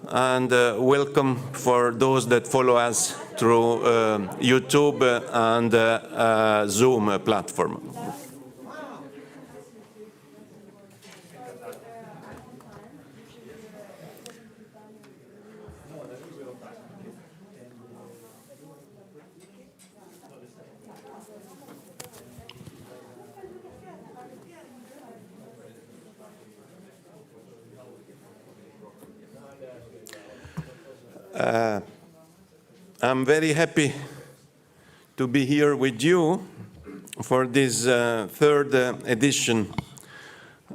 and welcome for those that follow us through YouTube and Zoom platform. I'm very happy to be here with you for this third edition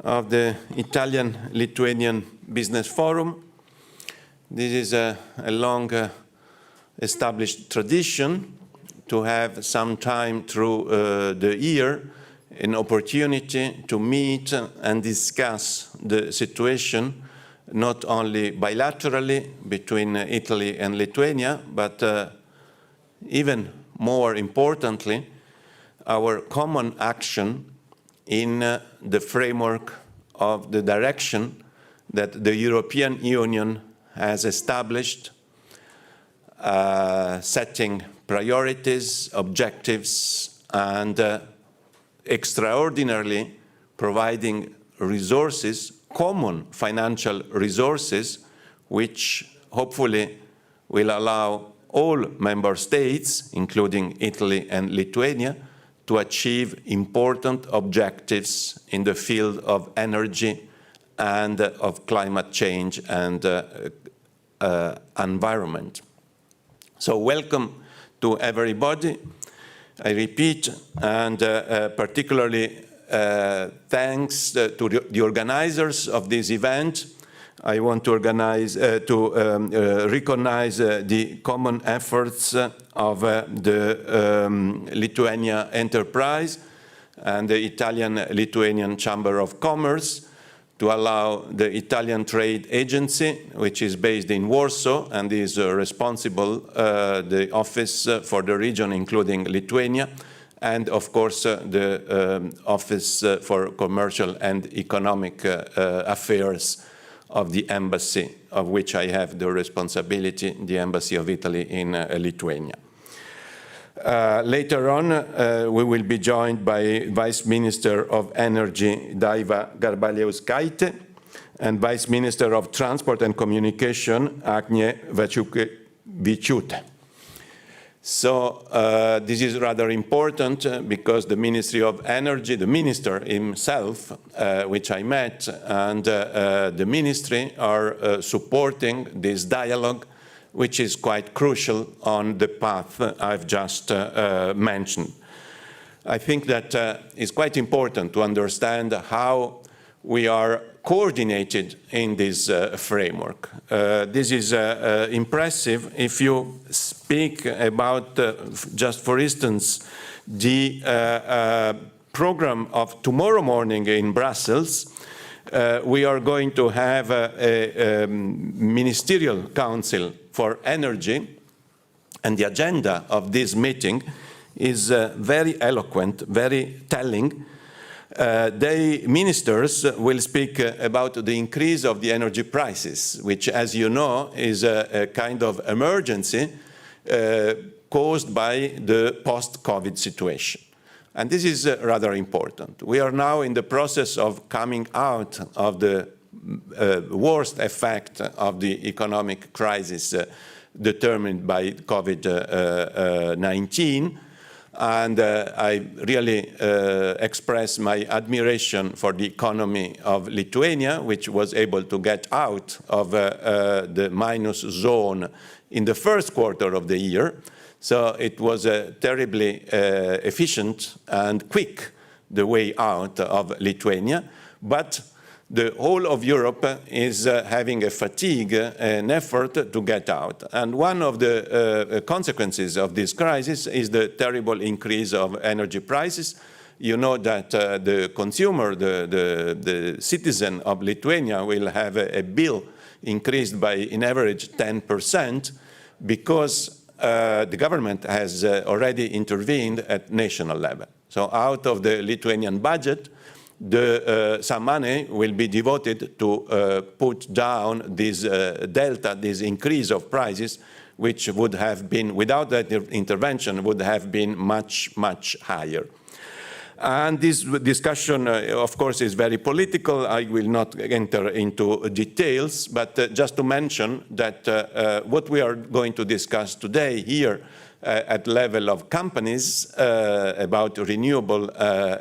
of the Italian-Lithuanian Business Forum. This is a long established tradition to have some time through the year an opportunity to meet and discuss the situation not only bilaterally between Italy and Lithuania, but even more importantly, our common action in the framework of the direction that the European Union has established, setting priorities, objectives, and extraordinarily providing resources, common financial resources, which hopefully will allow all member states, including Italy and Lithuania, to achieve important objectives in the field of energy and of climate change and environment. So welcome to everybody. I repeat, and particularly thanks to the organizers of this event. I want to recognize the common efforts of the Lithuania Enterprise and the Italian-Lithuanian Chamber of Commerce to allow the Italian Trade Agency, which is based in Warsaw and is responsible the office for the region, including Lithuania, and of course the Office for Commercial and Economic Affairs of the Embassy, of which I have the responsibility, the Embassy of Italy in Lithuania. Later on, we will be joined by Vice Minister of Energy, Daiva Garbaliauskaitė, and Vice Minister of Transport and Communication, Agnė Vaiciukevičiūtė. So this is rather important because the Ministry of Energy, the Minister himself, which I met, and the Ministry are supporting this dialogue, which is quite crucial on the path I've just mentioned. I think that it's quite important to understand how we are coordinated in this framework. This is impressive if you speak about, just for instance, the program of tomorrow morning in Brussels. We are going to have a ministerial council for energy, and the agenda of this meeting is very eloquent, very telling. The ministers will speak about the increase of the energy prices, which, as you know, is a kind of emergency caused by the post-COVID situation. And this is rather important. We are now in the process of coming out of the worst effect of the economic crisis determined by COVID-19. And I really express my admiration for the economy of Lithuania, which was able to get out of the minus zone in the first quarter of the year. So it was terribly efficient and quick, the way out of Lithuania. But the whole of Europe is having a fatigue, an effort to get out. And one of the consequences of this crisis is the terrible increase of energy prices. You know that the consumer, the citizen of Lithuania will have a bill increased by, in average, 10% because the government has already intervened at national level. So out of the Lithuanian budget, some money will be devoted to put down this delta, this increase of prices, which would have been, without that intervention, would have been much, much higher. And this discussion, of course, is very political. I will not enter into details, but just to mention that what we are going to discuss today here at level of companies about renewable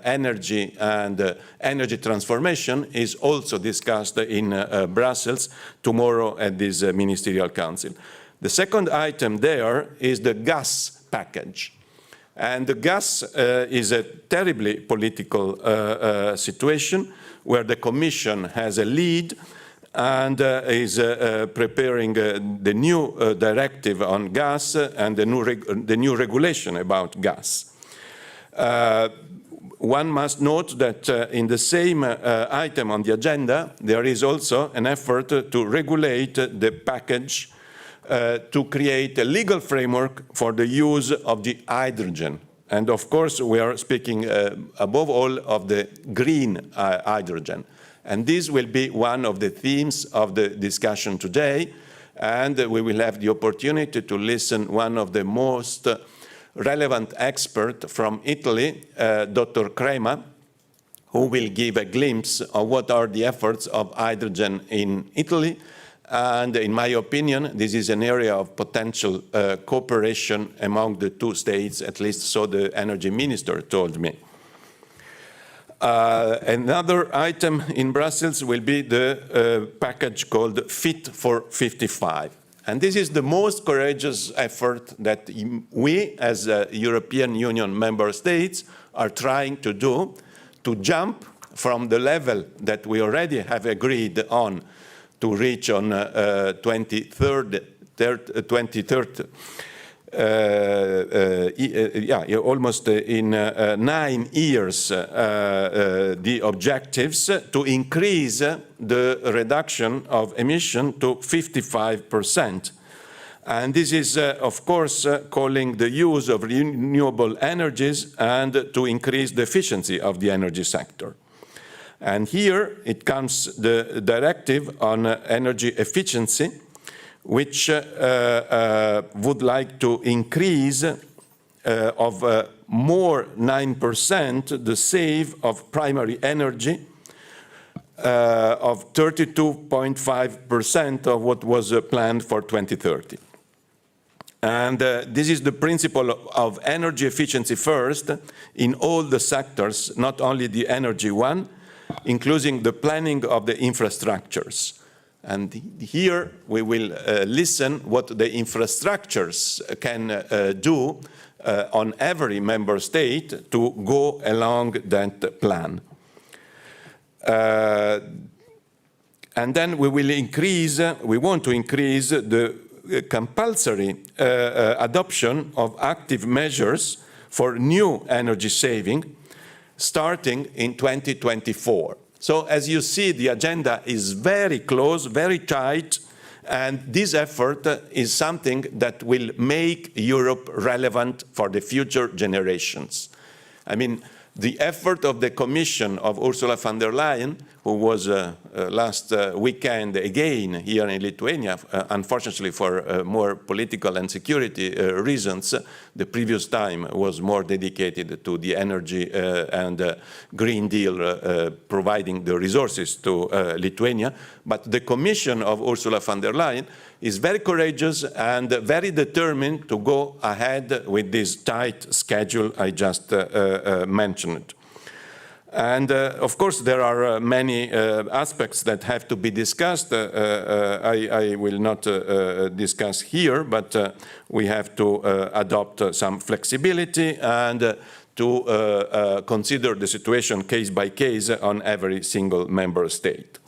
energy and energy transformation is also discussed in Brussels tomorrow at this Ministerial Council. The second item there is the gas package. And the gas is a terribly political situation where the Commission has a lead and is preparing the new directive on gas and the new regulation about gas. One must note that in the same item on the agenda, there is also an effort to regulate the package to create a legal framework for the use of the hydrogen. And of course, we are speaking above all of the green hydrogen. And this will be one of the themes of the discussion today. And we will have the opportunity to listen one of the most relevant experts from Italy, Dr. Crema, who will give a glimpse of what are the efforts of hydrogen in Italy. And in my opinion, this is an area of potential cooperation among the two states, at least so the energy minister told me. Another item in Brussels will be the package called Fit for 55. And this is the most courageous effort that we, as European Union member states, are trying to do to jump from the level that we already have agreed on to reach on 2030, almost in 9 years, the objectives to increase the reduction of emission to 55%. And this is, of course, calling the use of renewable energies and to increase the efficiency of the energy sector. And here it comes the directive on energy efficiency, which would like to increase of more 9% the save of primary energy of 32.5% of what was planned for 2030. And this is the principle of energy efficiency first in all the sectors, not only the energy one, including the planning of the infrastructures. And here we will listen what the infrastructures can do on every member state to go along that plan. And then we will increase, we want to increase the compulsory adoption of active measures for new energy saving starting in 2024. So as you see, the agenda is very close, very tight, and this effort is something that will make Europe relevant for the future generations. I mean, the effort of the Commission of Ursula von der Leyen, who was last weekend again here in Lithuania, unfortunately for more political and security reasons, the previous time was more dedicated to the energy and Green Deal, providing the resources to Lithuania. But the Commission of Ursula von der Leyen is very courageous and very determined to go ahead with this tight schedule I just mentioned. And of course, there are many aspects that have to be discussed. I will not discuss here, but we have to adopt some flexibility and to consider the situation case by case on every single member state.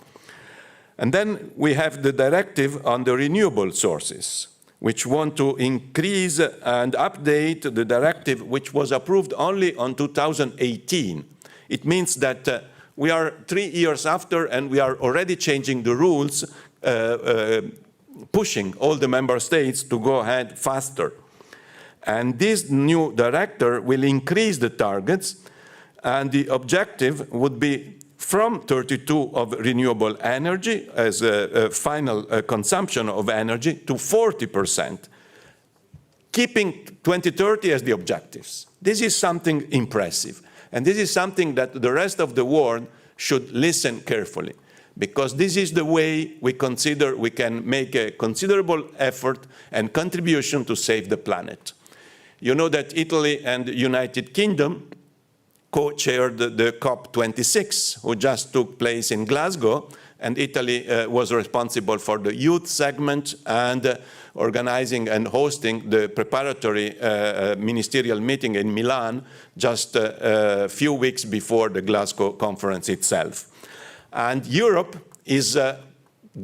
And then we have the directive on the renewable sources, which want to increase and update the directive which was approved only on 2018. It means that we are 3 years after and we are already changing the rules, pushing all the member states to go ahead faster. And this new directive will increase the targets, and the objective would be from 32 of renewable energy as a final consumption of energy to 40%, keeping 2030 as the objectives. This is something impressive. And this is something that the rest of the world should listen carefully, because this is the way we consider we can make a considerable effort and contribution to save the planet. You know that Italy and the United Kingdom co-chaired the COP26, who just took place in Glasgow, and Italy was responsible for the youth segment and organizing and hosting the preparatory ministerial meeting in Milan just a few weeks before the Glasgow conference itself. And Europe is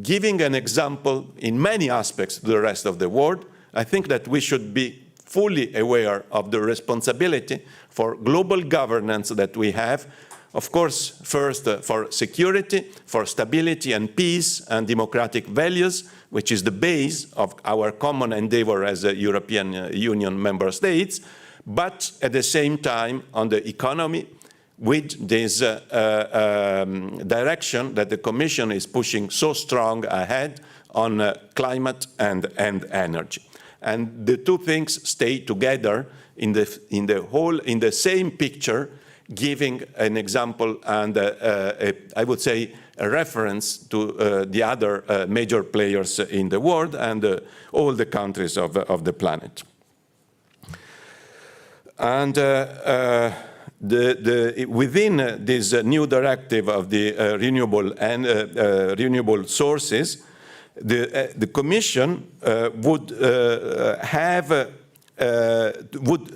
giving an example in many aspects to the rest of the world. I think that we should be fully aware of the responsibility for global governance that we have. Of course, first for security, for stability and peace and democratic values, which is the base of our common endeavor as a European Union member states, but at the same time on the economy, with this direction that the Commission is pushing so strong ahead on climate and energy. And the two things stay together in the same picture, giving an example and I would say a reference to the other major players in the world and all the countries of the planet. And within this new directive of the renewable and renewable sources, the Commission would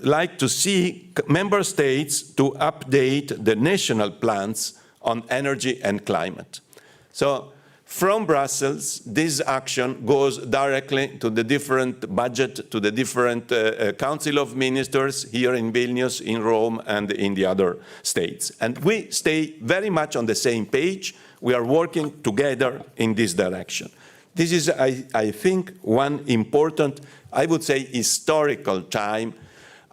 like to see member states to update the national plans on energy and climate. So from Brussels, this action goes directly to the different budget, to the different Council of Ministers here in Vilnius, in Rome, and in the other states. And we stay very much on the same page. We are working together in this direction. This is, I think, one important, I would say, historical time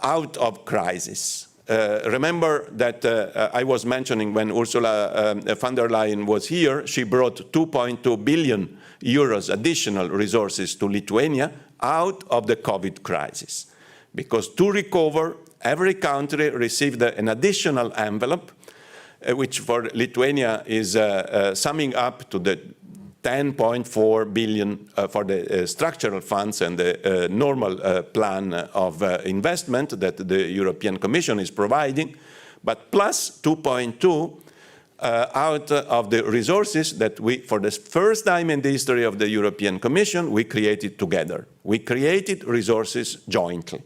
out of crisis. Remember that I was mentioning when Ursula von der Leyen was here, she brought 2.2 billion euros additional resources to Lithuania out of the COVID crisis. Because to recover, every country received an additional envelope, which for Lithuania is summing up to the 10.4 billion for the structural funds and the normal plan of investment that the European Commission is providing, but plus 2.2 out of the resources that we, for the first time in the history of the European Commission, we created together. We created resources jointly.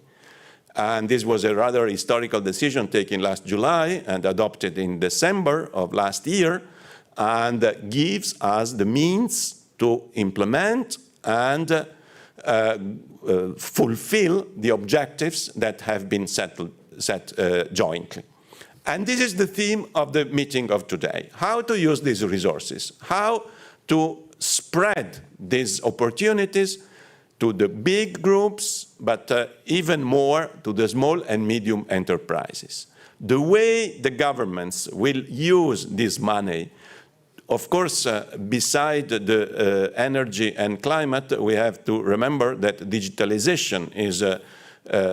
And this was a rather historical decision taken last July and adopted in December of last year, and gives us the means to implement and fulfill the objectives that have been set jointly. And this is the theme of the meeting of today. How to use these resources, how to spread these opportunities to the big groups, but even more to the small and medium enterprises. The way the governments will use this money, of course, beside the energy and climate, we have to remember that digitalization is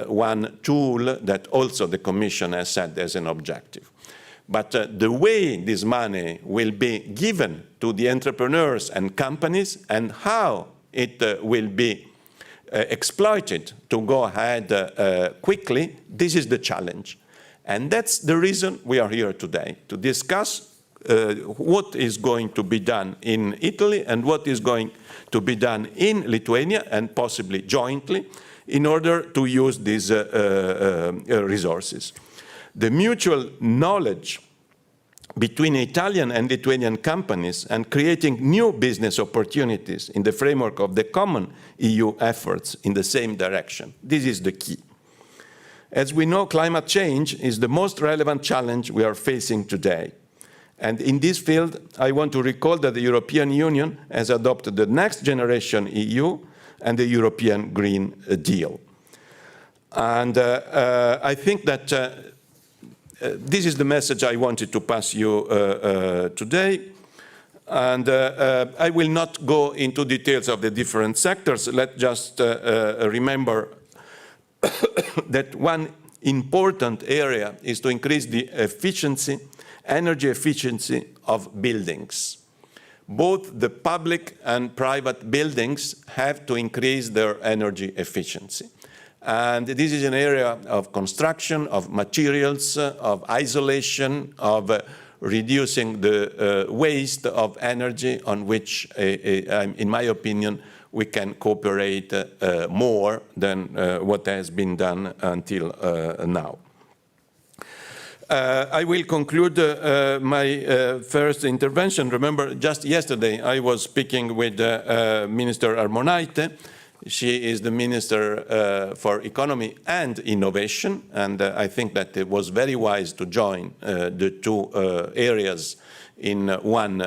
one tool that also the Commission has set as an objective. But the way this money will be given to the entrepreneurs and companies and how it will be exploited to go ahead quickly, this is the challenge. And that's the reason we are here today, to discuss what is going to be done in Italy and what is going to be done in Lithuania and possibly jointly in order to use these resources. The mutual knowledge between Italian and Lithuanian companies and creating new business opportunities in the framework of the common EU efforts in the same direction. This is the key. As we know, climate change is the most relevant challenge we are facing today. And in this field, I want to recall that the European Union has adopted the Next Generation EU and the European Green Deal. And I think that this is the message I wanted to pass you today. And I will not go into details of the different sectors. Let's just remember that one important area is to increase the efficiency, energy efficiency of buildings. Both the public and private buildings have to increase their energy efficiency. And this is an area of construction, of materials, of isolation, of reducing the waste of energy on which, in my opinion, we can cooperate more than what has been done until now. I will conclude my first intervention. Remember, just yesterday I was speaking with Minister Armonaite. She is the Minister for Economy and Innovation, and I think that it was very wise to join the two areas in one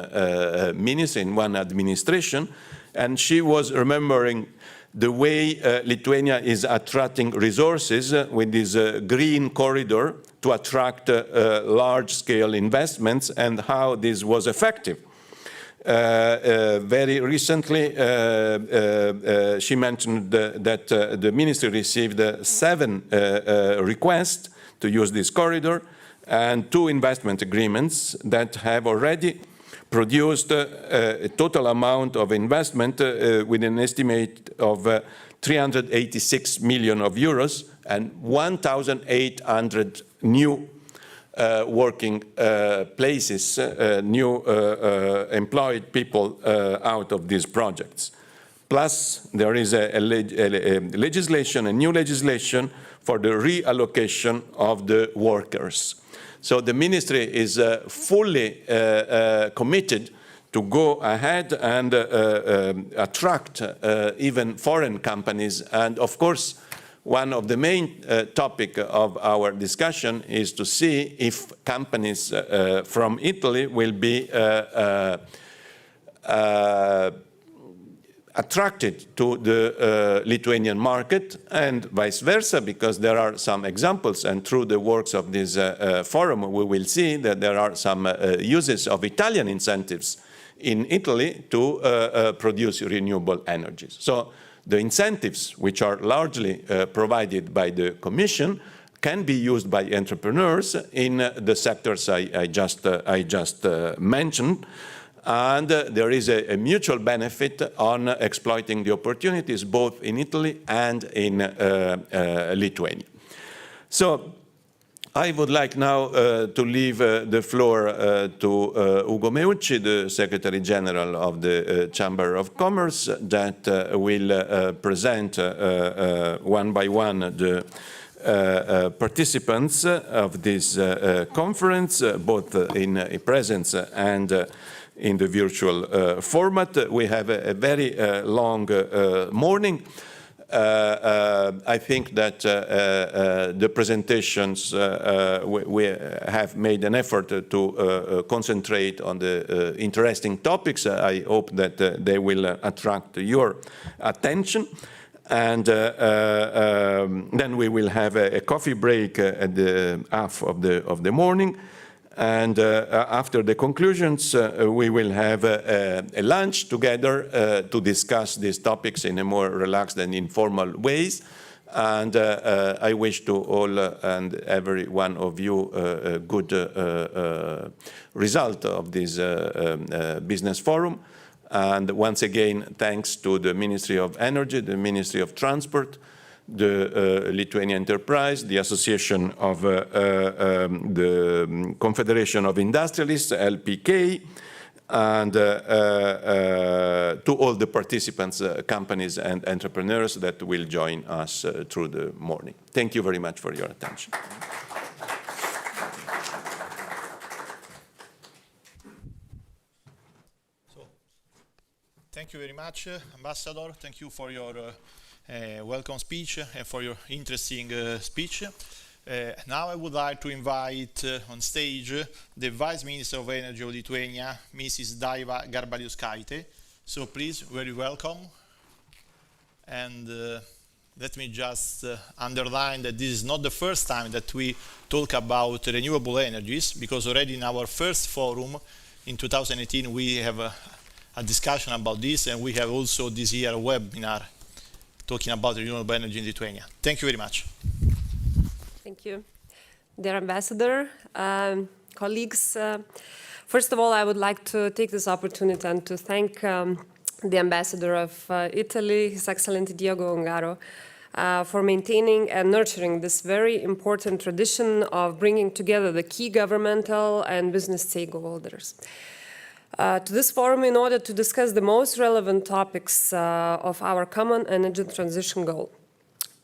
ministry, in one administration. And she was remembering the way Lithuania is attracting resources with this green corridor to attract large-scale investments and how this was effective. Very recently, she mentioned that the ministry received 7 requests to use this corridor and 2 investment agreements that have already produced a total amount of investment with an estimate of 386 million euros and 1,800 new working places, new employed people out of these projects. Plus, there is a new legislation for the reallocation of the workers. So the ministry is fully committed to go ahead and attract even foreign companies. And of course, one of the main topics of our discussion is to see if companies from Italy will be attracted to the Lithuanian market and vice versa, because there are some examples, and through the works of this forum we will see that there are some uses of Italian incentives in Italy to produce renewable energies. So the incentives, which are largely provided by the Commission, can be used by entrepreneurs in the sectors I just mentioned. And there is a mutual benefit on exploiting the opportunities both in Italy and in Lithuania. So I would like now to leave the floor to Ugo Meucci, the Secretary General of the Chamber of Commerce, that will present one by one the participants of this conference, both in presence and in the virtual format. We have a very long morning. I think that the presentations, we have made an effort to concentrate on the interesting topics. I hope that they will attract your attention. And then we will have a coffee break at the half of the morning. And after the conclusions, we will have a lunch together to discuss these topics in a more relaxed and informal ways. And I wish to all and every one of you a good result of this business forum. And once again, thanks to the Ministry of Energy, the Ministry of Transport, the Lithuanian Enterprise, the Association of the Confederation of Industrialists, LPK, and to all the participants, companies and entrepreneurs that will join us through the morning. Thank you very much for your attention. Thank you very much, Ambassador. Thank you for your welcome speech and for your interesting speech. Now I would like to invite on stage the Vice Minister of Energy of Lithuania, Mrs. Daiva Garbaliauskaitė. So please, very welcome. And let me just underline that this is not the first time that we talk about renewable energies, because already in our first forum in 2018 we have a discussion about this, and we have also this year a webinar talking about renewable energy in Lithuania. Thank you very much. Thank you. Dear Ambassador, colleagues, first of all, I would like to take this opportunity and to thank the Ambassador of Italy, His Excellency Diego Ongaro, for maintaining and nurturing this very important tradition of bringing together the key governmental and business stakeholders to this forum in order to discuss the most relevant topics of our common energy transition goal.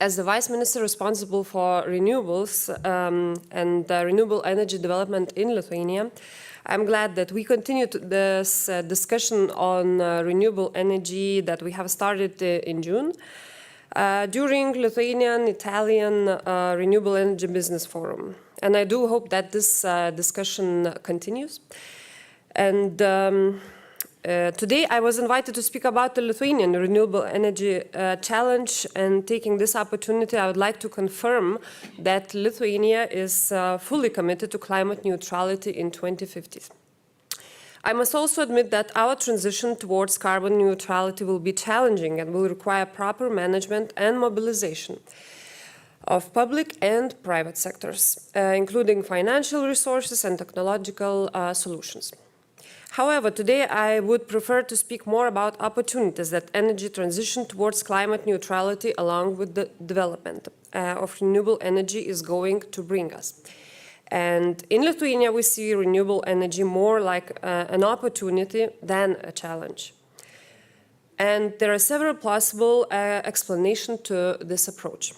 As the Vice Minister responsible for renewables and renewable energy development in Lithuania, I'm glad that we continue this discussion on renewable energy that we have started in June during Lithuanian Italian Renewable Energy Business Forum. And I do hope that this discussion continues. And today I was invited to speak about the Lithuanian renewable energy challenge, and taking this opportunity I would like to confirm that Lithuania is fully committed to climate neutrality in 2050. I must also admit that our transition towards carbon neutrality will be challenging and will require proper management and mobilization of public and private sectors, including financial resources and technological solutions. However, today I would prefer to speak more about opportunities that energy transition towards climate neutrality along with the development of renewable energy is going to bring us. And in Lithuania, we see renewable energy more like an opportunity than a challenge. And there are several possible explanations to this approach.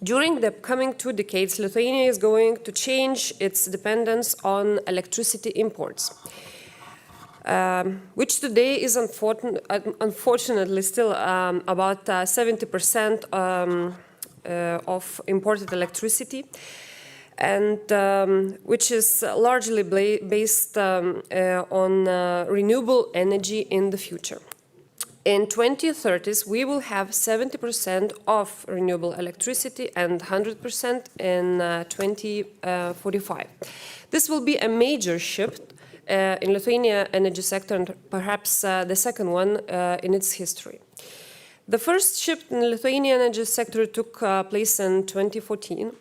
During the coming 2 decades, Lithuania is going to change its dependence on electricity imports, which today is unfortunately still about 70% of imported electricity, and which is largely based on renewable energy in the future. In 2030s, we will have 70% of renewable electricity and 100% in 2045. This will be a major shift in Lithuania energy sector, and perhaps the second one in its history. The first shift in Lithuania energy sector took place in 2014,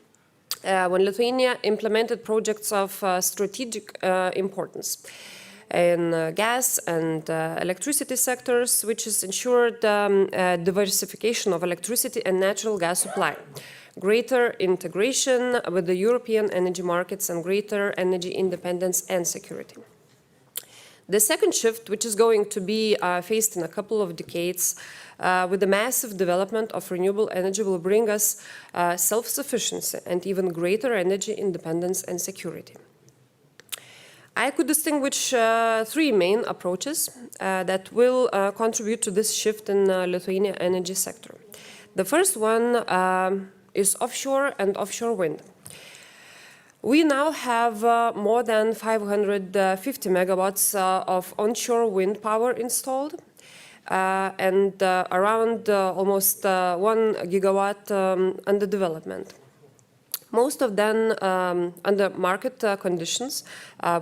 when Lithuania implemented projects of strategic importance in gas and electricity sectors, which has ensured diversification of electricity and natural gas supply, greater integration with the European energy markets, and greater energy independence and security. The second shift, which is going to be faced in a couple of decades with the massive development of renewable energy, will bring us self-sufficiency and even greater energy independence and security. I could distinguish 3 main approaches that will contribute to this shift in Lithuania energy sector. The first one is offshore and offshore wind. We now have more than 550 megawatts of onshore wind power installed, and around almost 1 gigawatt under development. Most of them under market conditions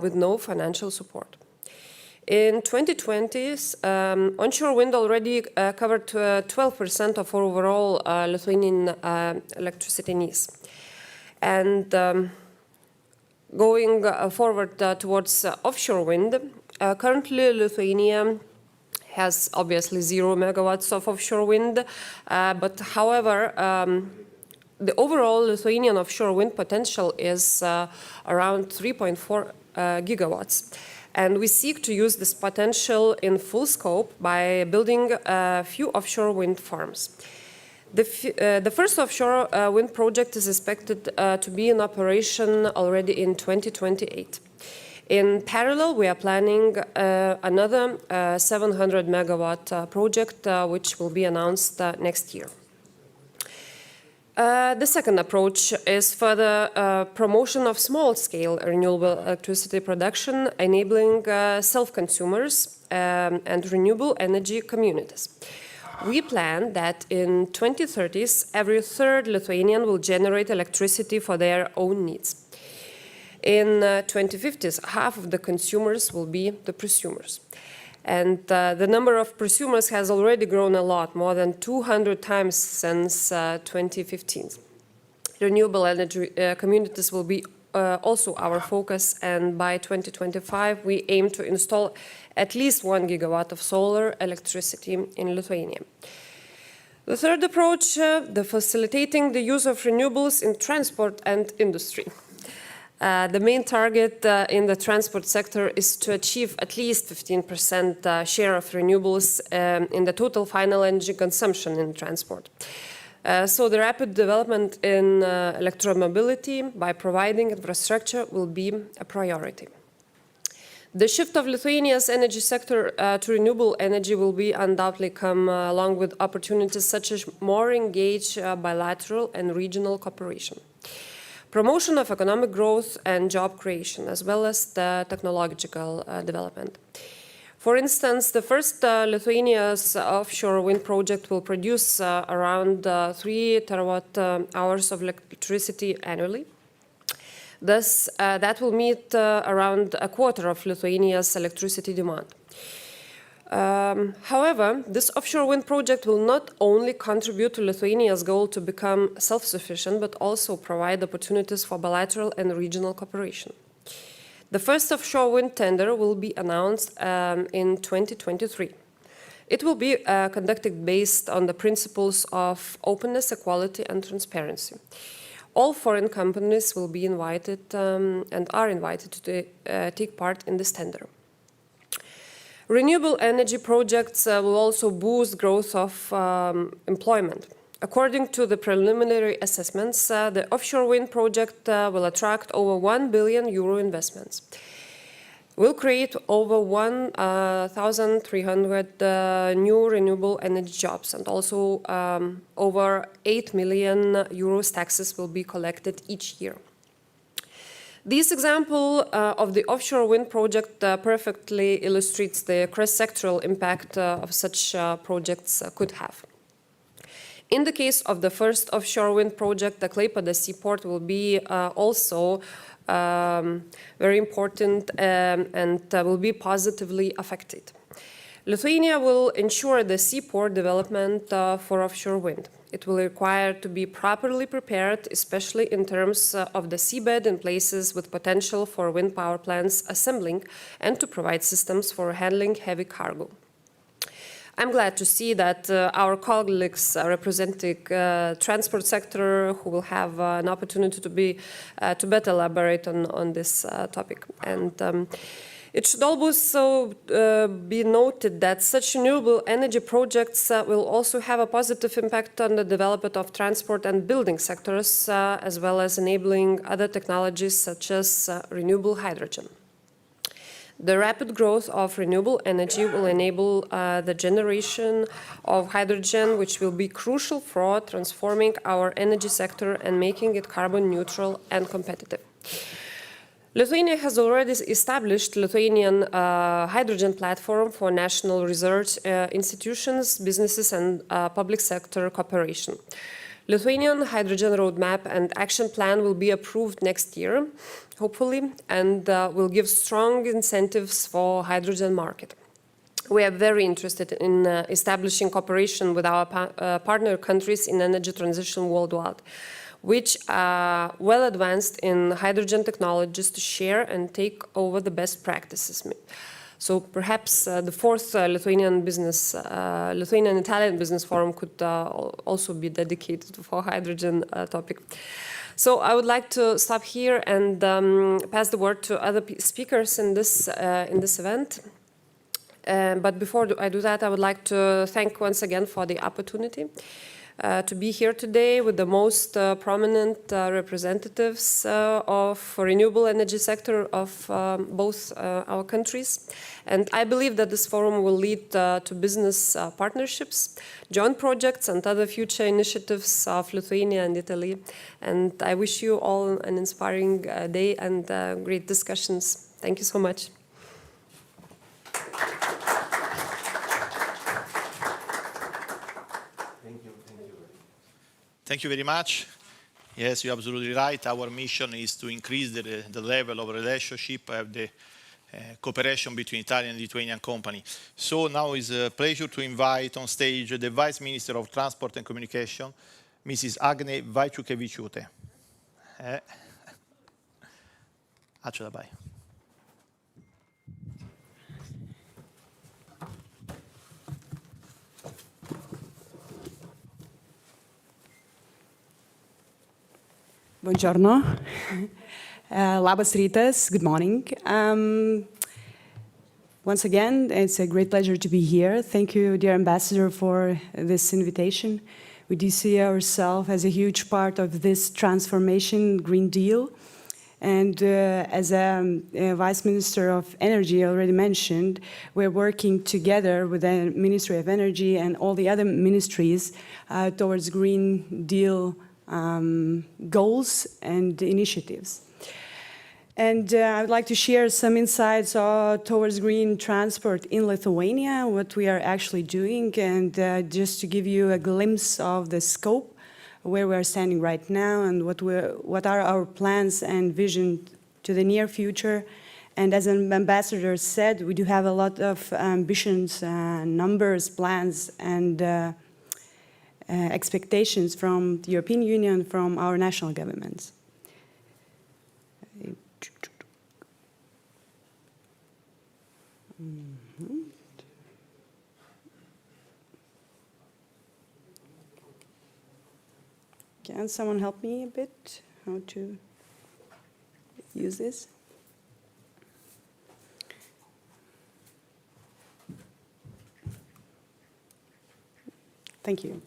with no financial support. In 2020s, onshore wind already covered 12% of overall Lithuanian electricity needs. And going forward towards offshore wind, currently Lithuania has obviously 0 megawatts of offshore wind, but however, the overall Lithuanian offshore wind potential is around 3.4 gigawatts. And we seek to use this potential in full scope by building a few offshore wind farms. The first offshore wind project is expected to be in operation already in 2028. In parallel, we are planning another 700 megawatt project, which will be announced next year. The second approach is further promotion of small-scale renewable electricity production, enabling self-consumers and renewable energy communities. We plan that in 2030s, every third Lithuanian will generate electricity for their own needs. In 2050s, half of the consumers will be the prosumers. And the number of prosumers has already grown a lot, more than 200 times since 2015. Renewable energy communities will be also our focus, and by 2025 we aim to install at least 1 gigawatt of solar electricity in Lithuania. The third approach, the facilitating the use of renewables in transport and industry. The main target in the transport sector is to achieve at least 15% share of renewables in the total final energy consumption in transport. So the rapid development in electromobility by providing infrastructure will be a priority. The shift of Lithuania's energy sector to renewable energy will be undoubtedly come along with opportunities such as more engaged bilateral and regional cooperation, promotion of economic growth and job creation, as well as the technological development. For instance, the first Lithuania's offshore wind project will produce around 3 terawatt-hours of electricity annually. Thus, that will meet around a quarter of Lithuania's electricity demand. However, this offshore wind project will not only contribute to Lithuania's goal to become self-sufficient, but also provide opportunities for bilateral and regional cooperation. The first offshore wind tender will be announced in 2023. It will be conducted based on the principles of openness, equality, and transparency. All foreign companies will be invited and are invited to take part in this tender. Renewable energy projects will also boost growth of employment. According to the preliminary assessments, the offshore wind project will attract over €1 billion investments. Will create over 1,300 new renewable energy jobs, and also over €8 million taxes will be collected each year. This example of the offshore wind project perfectly illustrates the cross-sectoral impact of such projects could have. In the case of the first offshore wind project, the Klaipėda seaport will be also very important and will be positively affected. Lithuania will ensure the seaport development for offshore wind. It will require to be properly prepared, especially in terms of the seabed in places with potential for wind power plants assembling and to provide systems for handling heavy cargo. I'm glad to see that our colleagues representing transport sector who will have an opportunity to better elaborate on this topic. And it should also be noted that such renewable energy projects will also have a positive impact on the development of transport and building sectors, as well as enabling other technologies such as renewable hydrogen. The rapid growth of renewable energy will enable the generation of hydrogen, which will be crucial for transforming our energy sector and making it carbon neutral and competitive. Lithuania has already established Lithuanian hydrogen platform for national research institutions, businesses and public sector cooperation. Lithuanian hydrogen roadmap and action plan will be approved next year, hopefully, and will give strong incentives for hydrogen market. We are very interested in establishing cooperation with our partner countries in energy transition worldwide, which are well advanced in hydrogen technologies to share and take over the best practices. So perhaps the fourth Lithuanian-Italian Business Forum could also be dedicated for hydrogen topic. So I would like to stop here and pass the word to other speakers in this event. But before I do that, I would like to thank once again for the opportunity to be here today with the most prominent representatives of renewable energy sector of both our countries. And I believe that this forum will lead to business partnerships, joint projects and other future initiatives of Lithuania and Italy. And I wish you all an inspiring day and great discussions. Thank you so much. Thank you very much. Yes, you're absolutely right. Our mission is to increase the level of relationship of the cooperation between Italian and Lithuanian company. So now it's a pleasure to invite on stage the Vice Minister of Transport and Communication, Mrs. Agne Vaiciukevičiūtė. Ačiū labai. Buongiorno. Labas rytas, good morning. Once again, it's a great pleasure to be here. Thank you, dear Ambassador, for this invitation. We do see ourselves as a huge part of this transformation Green Deal. And as a Vice Minister of Energy already mentioned, we're working together with the Ministry of Energy and all the other ministries towards Green Deal goals and initiatives. And I would like to share some insights towards green transport in Lithuania, what we are actually doing, and just to give you a glimpse of the scope, where we are standing right now, and what are our plans and vision to the near future. And as an ambassador said, we do have a lot of ambitions, numbers, plans, and expectations from the European Union, from our national governments. Can someone help me a bit how to use this? Thank you.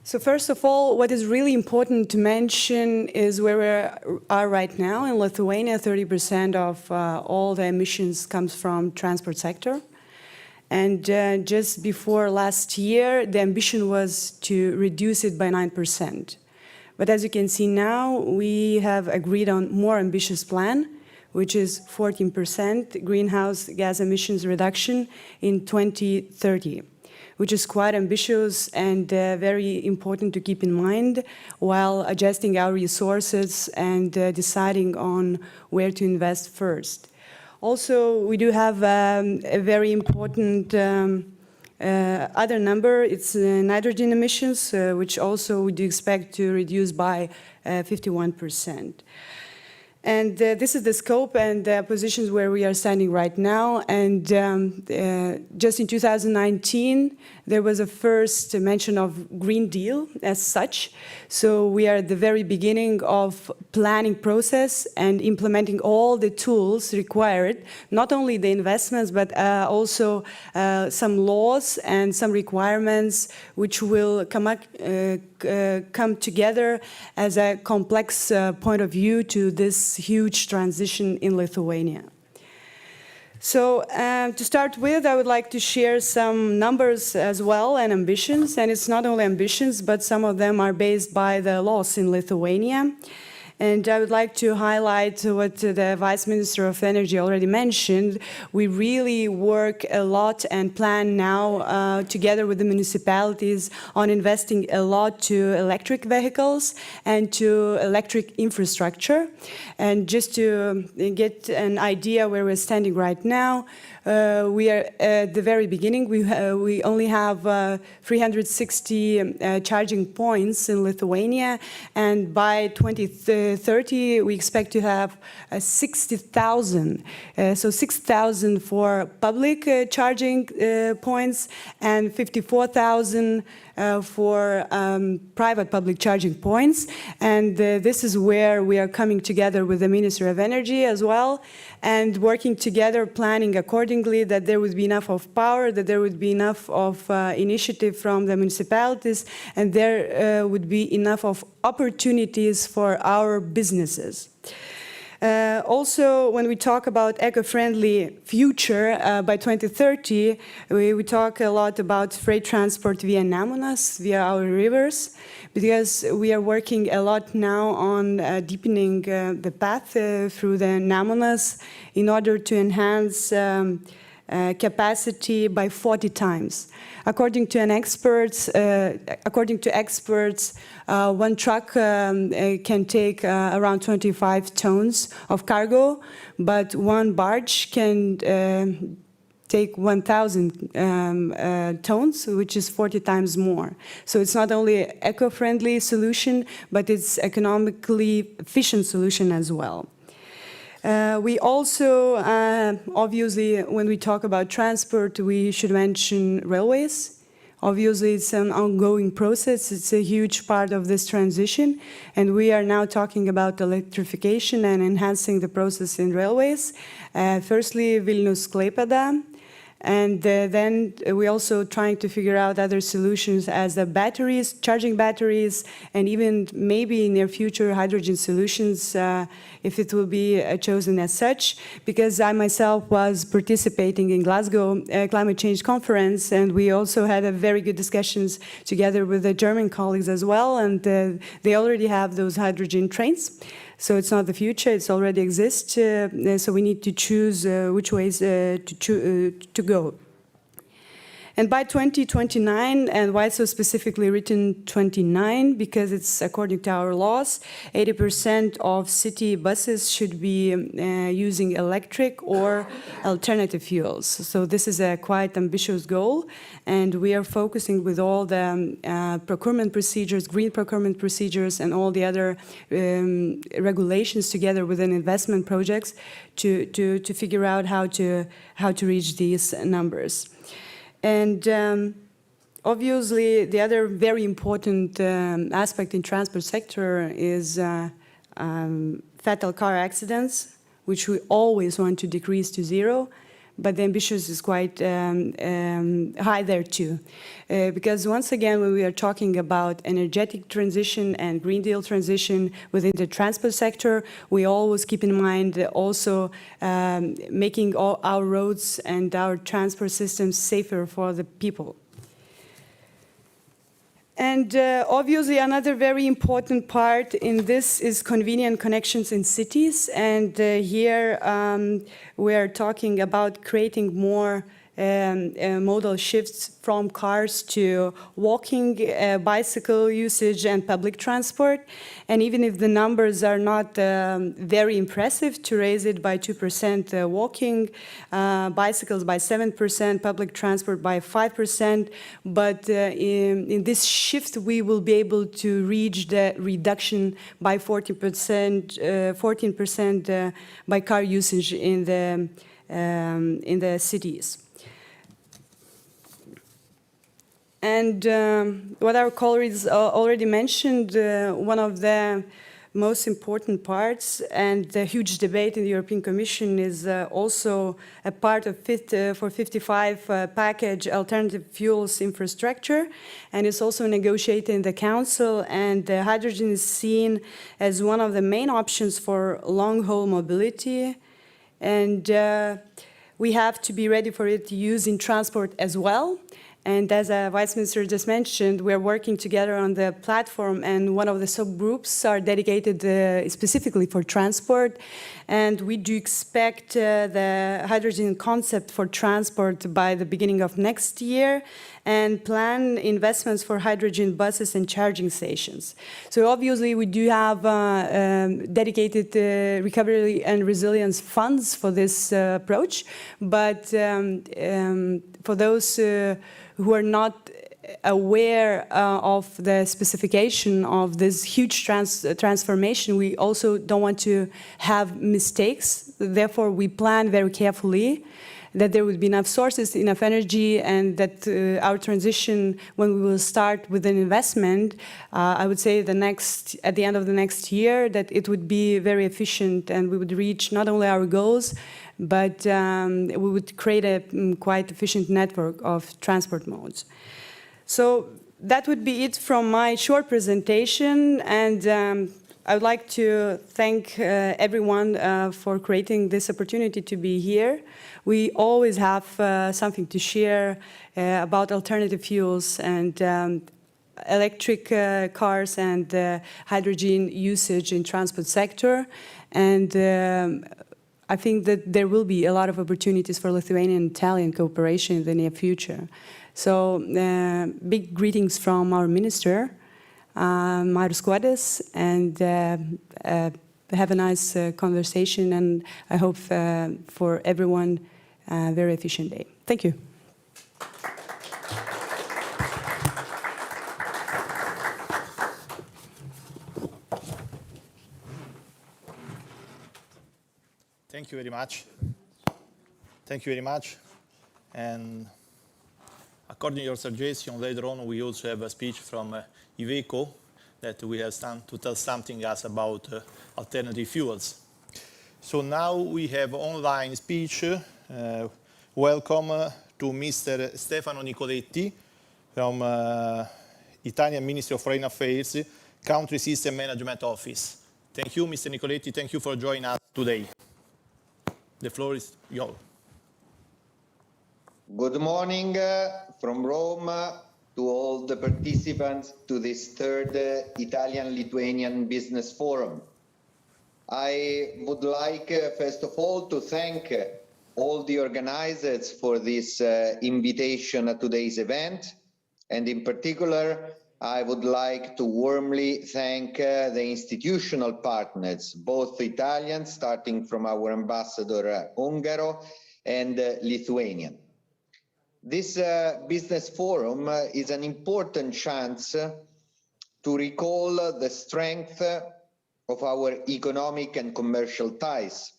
So first of all, what is really important to mention is where we are right now. In Lithuania, 30% of all the emissions comes from transport sector. And just before last year, the ambition was to reduce it by 9%. But as you can see now, we have agreed on more ambitious plan, which is 14% greenhouse gas emissions reduction in 2030. Which is quite ambitious and very important to keep in mind while adjusting our resources and deciding on where to invest first. Also, we do have a very important other number. It's nitrogen emissions, which also we do expect to reduce by 51%. And this is the scope and positions where we are standing right now. And just in 2019, there was a first mention of Green Deal as such. So we are at the very beginning of planning process and implementing all the tools required, not only the investments, but also some laws and some requirements which will come together as a complex point of view to this huge transition in Lithuania. So to start with, I would like to share some numbers as well and ambitions. And it's not only ambitions, but some of them are based by the laws in Lithuania. And I would like to highlight what the Vice Minister of Energy already mentioned. We really work a lot and plan now together with the municipalities on investing a lot to electric vehicles and to electric infrastructure. And just to get an idea where we're standing right now, we are at the very beginning. We only have 360 charging points in Lithuania, and by 2030 we expect to have 60,000. So 6,000 for public charging points and 54,000 for private public charging points. And this is where we are coming together with the Ministry of Energy as well, and working together, planning accordingly, that there would be enough of power, that there would be enough of initiative from the municipalities, and there would be enough of opportunities for our businesses. Also, when we talk about eco-friendly future, by 2030, we talk a lot about freight transport via Nemunas, via our rivers, because we are working a lot now on deepening the path through the Nemunas in order to enhance capacity by 40 times. According to experts, one truck can take around 25 tons of cargo, but one barge can take 1,000 tons, which is 40 times more. So it's not only an eco-friendly solution, but it's economically efficient solution as well. We also, obviously, when we talk about transport, we should mention railways. Obviously, it's an ongoing process. It's a huge part of this transition. And we are now talking about electrification and enhancing the process in railways. Firstly, Vilnius-Klaipėda. And then we're also trying to figure out other solutions as the batteries, charging batteries, and even maybe in near future hydrogen solutions, if it will be chosen as such. Because I myself was participating in Glasgow Climate Change Conference, and we also had a very good discussions together with the German colleagues as well, and they already have those hydrogen trains. So it's not the future, it's already exists, so we need to choose which ways to go. And by 2029, and why so specifically written 29? Because it's according to our laws, 80% of city buses should be using electric or alternative fuels. So this is a quite ambitious goal, and we are focusing with all the procurement procedures, green procurement procedures, and all the other regulations together within investment projects to figure out how to reach these numbers. And obviously, the other very important aspect in transport sector is fatal car accidents, which we always want to decrease to zero. But the ambition is quite high there too. Because once again, when we are talking about energetic transition and Green Deal transition within the transport sector, we always keep in mind also making all our roads and our transport systems safer for the people. And obviously, another very important part in this is convenient connections in cities. And here we are talking about creating more modal shifts from cars to walking, bicycle usage, and public transport. And even if the numbers are not very impressive, to raise it by 2% walking, bicycles by 7%, public transport by 5%. But in this shift, we will be able to reach the reduction by 14% by car usage in the cities. And what our colleagues already mentioned, one of the most important parts and the huge debate in the European Commission is also a part of Fit for 55 package alternative fuels infrastructure, and it's also negotiated in the Council, and hydrogen is seen as one of the main options for long-haul mobility, and we have to be ready for it to use in transport as well. And as a Vice Minister just mentioned, we're working together on the platform, and one of the subgroups are dedicated specifically for transport. And we do expect the hydrogen concept for transport by the beginning of next year, and plan investments for hydrogen buses and charging stations. So obviously we do have dedicated recovery and resilience funds for this approach, but for those who are not aware of the specification of this huge transformation, we also don't want to have mistakes. Therefore, we plan very carefully that there would be enough sources, enough energy, and that our transition, when we will start with an investment, I would say at the end of the next year, that it would be very efficient and we would reach not only our goals, but we would create a quite efficient network of transport modes. So that would be it from my short presentation, and I would like to thank everyone for creating this opportunity to be here. We always have something to share about alternative fuels and electric cars and hydrogen usage in transport sector. And I think that there will be a lot of opportunities for Lithuanian and Italian cooperation in the near future. So big greetings from our minister, Marius Skuodis, and have a nice conversation, and I hope for everyone a very efficient day. Thank you. Thank you very much. Thank you very much. And according to your suggestion, later on we also have a speech from Iveco that we have to tell something else about alternative fuels. So now we have online speech. Welcome to Mr. Stefano Nicoletti from Italian Ministry of Foreign Affairs, Country System Management Office. Thank you, Mr. Nicoletti. Thank you for joining us today. The floor is yours. Good morning from Rome to all the participants to this third Italian-Lithuanian Business Forum. I would like, first of all, to thank all the organizers for this invitation at today's event. And in particular, I would like to warmly thank the institutional partners, both Italian, starting from our ambassador Ungaro, and Lithuanian. This business forum is an important chance to recall the strength of our economic and commercial ties,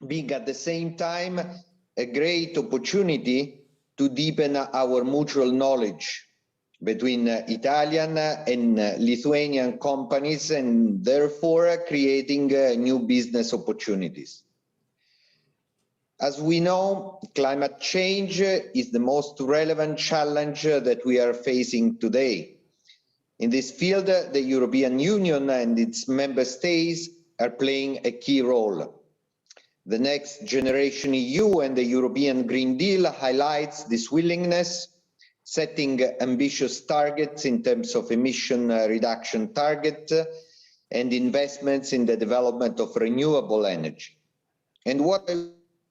being at the same time a great opportunity to deepen our mutual knowledge between Italian and Lithuanian companies, and therefore creating new business opportunities. As we know, climate change is the most relevant challenge that we are facing today. In this field, the European Union and its member states are playing a key role. The Next Generation EU and the European Green Deal highlights this willingness, setting ambitious targets in terms of emission reduction target and investments in the development of renewable energy. And what I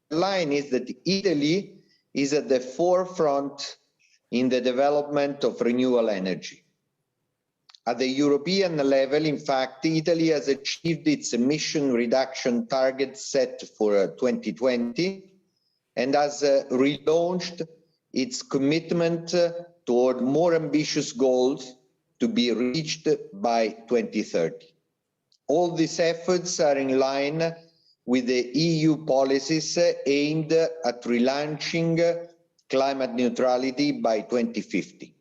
line is that Italy is at the forefront in the development of renewable energy. At the European level, in fact, Italy has achieved its emission reduction target set for 2020 and has relaunched its commitment toward more ambitious goals to be reached by 2030. All these efforts are in line with the EU policies aimed at relaunching climate neutrality by 2050.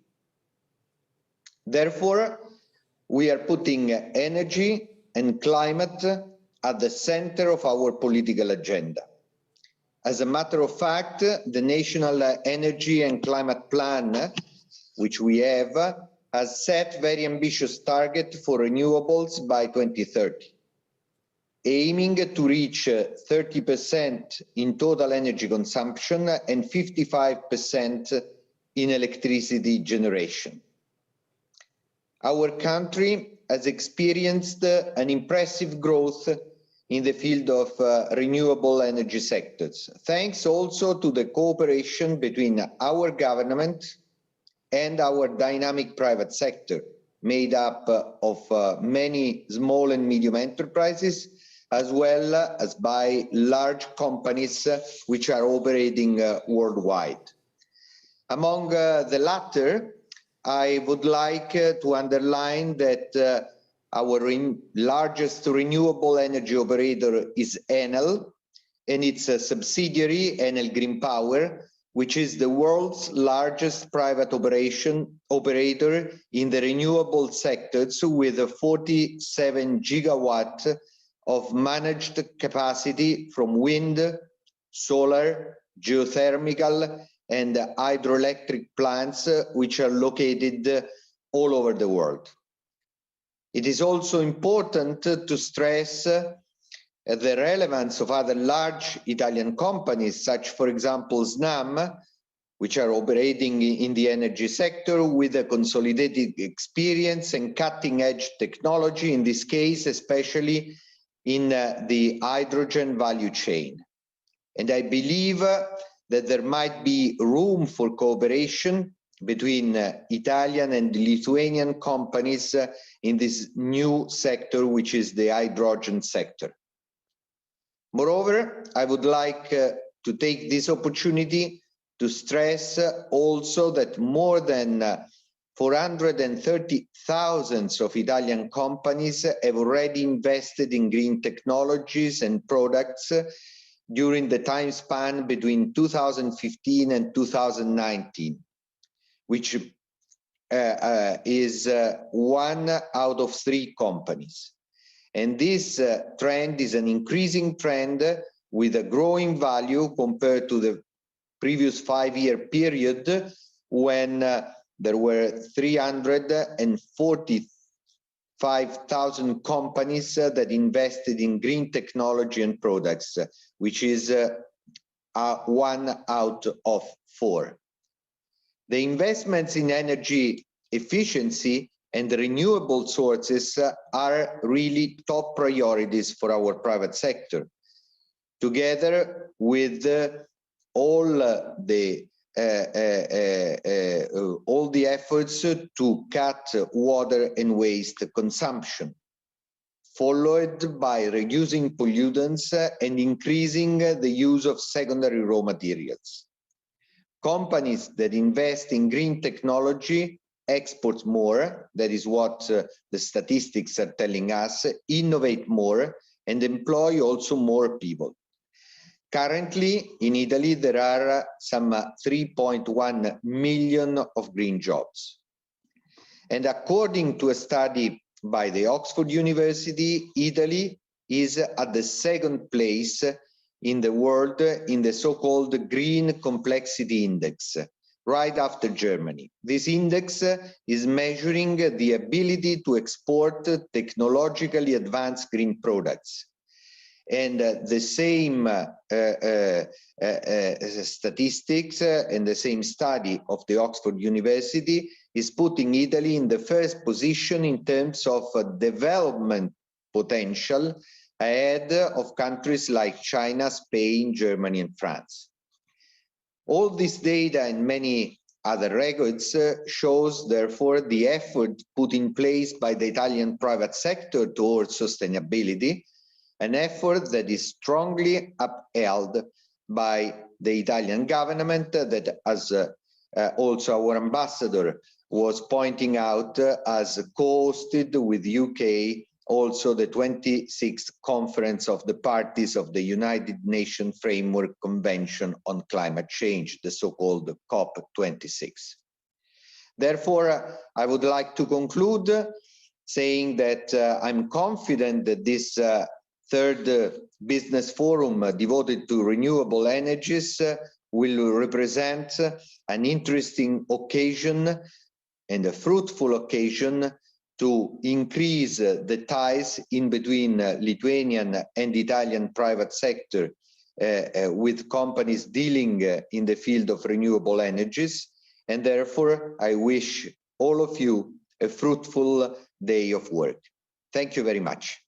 Therefore, we are putting energy and climate at the center of our political agenda. As a matter of fact, the National Energy and Climate Plan, which we have, has set very ambitious target for renewables by 2030, aiming to reach 30% in total energy consumption and 55% in electricity generation. Our country has experienced an impressive growth in the field of renewable energy sectors, thanks also to the cooperation between our government and our dynamic private sector, made up of many small and medium enterprises, as well as by large companies which are operating worldwide. Among the latter, I would like to underline that our largest renewable energy operator is Enel, and its subsidiary, Enel Green Power, which is the world's largest private operator in the renewable sectors, with 47 gigawatt of managed capacity from wind, solar, geothermal, and hydroelectric plants, which are located all over the world. It is also important to stress the relevance of other large Italian companies, such, for example, Snam, which are operating in the energy sector with a consolidated experience and cutting-edge technology, in this case, especially in the hydrogen value chain. And I believe that there might be room for cooperation between Italian and Lithuanian companies in this new sector, which is the hydrogen sector. Moreover, I would like to take this opportunity to stress also that more than 430,000 of Italian companies have already invested in green technologies and products during the time span between 2015 and 2019, which is 1 out of 3 companies. And this trend is an increasing trend with a growing value compared to the previous 5-year period when there were 345,000 companies that invested in green technology and products, which is 1 out of 4. The investments in energy efficiency and renewable sources are really top priorities for our private sector, together with all the efforts to cut water and waste consumption, followed by reducing pollutants and increasing the use of secondary raw materials. Companies that invest in green technology export more, that is what the statistics are telling us, innovate more, and employ also more people. Currently, in Italy, there are some 3.1 million of green jobs. And according to a study by the Oxford University, Italy is at the 2nd place in the world in the so-called Green Complexity Index, right after Germany. This index is measuring the ability to export technologically advanced green products. And the same statistics and the same study of the Oxford University is putting Italy in the 1st position in terms of development potential, ahead of countries like China, Spain, Germany, and France. All this data and many other records shows, therefore, the effort put in place by the Italian private sector towards sustainability, an effort that is strongly upheld by the Italian government that, as also our ambassador was pointing out, has co-hosted with UK also the 26th Conference of the Parties of the United Nations Framework Convention on Climate Change, the so-called COP26. Therefore, I would like to conclude saying that I'm confident that this 3rd business forum devoted to renewable energies will represent an interesting occasion and a fruitful occasion to increase the ties in between Lithuanian and Italian private sector with companies dealing in the field of renewable energies. And therefore, I wish all of you a fruitful day of work. Thank you very much.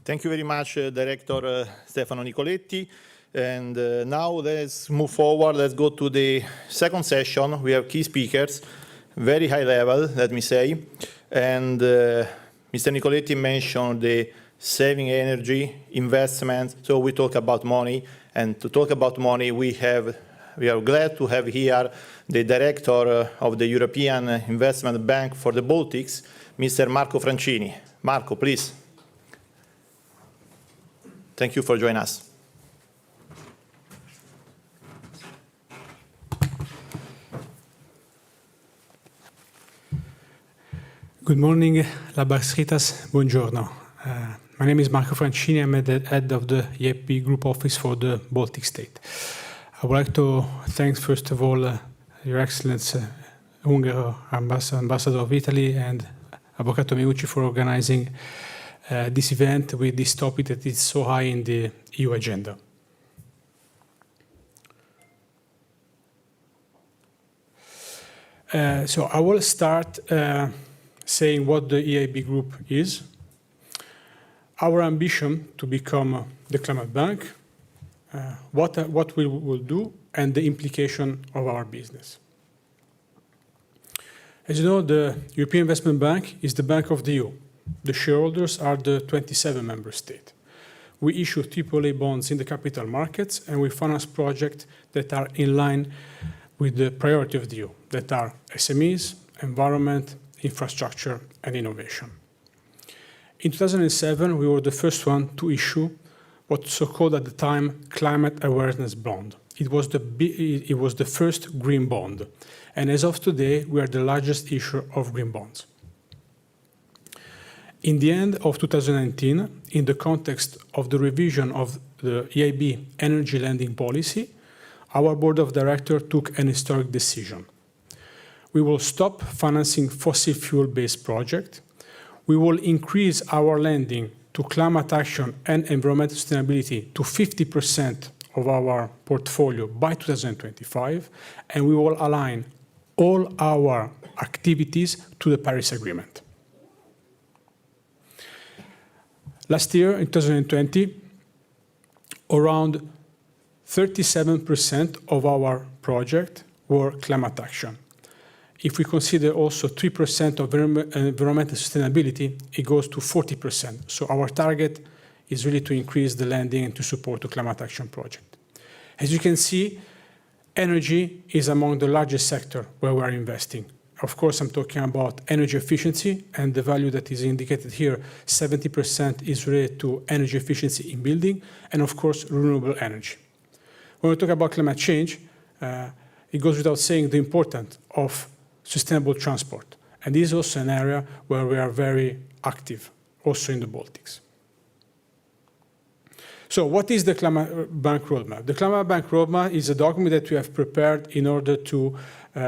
Thank you very much, Director Stefano Nicoletti. And now let's move forward. Let's go to the 2nd session. We have key speakers, very high level, let me say. And Mr. Nicoletti mentioned the saving energy, investment. So we talk about money. And to talk about money, we are glad to have here the Director of the European Investment Bank for the Baltics, Mr. Marco Francini. Marco, please. Thank you for joining us. Good morning, Labas Ritas, buongiorno. My name is Marco Francini. I'm the head of the EIP Group Office for the Baltic State. I would like to thank, first of all, Your Excellency, Hungary Ambassador of Italy, and Avvocato Meucci for organizing this event with this topic that is so high in the EU agenda. So I will start saying what the EIB Group is, our ambition to become the climate bank, what we will do, and the implication of our business. As you know, the European Investment Bank is the bank of the EU. The shareholders are the 27 member states. We issue AAA bonds in the capital markets, and we finance projects that are in line with the priority of the EU, that are SMEs, environment, infrastructure, and innovation. In 2007, we were the first one to issue what's so-called at the time climate awareness bond. It was the first green bond. And as of today, we are the largest issuer of green bonds. In the end of 2019, in the context of the revision of the EIB energy lending policy, our board of directors took an historic decision. We will stop financing fossil fuel-based projects. We will increase our lending to climate action and environmental sustainability to 50% of our portfolio by 2025, and we will align all our activities to the Paris Agreement. Last year, in 2020, around 37% of our projects were climate action. If we consider also 3% of environmental sustainability, it goes to 40%. So our target is really to increase the lending and to support the climate action project. As you can see, energy is among the largest sector where we are investing. Of course, I'm talking about energy efficiency, and the value that is indicated here, 70% is related to energy efficiency in building, and of course, renewable energy. When we talk about climate change, it goes without saying the importance of sustainable transport. And this is also an area where we are very active, also in the Baltics. So what is the Climate Bank Roadmap? The Climate Bank Roadmap is a document that we have prepared in order to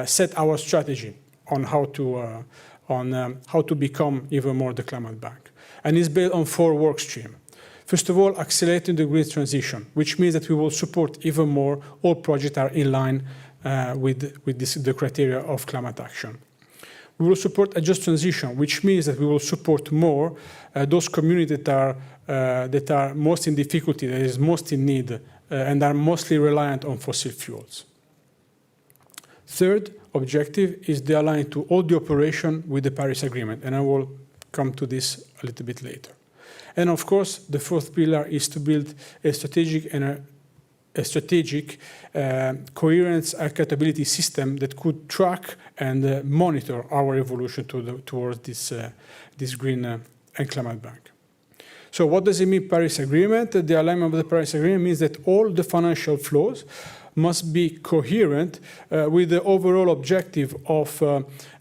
set our strategy on how to become even more the climate bank. And it's built on 4 work streams. First of all, accelerating the green transition, which means that we will support even more all projects that are in line with the criteria of climate action. We will support a just transition, which means that we will support more those communities that are most in difficulty, that is most in need, and are mostly reliant on fossil fuels. Third objective is the alignment to all the operation with the Paris Agreement, and I will come to this a little bit later. And of course, the 4th pillar is to build a strategic coherence accountability system that could track and monitor our evolution towards this green and climate bank. So what does it mean, Paris Agreement? The alignment of the Paris Agreement means that all the financial flows must be coherent with the overall objective of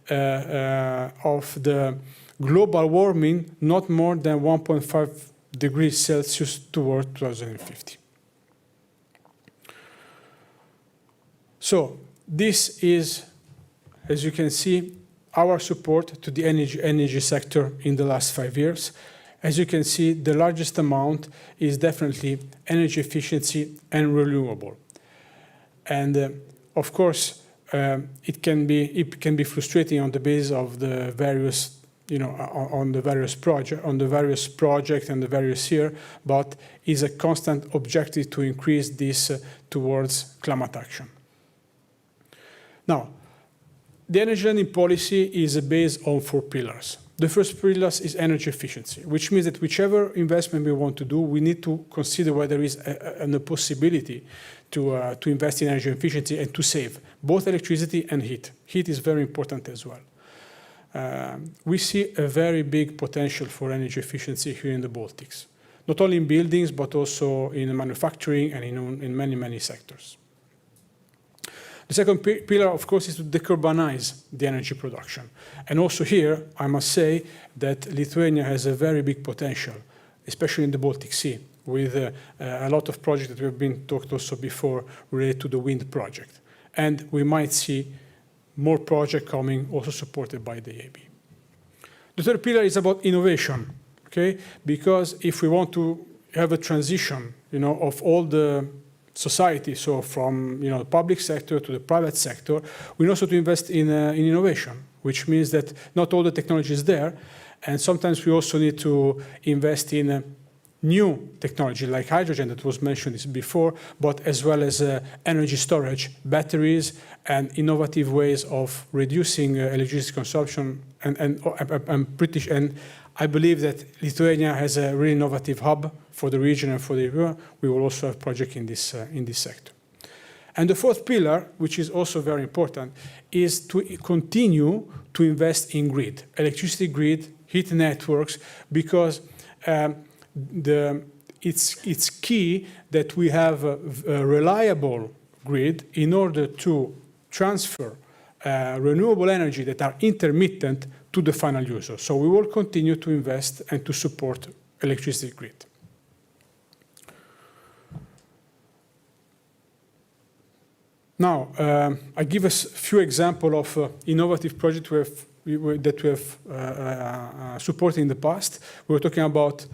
the global warming not more than 1.5 degrees Celsius toward 2050. So this is, as you can see, our support to the energy sector in the last 5 years. As you can see, the largest amount is definitely energy efficiency and renewable. And of course, it can be frustrating on the basis of the various, on the various projects and the various year, but is a constant objective to increase this towards climate action. Now, the energy lending policy is based on 4 pillars. The first pillar is energy efficiency, which means that whichever investment we want to do, we need to consider whether there is a possibility to invest in energy efficiency and to save both electricity and heat. Heat is very important as well. We see a very big potential for energy efficiency here in the Baltics, not only in buildings, but also in manufacturing and in many, many sectors. The second pillar, of course, is to decarbonize the energy production. And also here, I must say that Lithuania has a very big potential, especially in the Baltic Sea, with a lot of projects that have been talked also before related to the wind project. And we might see more projects coming, also supported by the EIB. The third pillar is about innovation, okay? Because if we want to have a transition, of all the society, so from the public sector to the private sector, we need also to invest in innovation, which means that not all the technology is there, and sometimes we also need to invest in new technology like hydrogen that was mentioned before, but as well as energy storage, batteries, and innovative ways of reducing electricity consumption. And I believe that Lithuania has a really innovative hub for the region and for the EU. We will also have projects in this sector. And the fourth pillar, which is also very important, is to continue to invest in grid, electricity grid, heat networks, because it's key that we have a reliable grid in order to transfer renewable energy that are intermittent to the final user. So we will continue to invest and to support electricity grid. Now, I give us a few examples of innovative projects that we have supported in the past. We were talking about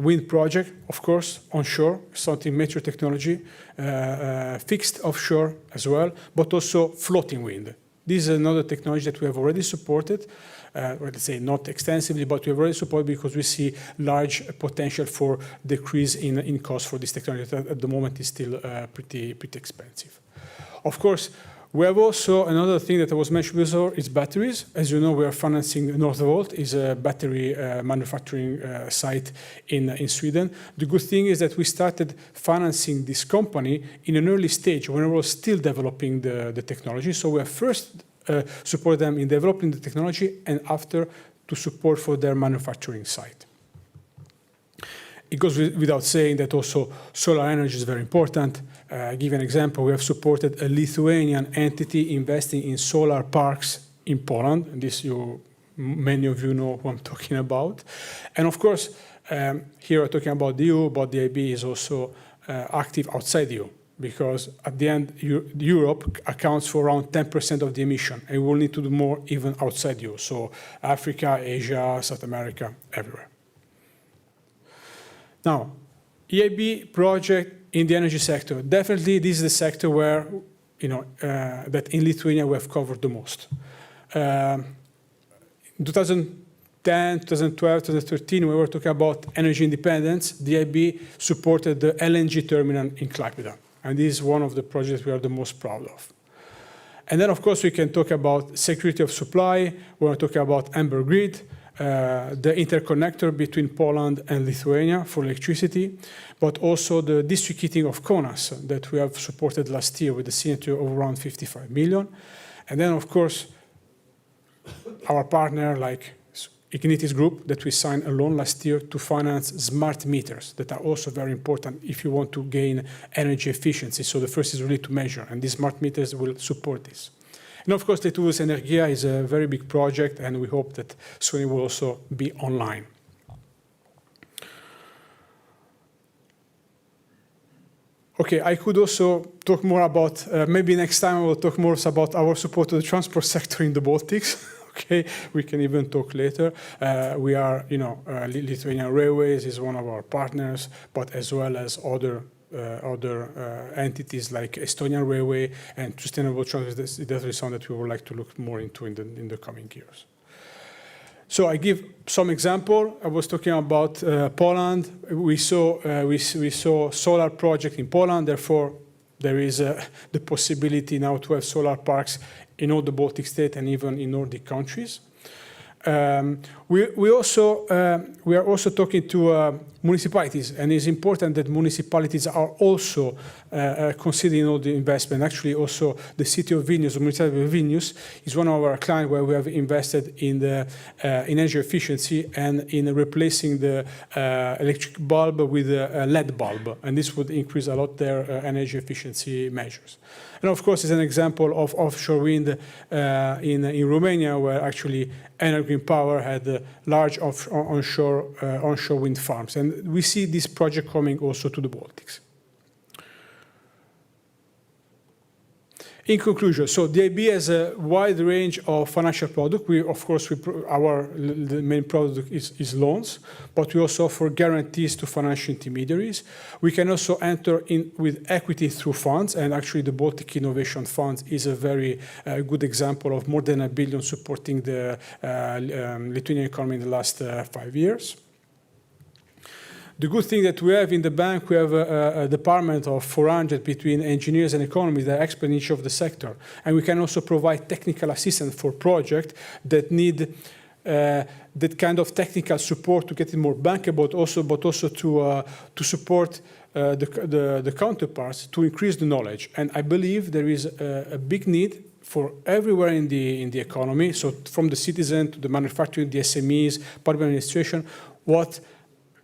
wind project, of course, onshore, something major technology, fixed offshore as well, but also floating wind. This is another technology that we have already supported, or let's say not extensively, but we have already supported because we see large potential for decrease in cost for this technology that at the moment is still pretty expensive. Of course, we have also another thing that I was mentioning before is batteries. As you know, we are financing Northvolt, is a battery manufacturing site in Sweden. The good thing is that we started financing this company in an early stage when we were still developing the technology. So we have first support them in developing the technology and after to support for their manufacturing site. It goes without saying that also solar energy is very important. Give an example, we have supported a Lithuanian entity investing in solar parks in Poland. And this, many of you know who I'm talking about. And of course, here we're talking about the EU, but the IB is also active outside the EU, because at the end, Europe accounts for around 10% of the emission, and we will need to do more even outside the EU. So Africa, Asia, South America, everywhere. Now, EIB project in the energy sector. Definitely, this is the sector where, that in Lithuania we have covered the most. In 2010, 2012, 2013, we were talking about energy independence. The EIB supported the LNG terminal in Klaipėda, and this is one of the projects we are the most proud of. And then, of course, we can talk about security of supply. We're talking about Amber Grid, the interconnector between Poland and Lithuania for electricity, but also the district heating of Kaunas that we have supported last year with a signature of around 55 million. And then, of course, our partner like Ignitis Group that we signed a loan last year to finance smart meters that are also very important if you want to gain energy efficiency. So the first is really to measure, and these smart meters will support this. And of course, Lietuvos Energia is a very big project, and we hope that soon it will also be online. Okay, I could also talk more about, maybe next time I will talk more about our support to the transport sector in the Baltics. Okay, we can even talk later. We are, Lithuanian Railways is one of our partners, but as well as other entities like Estonian Railway and Sustainable Transport. That is something that we would like to look more into in the coming years. So I give some example. I was talking about Poland. We saw solar project in Poland. Therefore, there is the possibility now to have solar parks in all the Baltic states and even in Nordic countries. We are also talking to municipalities, and it's important that municipalities are also considering all the investment. Actually, also the city of Vilnius, the municipality of Vilnius, is one of our clients where we have invested in the energy efficiency and in replacing the electric bulb with a LED bulb, and this would increase a lot their energy efficiency measures. And of course, it's an example of offshore wind in Romania, where actually Energreen Power had large onshore wind farms. And we see this project coming also to the Baltics. In conclusion, so the IB has a wide range of financial products. The main product is loans, but we also offer guarantees to financial intermediaries. We can also enter in with equity through funds, and actually the Baltic Innovation Fund is a very good example of more than 1 billion supporting the Lithuanian economy in the last 5 years. The good thing that we have in the bank, we have a department of 400 between engineers and economists that are expert in each of the sector. And we can also provide technical assistance for projects that need that kind of technical support to get it more bankable, but also to support the counterparts to increase the knowledge. And I believe there is a big need for everywhere in the economy, so from the citizen to the manufacturing, the SMEs, public administration, what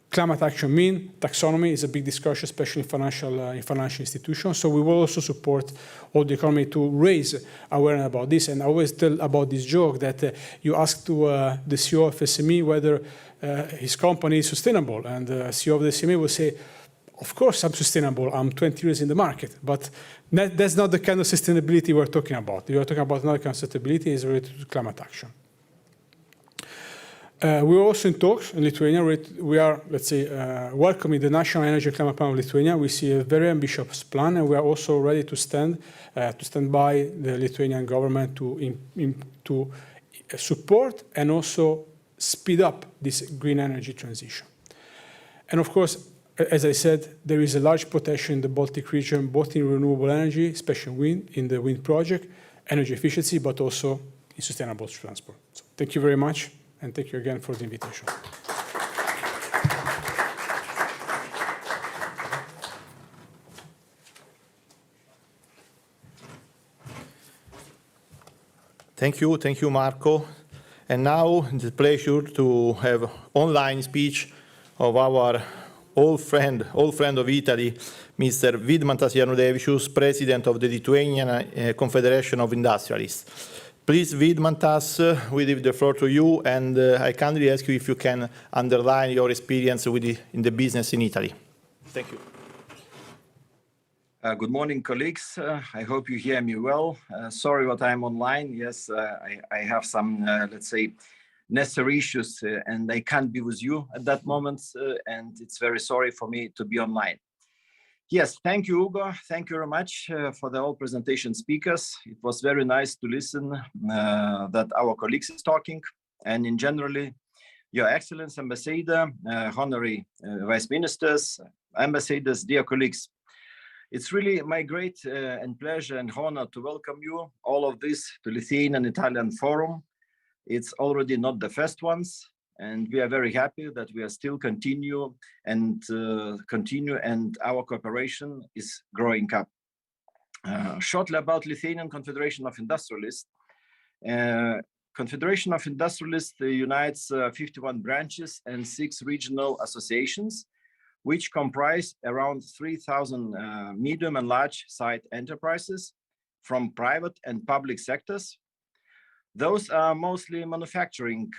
climate action mean. Taxonomy is a big discussion, especially in financial institutions. So we will also support all the economy to raise awareness about this. And I always tell about this joke that you ask to the CEO of SME whether his company is sustainable, and the CEO of the SME will say, "Of course I'm sustainable. I'm 20 years in the market." But that's not the kind of sustainability we're talking about. We are talking about another kind of sustainability is related to climate action. We're also in talks in Lithuania. We are, let's say, welcoming the National Energy and Climate Plan of Lithuania. We see a very ambitious plan, and we are also ready to stand by the Lithuanian government to support and also speed up this green energy transition. And of course, as I said, there is a large potential in the Baltic region, both in renewable energy, especially wind, in the wind project, energy efficiency, but also in sustainable transport. So thank you very much. And thank you again for the invitation. Thank you, Marco. And now it's a pleasure to have online speech of our old friend of Italy, Mr. Vidmantas Janulevičius, President of the Lithuanian Confederation of Industrialists. Please, Vidmantas, we leave the floor to you, and I kindly ask you if you can underline your experience in the business in Italy. Thank you. Good morning, colleagues. I hope you hear me well. Sorry that I'm online. Yes, I have some, let's say, necessary issues, and I can't be with you at that moment, and it's very sorry for me to be online. Yes, thank you, Ugo. Thank you very much for the whole presentation speakers. It was very nice to listen that our colleagues is talking, and in generally, Your Excellency, Ambassador, honorary Vice Ministers, Ambassadors, dear colleagues. It's really my great and pleasure and honor to welcome you, all of this, to Lithuanian Italian Forum. It's already not the first ones, and we are very happy that we are still continue and our cooperation is growing up. Shortly about Lithuanian Confederation of Industrialists. Confederation of Industrialists unites 51 branches and 6 regional associations, which comprise around 3,000 medium and large-sized enterprises from private and public sectors. Those are mostly manufacturing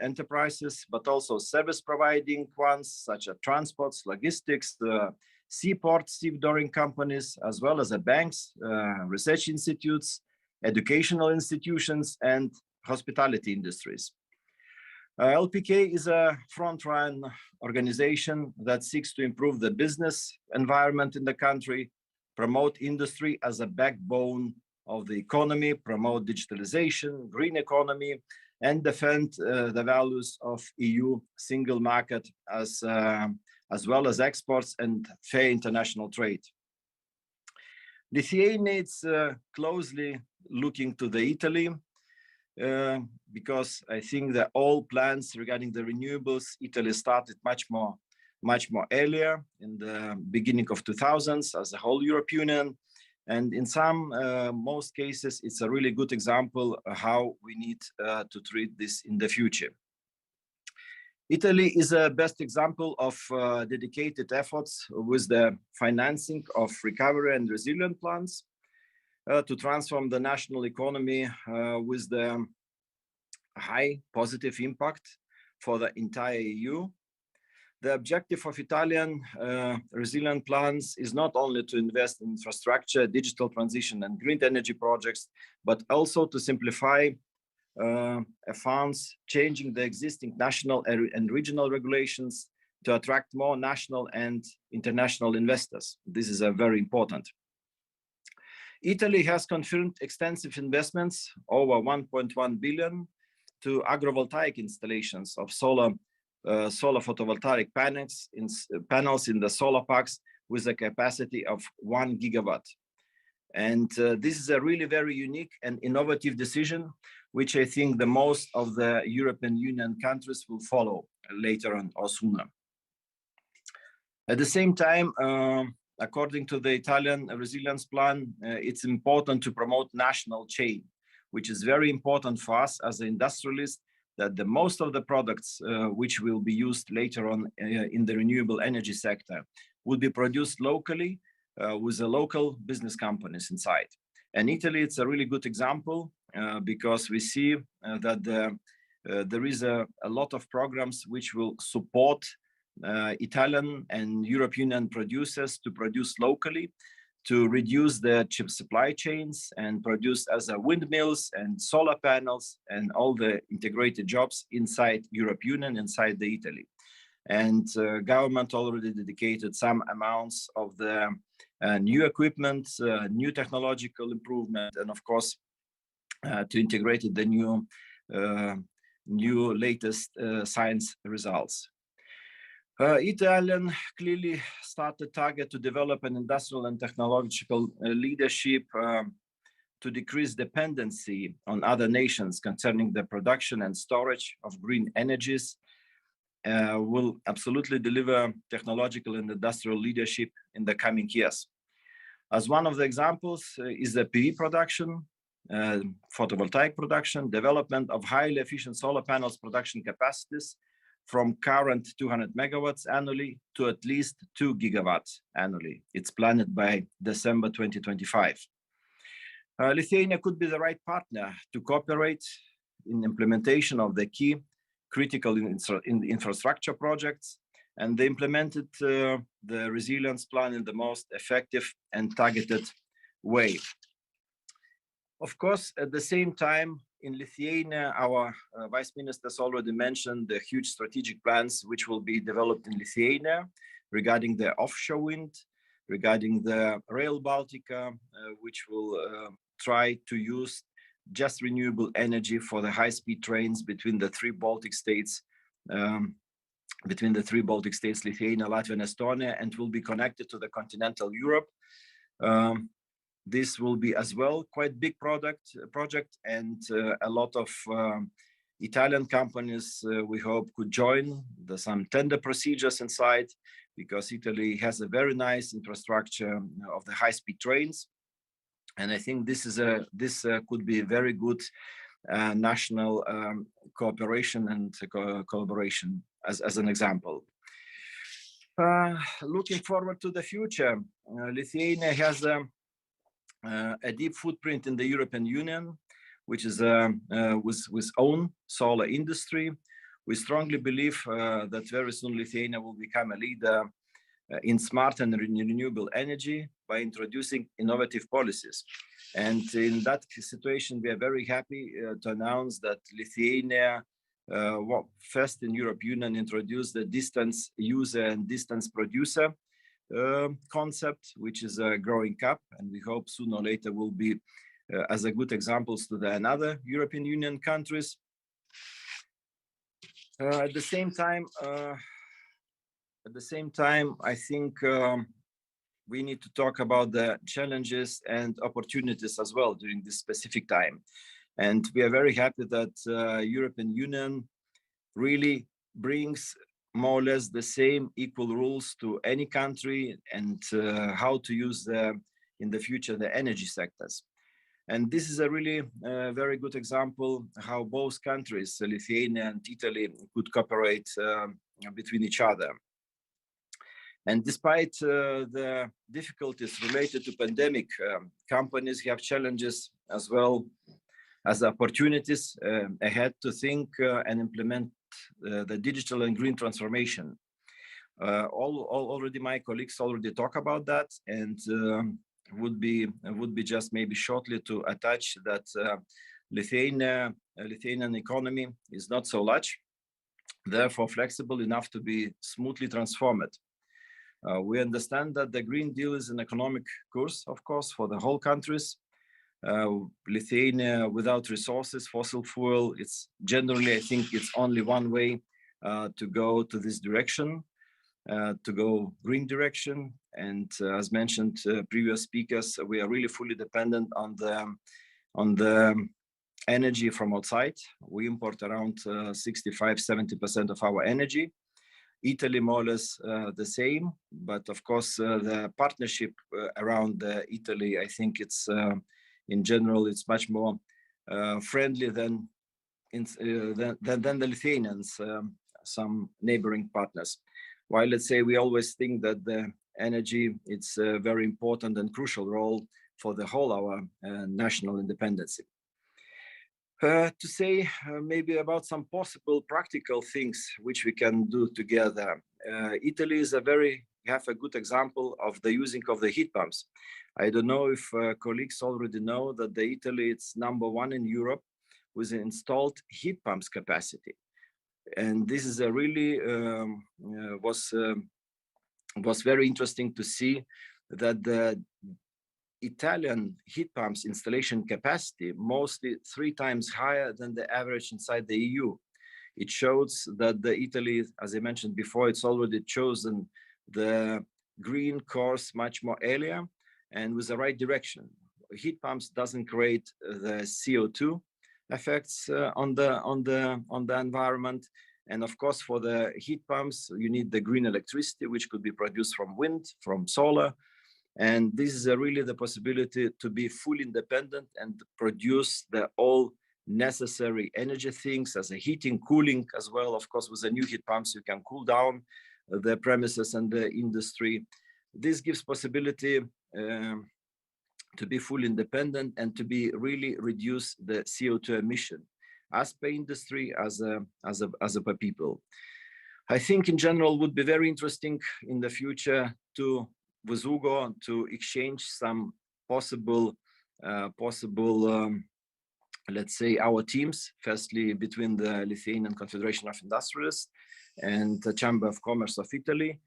enterprises, but also service-providing ones, such as transports, logistics, seaports, stevedoring companies, as well as banks, research institutes, educational institutions, and hospitality industries. LPK is a front-line organization that seeks to improve the business environment in the country, promote industry as a backbone of the economy, promote digitalization, green economy, and defend the values of EU single market as well as exports and fair international trade. Lithuania is closely looking to the Italy because I think that all plans regarding the renewables, Italy started much more earlier in the beginning of 2000s as a whole European Union. And in most cases, it's a really good example of how we need to treat this in the future. Italy is a best example of dedicated efforts with the financing of recovery and resilience plans to transform the national economy with the high positive impact for the entire EU. The objective of Italian resilient plans is not only to invest in infrastructure, digital transition, and green energy projects, but also to simplify funds, changing the existing national and regional regulations to attract more national and international investors. This is very important. Italy has confirmed extensive investments, over 1.1 billion, to agrivoltaic installations of solar photovoltaic panels in the solar parks with a capacity of 1 gigawatt. And this is a really very unique and innovative decision, which I think the most of the European Union countries will follow later on or sooner. At the same time, according to the Italian resilience plan, it's important to promote national chain, which is very important for us as industrialists, that the most of the products which will be used later on in the renewable energy sector will be produced locally with the local business companies inside. And Italy, it's a really good example because we see that there is a lot of programs which will support Italian and European producers to produce locally, to reduce the chip supply chains and produce as windmills and solar panels and all the integrated jobs inside European Union, inside the Italy. And government already dedicated some amounts of the new equipment, new technological improvement, and of course, to integrate the new latest science results. Italian clearly started target to develop an industrial and technological leadership to decrease dependency on other nations concerning the production and storage of green energies, will absolutely deliver technological and industrial leadership in the coming years. As one of the examples is the PV production, photovoltaic production, development of highly efficient solar panels production capacities from current 200 megawatts annually to at least 2 gigawatts annually. It's planned by December 2025. Lithuania could be the right partner to cooperate in implementation of the key critical infrastructure projects, and they implemented the resilience plan in the most effective and targeted way. Of course, at the same time, in Lithuania, our vice ministers already mentioned the huge strategic plans which will be developed in Lithuania regarding the offshore wind, regarding the Rail Baltica, which will try to use just renewable energy for the high-speed trains between the three Baltic states, Lithuania, Latvia, and Estonia, and will be connected to the continental Europe. This will be as well quite big project, and a lot of Italian companies we hope could join some tender procedures inside, because Italy has a very nice infrastructure of the high-speed trains, and I think this could be a very good national cooperation and collaboration as an example. Looking forward to the future, Lithuania has a deep footprint in the European Union, which is with own solar industry. We strongly believe that very soon Lithuania will become a leader in smart and renewable energy by introducing innovative policies. And in that situation, we are very happy to announce that Lithuania, first in European Union, introduced the distance user and distance producer concept, which is growing up, and we hope sooner or later will be as a good examples to the another European Union countries. At the same time, I think we need to talk about the challenges and opportunities as well during this specific time. And we are very happy that European Union really brings more or less the same equal rules to any country, and how to use in the future the energy sectors. And this is a really very good example how both countries, Lithuania and Italy, could cooperate between each other. And despite the difficulties related to pandemic, companies have challenges as well as opportunities ahead to think and implement the digital and green transformation. Already my colleagues already talk about that, and would be just maybe shortly to attach that Lithuanian economy is not so large, therefore flexible enough to be smoothly transformed. We understand that the Green Deal is an economic course, of course, for the whole countries. Lithuania without resources, fossil fuel, it's generally, I think it's only one way to go to this direction, to go green direction. And as mentioned, previous speakers, we are really fully dependent on the energy from outside. We import around 65-70% of our energy. Italy more or less the same, but of course the partnership around Italy, I think it's in general it's much more friendly than the Lithuanians, some neighboring partners. While let's say we always think that the energy it's a very important and crucial role for the whole our national independence. To say maybe about some possible practical things which we can do together. Italy is have a good example of the using of the heat pumps. I don't know if colleagues already know that the Italy it's #1 in Europe with installed heat pumps capacity, and this is a really was very interesting to see that the Italian heat pumps installation capacity mostly 3 times higher than the average inside the EU. It shows that the Italy, as I mentioned before, it's already chosen the green course much more earlier and with the right direction. Heat pumps doesn't create the CO2 effects on the environment. And of course, for the heat pumps, you need the green electricity, which could be produced from wind, from solar. And this is really the possibility to be fully independent and produce the all necessary energy things as a heating, cooling as well. Of course, with the new heat pumps, you can cool down the premises and the industry. This gives possibility to be fully independent and to be really reduce the CO2 emission as per industry, as a per people. I think in general would be very interesting in the future to with Hugo to exchange some possible, let's say, our teams, firstly between the Lithuanian Confederation of Industrialists and the Chamber of Commerce of Italy,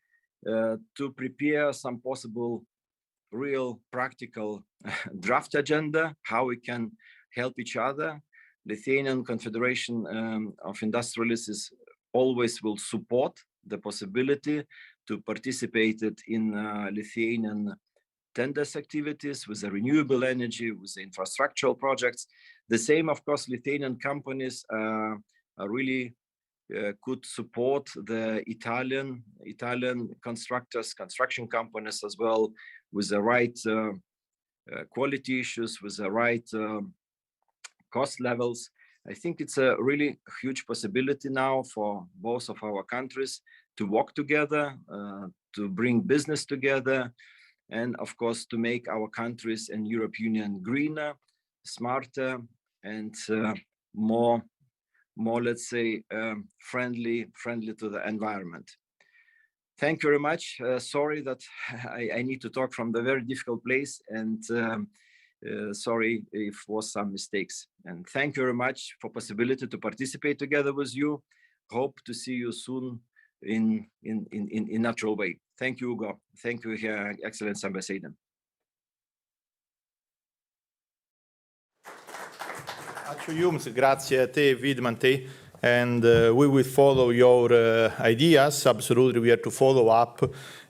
to prepare some possible real practical draft agenda, how we can help each other. Lithuanian Confederation of Industrialists always will support the possibility to participate in Lithuanian tenders activities with the renewable energy, with the infrastructural projects. The same, of course, Lithuanian companies really could support the Italian constructors, construction companies as well, with the right quality issues, with the right cost levels. I think it's a really huge possibility now for both of our countries to work together, to bring business together, and of course to make our countries and European Union greener, smarter, and more, let's say, friendly to the environment. Thank you very much. Sorry that I need to talk from the very difficult place, and sorry if was some mistakes. And thank you very much for possibility to participate together with you. Hope to see you soon in natural way. Thank you, Hugo. Thank you, Excellence Ambassador. Ačiū Jums, grazie a te, Vidmantai. And we will follow your ideas. Absolutely, we have to follow up.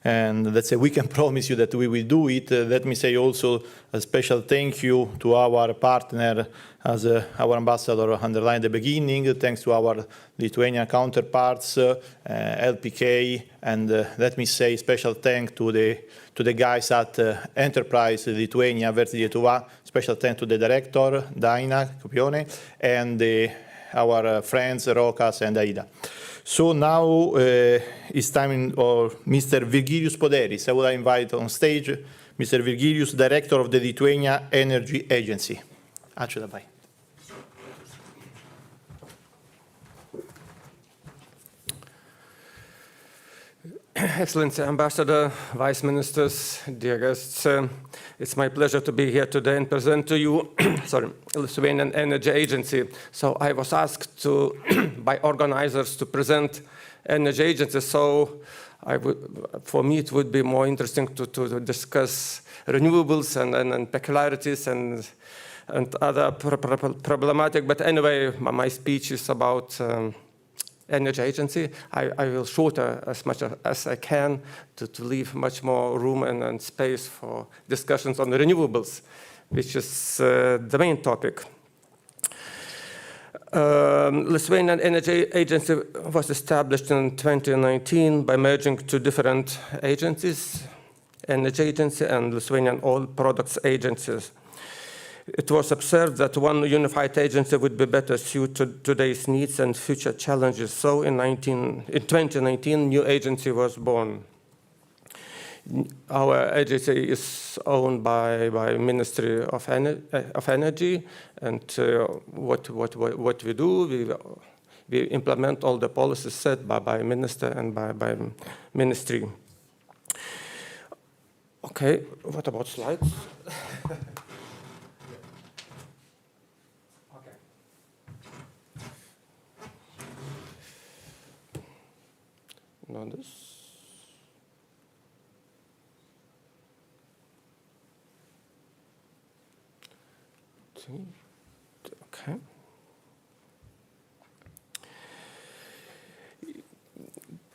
And let's say we can promise you that we will do it. Let me say also a special thank you to our partner, as our ambassador underlined at the beginning. Thanks to our Lithuanian counterparts, LPK, and let me say special thanks to the guys at Enterprise Lithuania, Verti Lietuva. Special thanks to the director, Daina Copione, and our friends Rokas and Aida. So now it's time for Mr. Virgilijus Poderis. I will invite on stage Mr. Virgilijus, Director of the Lithuania Energy Agency. Ačiū labai. Excellency Ambassador, Vice Ministers, dear guests, it's my pleasure to be here today and present to you Lithuanian Energy Agency. So I was asked by organizers to present Energy Agency, so for me it would be more interesting to discuss renewables and peculiarities and other problematic. But anyway, my speech is about Energy Agency. I will shorten as much as I can to leave much more room and space for discussions on the renewables, which is the main topic. Lithuanian Energy Agency was established in 2019 by merging two different agencies, Energy Agency and Lithuanian Oil Products Agencies. It was observed that one unified agency would be better suited to today's needs and future challenges. So in 2019, new agency was born. Our agency is owned by Ministry of Energy, and what we do, we implement all the policies set by minister and by ministry. Okay, what about slides? Not this. Okay.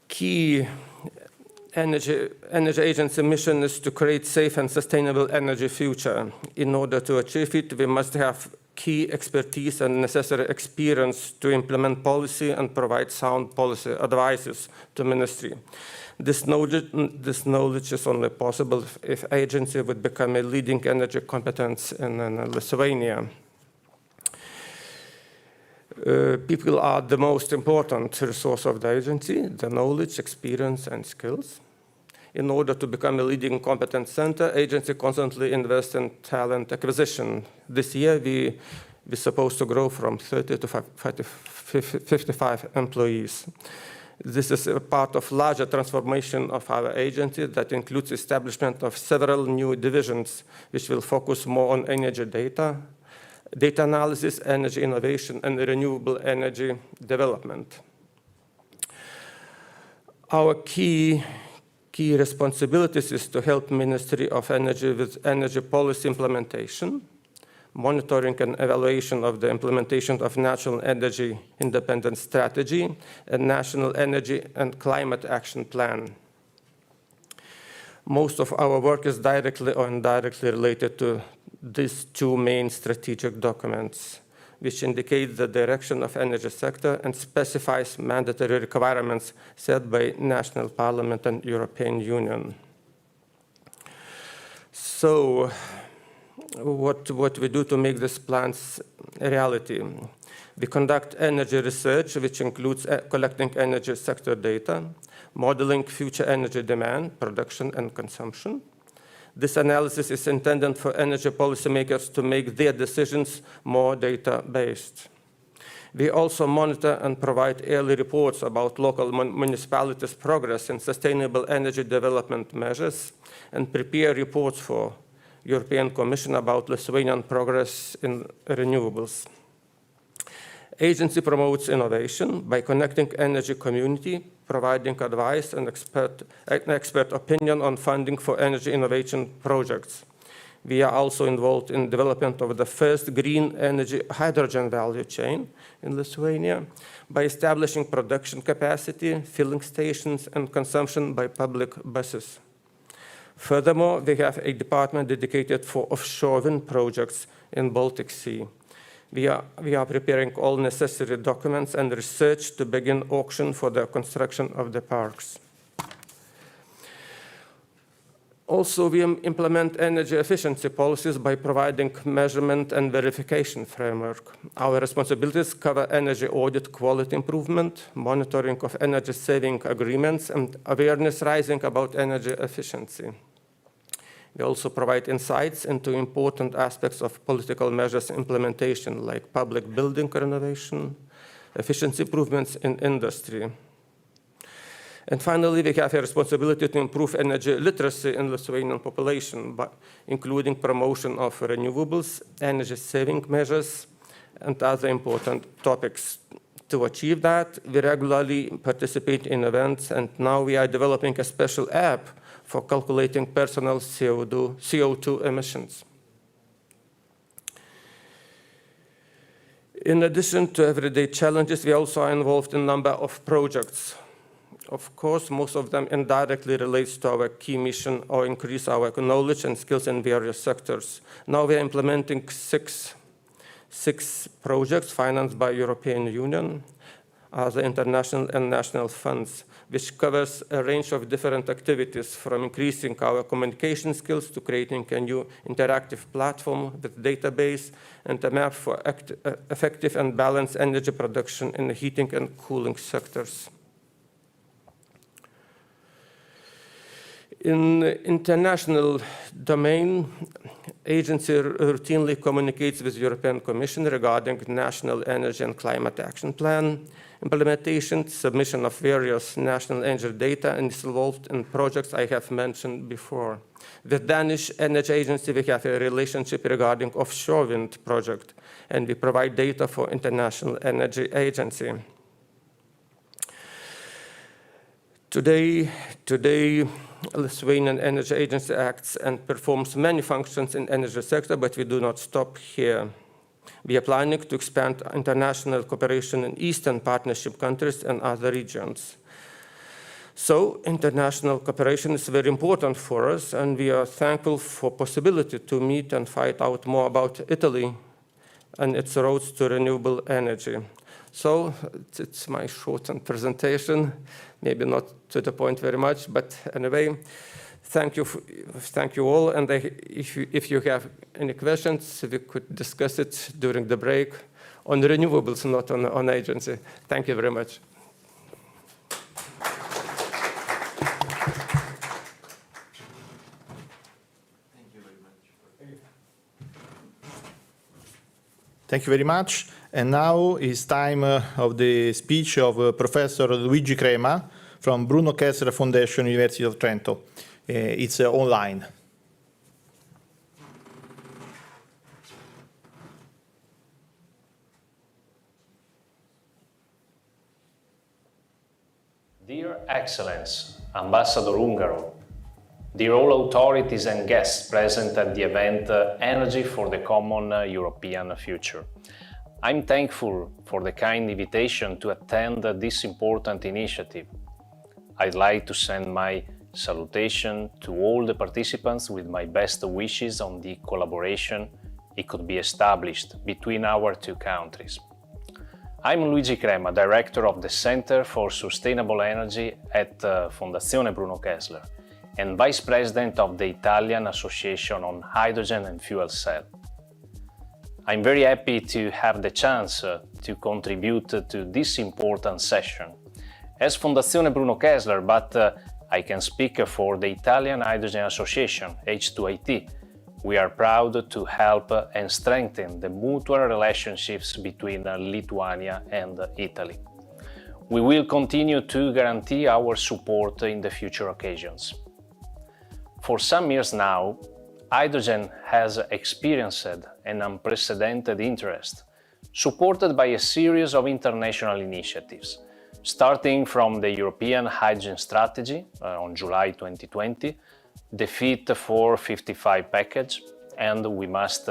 Key energy agency mission is to create safe and sustainable energy future. In order to achieve it, we must have key expertise and necessary experience to implement policy and provide sound policy advices to ministry. This knowledge is only possible if agency would become a leading energy competence in Lithuania. People are the most important resource of the agency, the knowledge, experience, and skills. In order to become a leading competence center, agency constantly invests in talent acquisition. This year, we're supposed to grow from 30 to 55 employees. This is a part of larger transformation of our agency that includes establishment of several new divisions, which will focus more on energy data analysis, energy innovation, and renewable energy development. Our key responsibilities is to help Ministry of Energy with energy policy implementation, monitoring and evaluation of the implementation of National Energy Independence Strategy and National Energy and Climate Action Plan. Most of our work is directly or indirectly related to these two main strategic documents, which indicate the direction of energy sector and specifies mandatory requirements set by National Parliament and European Union. So, what we do to make these plans a reality? We conduct energy research, which includes collecting energy sector data, modeling future energy demand, production, and consumption. This analysis is intended for energy policymakers to make their decisions more data-based. We also monitor and provide early reports about local municipalities' progress in sustainable energy development measures and prepare reports for European Commission about Lithuanian progress in renewables. Agency promotes innovation by connecting energy community, providing advice and expert opinion on funding for energy innovation projects. We are also involved in development of the first green energy hydrogen value chain in Lithuania by establishing production capacity, filling stations, and consumption by public buses. Furthermore, we have a department dedicated for offshore wind projects in Baltic Sea. We are preparing all necessary documents and research to begin auction for the construction of the parks. Also, we implement energy efficiency policies by providing measurement and verification framework. Our responsibilities cover energy audit quality improvement, monitoring of energy saving agreements, and awareness raising about energy efficiency. We also provide insights into important aspects of political measures implementation, like public building renovation, efficiency improvements in industry. And finally, we have a responsibility to improve energy literacy in Lithuanian population, including promotion of renewables, energy-saving measures, and other important topics. To achieve that, we regularly participate in events, and now we are developing a special app for calculating personal CO2 emissions. In addition to everyday challenges, we also are involved in a number of projects. Of course, most of them indirectly relates to our key mission or increase our knowledge and skills in various sectors. Now we are implementing six projects financed by European Union, other international and national funds, which covers a range of different activities, from increasing our communication skills to creating a new interactive platform with database and a map for effective and balanced energy production in the heating and cooling sectors. In the international domain, agency routinely communicates with the European Commission regarding National Energy and Climate Action Plan, implementation, submission of various national energy data, and is involved in projects I have mentioned before. With Danish Energy Agency, we have a relationship regarding offshore wind project, and we provide data for International Energy Agency. Today, Lithuanian Energy Agency acts and performs many functions in the energy sector, but we do not stop here. We are planning to expand international cooperation in Eastern Partnership countries and other regions. So international cooperation is very important for us, and we are thankful for the possibility to meet and find out more about Italy and its roads to renewable energy. So it's my shortened presentation, maybe not to the point very much, but anyway, thank you all. And if you have any questions, we could discuss it during the break on renewables, not on agency. Thank you very much. Thank you very much. And now it's time of the speech of Professor Luigi Crema from Bruno Kessler Foundation, University of Trento. It's online. Dear Excellence, Ambassador Ungaro, dear all authorities and guests present at the event Energy for the Common European Future. I'm thankful for the kind invitation to attend this important initiative. I'd like to send my salutation to all the participants with my best wishes on the collaboration it could be established between our two countries. I'm Luigi Crema, Director of the Center for Sustainable Energy at Fondazione Bruno Kessler and Vice President of the Italian Association on Hydrogen and Fuel Cell. I'm very happy to have the chance to contribute to this important session. As Fondazione Bruno Kessler, but I can speak for the Italian Hydrogen Association, H2IT. We are proud to help and strengthen the mutual relationships between Lithuania and Italy. We will continue to guarantee our support in the future occasions. For some years now, hydrogen has experienced an unprecedented interest, supported by a series of international initiatives, starting from the European Hydrogen Strategy on July 2020, the Fit for 55 package, and we must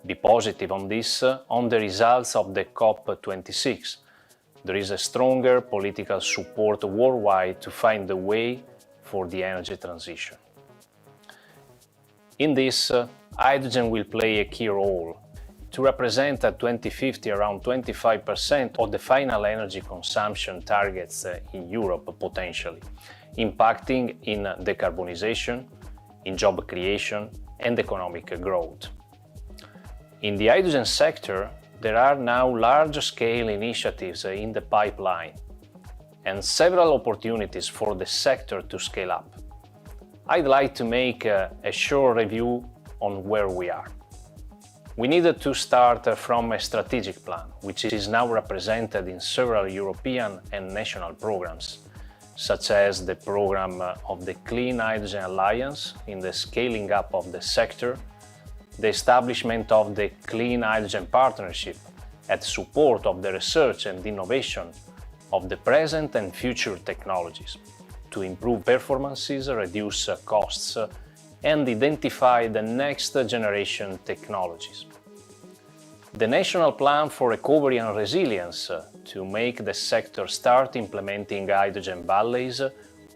be positive on this, on the results of the COP26. There is a stronger political support worldwide to find the way for the energy transition. In this, hydrogen will play a key role to represent at 2050 around 25% of the final energy consumption targets in Europe potentially, impacting in decarbonization, in job creation and economic growth. In the hydrogen sector, there are now large-scale initiatives in the pipeline and several opportunities for the sector to scale up. I'd like to make a short review on where we are. We needed to start from a strategic plan, which is now represented in several European and national programs, such as the program of the Clean Hydrogen Alliance in the scaling up of the sector, the establishment of the Clean Hydrogen Partnership at support of the research and innovation of the present and future technologies to improve performances, reduce costs, and identify the next generation technologies. The National Plan for Recovery and Resilience to make the sector start implementing hydrogen valleys,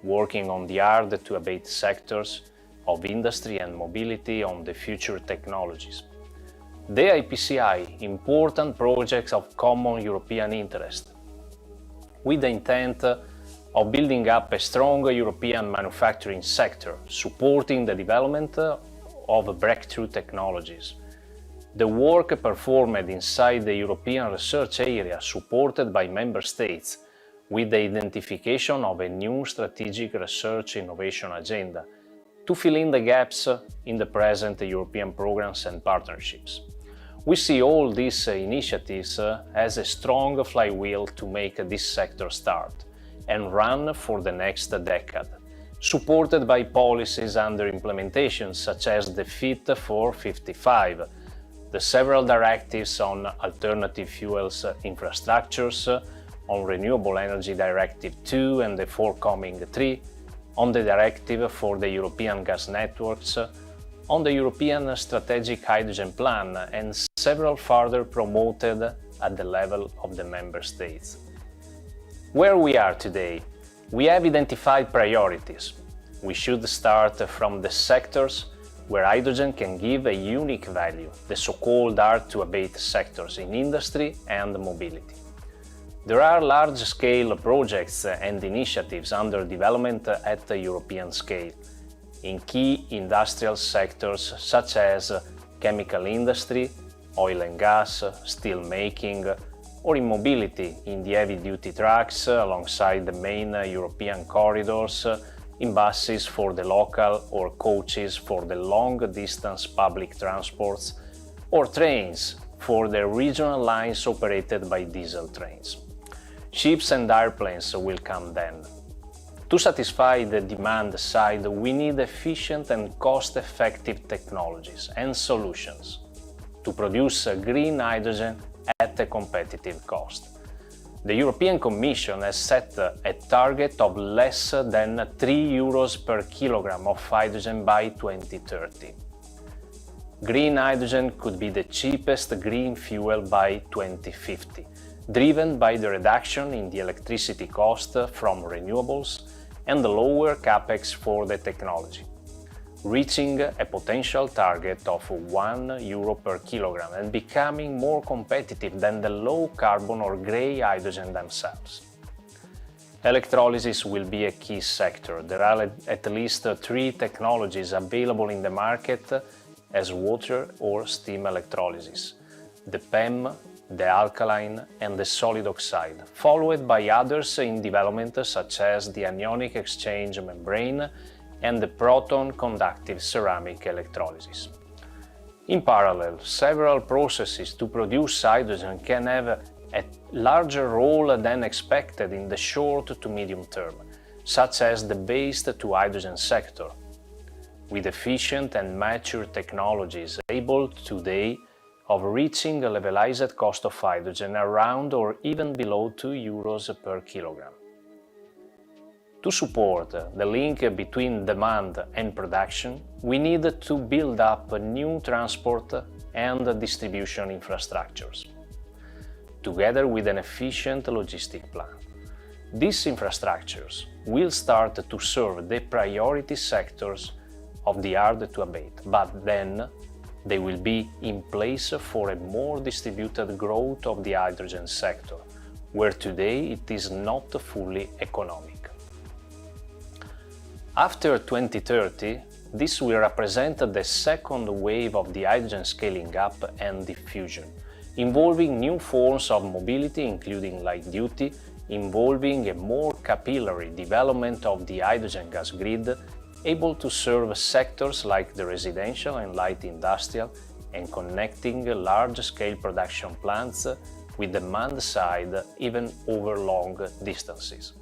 working on the hard-to-abate sectors of industry and mobility on the future technologies. The IPCEI, important projects of common European interest, with the intent of building up a strong European manufacturing sector, supporting the development of breakthrough technologies. The work performed inside the European research area, supported by Member States, with the identification of a new strategic research innovation agenda, to fill in the gaps in the present European programs and partnerships. We see all these initiatives as a strong flywheel to make this sector start and run for the next decade, supported by policies under implementation such as the Fit for 55, the several directives on alternative fuels infrastructures, on Renewable Energy Directive 2 and the forthcoming 3, on the Directive for the European gas networks, on the European Strategic Hydrogen Plan, and several further promoted at the level of the Member States. Where we are today, we have identified priorities. We should start from the sectors where hydrogen can give a unique value, the so-called hard-to-abate sectors in industry and mobility. There are large-scale projects and initiatives under development at the European scale, in key industrial sectors such as chemical industry, oil and gas, steel making, or in mobility in the heavy-duty trucks alongside the main European corridors, in buses for the local or coaches for the long-distance public transports, or trains for the regional lines operated by diesel trains. Ships and airplanes will come then. To satisfy the demand side, we need efficient and cost-effective technologies and solutions to produce green hydrogen at a competitive cost. The European Commission has set a target of less than 3 euros per kilogram of hydrogen by 2030. Green hydrogen could be the cheapest green fuel by 2050, driven by the reduction in the electricity cost from renewables and the lower capex for the technology, reaching a potential target of 1 euro per kilogram and becoming more competitive than the low-carbon or grey hydrogen themselves. Electrolysis will be a key sector. There are at least 3 technologies available in the market as water or steam electrolysis: the PEM, the alkaline and the solid oxide, followed by others in development such as the anionic exchange membrane and the proton-conductive ceramic electrolysis. In parallel, several processes to produce hydrogen can have a larger role than expected in the short to medium term, such as the waste-to-hydrogen sector, with efficient and mature technologies able today of reaching a levelized cost of hydrogen around or even below 2 euros per kilogram. To support the link between demand and production, we need to build up new transport and distribution infrastructures, together with an efficient logistic plan. These infrastructures will start to serve the priority sectors of the hard-to-abate, but then they will be in place for a more distributed growth of the hydrogen sector, where today it is not fully economic. After 2030, this will represent the second wave of the hydrogen scaling up and diffusion, involving new forms of mobility, including light duty, involving a more capillary development of the hydrogen gas grid, able to serve sectors like the residential and light industrial, and connecting large-scale production plants with demand side even over long distances.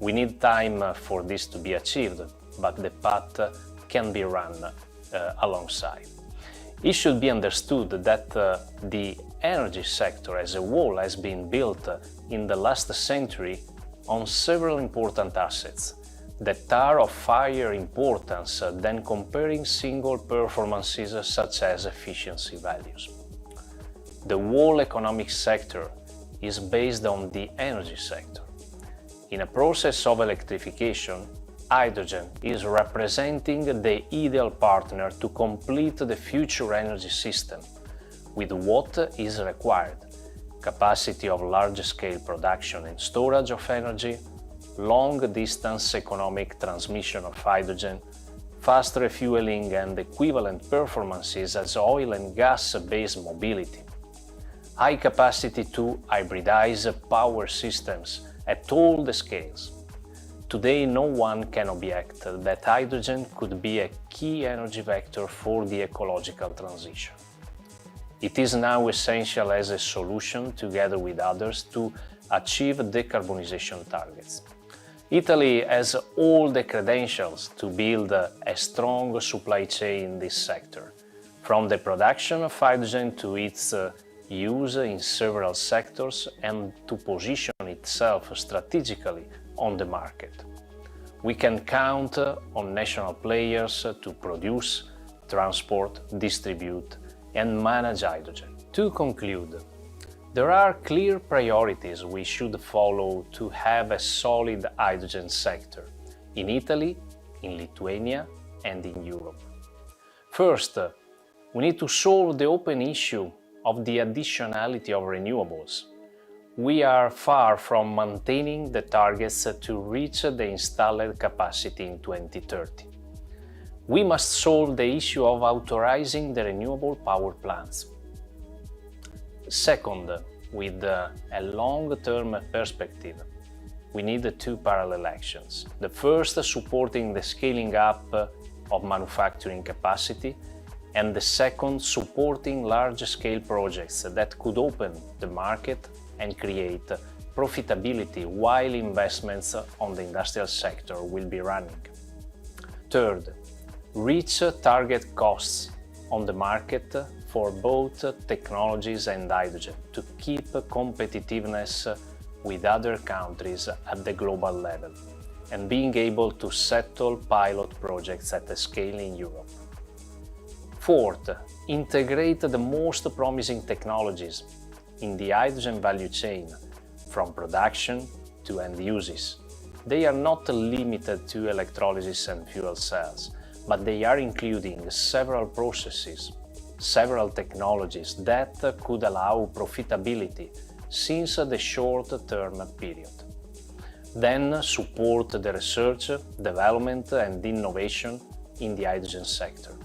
We need time for this to be achieved, but the path can be run alongside. It should be understood that the energy sector as a whole has been built in the last century on several important assets that are of higher importance than comparing single performances such as efficiency values. The whole economic sector is based on the energy sector. In a process of electrification, hydrogen is representing the ideal partner to complete the future energy system with what is required: capacity of large-scale production and storage of energy, long-distance economic transmission of hydrogen, fast refueling and equivalent performances as oil and gas-based mobility, high capacity to hybridize power systems at all the scales. Today, no one can object that hydrogen could be a key energy vector for the ecological transition. It is now essential as a solution, together with others, to achieve decarbonization targets. Italy has all the credentials to build a strong supply chain in this sector, from the production of hydrogen to its use in several sectors and to position itself strategically on the market. We can count on national players to produce, transport, distribute, and manage hydrogen. To conclude, there are clear priorities we should follow to have a solid hydrogen sector in Italy, in Lithuania, and in Europe. First, we need to solve the open issue of the additionality of renewables. We are far from maintaining the targets to reach the installed capacity in 2030. We must solve the issue of authorizing the renewable power plants. Second, with a long-term perspective, we need two parallel actions. The first, supporting the scaling up of manufacturing capacity, and the second, supporting large-scale projects that could open the market and create profitability while investments on the industrial sector will be running. Third, reach target costs on the market for both technologies and hydrogen to keep competitiveness with other countries at the global level and being able to settle pilot projects at a scale in Europe. Fourth, integrate the most promising technologies in the hydrogen value chain, from production to end uses. They are not limited to electrolysis and fuel cells, but they are including several processes, several technologies that could allow profitability since the short-term period. Then support the research, development and innovation in the hydrogen sector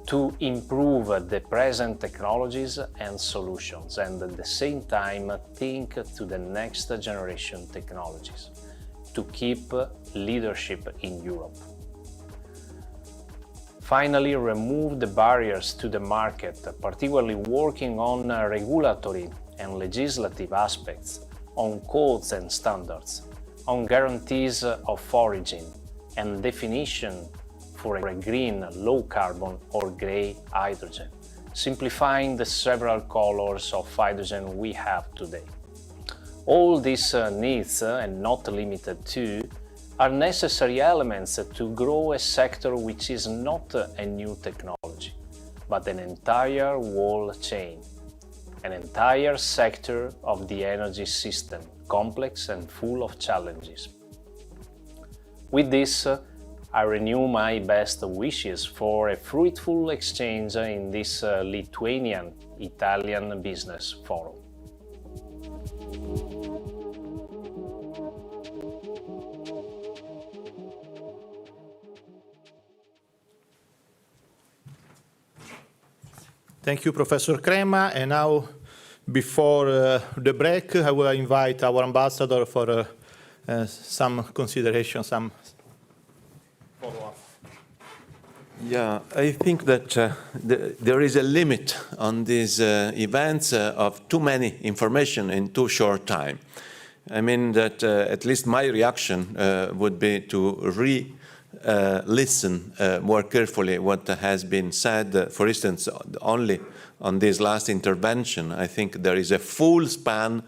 to improve the present technologies and solutions, and at the same time think to the next generation technologies to keep leadership in Europe. Finally, remove the barriers to the market, particularly working on regulatory and legislative aspects, on codes and standards, on guarantees of origin and definition for a green, low-carbon or grey hydrogen, simplifying the several colors of hydrogen we have today. All these needs, and not limited to, are necessary elements to grow a sector which is not a new technology, but an entire whole chain, an entire sector of the energy system, complex and full of challenges. With this, I renew my best wishes for a fruitful exchange in this Lithuanian-Italian business forum. Thank you, Professor Crema. And now, before the break, I will invite our ambassador for some consideration, some follow-up. Yeah, I think that there is a limit on these events of too many information in too short time. I mean that at least my reaction would be to listen more carefully what has been said. For instance, only on this last intervention, I think there is a full span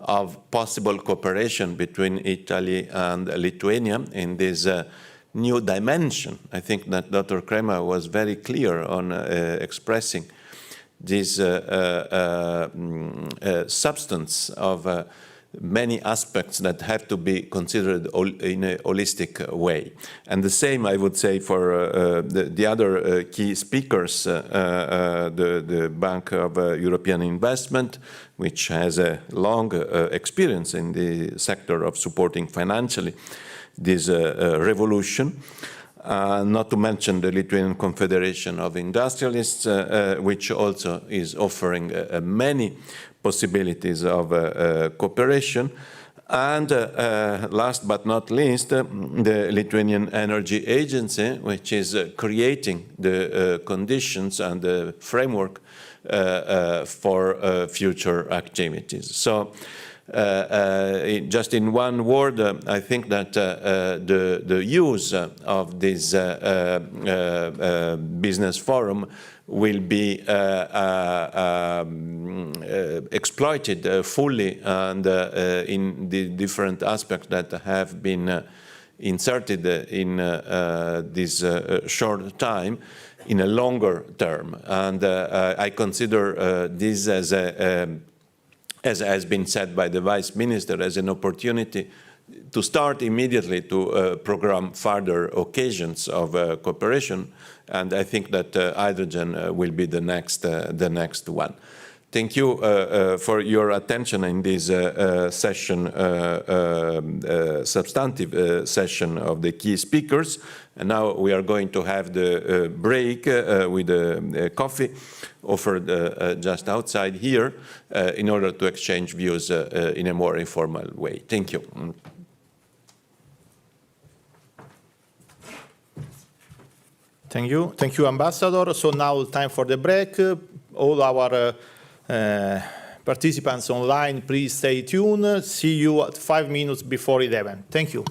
of possible cooperation between Italy and Lithuania in this new dimension. I think that Dr. Kremer was very clear on expressing this substance of many aspects that have to be considered in a holistic way. And the same, I would say, for the other key speakers, the Bank of European Investment, which has a long experience in the sector of supporting financially this revolution. Not to mention the Lithuanian Confederation of Industrialists, which also is offering many possibilities of cooperation. And last but not least, the Lithuanian Energy Agency, which is creating the conditions and the framework for future activities. So just in one word, I think that the use of this business forum will be exploited fully and in the different aspects that have been inserted in this short time in a longer term. And I consider this as has been said by the Vice Minister, as an opportunity to start immediately to program further occasions of cooperation. And I think that hydrogen will be the next one. Thank you for your attention in this session, substantive session of the key speakers. And now we are going to have the break with coffee offered just outside here in order to exchange views in a more informal way. Thank you. Thank you, Ambassador. So now time for the break. All our participants online, please stay tuned. See you at 5 minutes before 11. Thank you.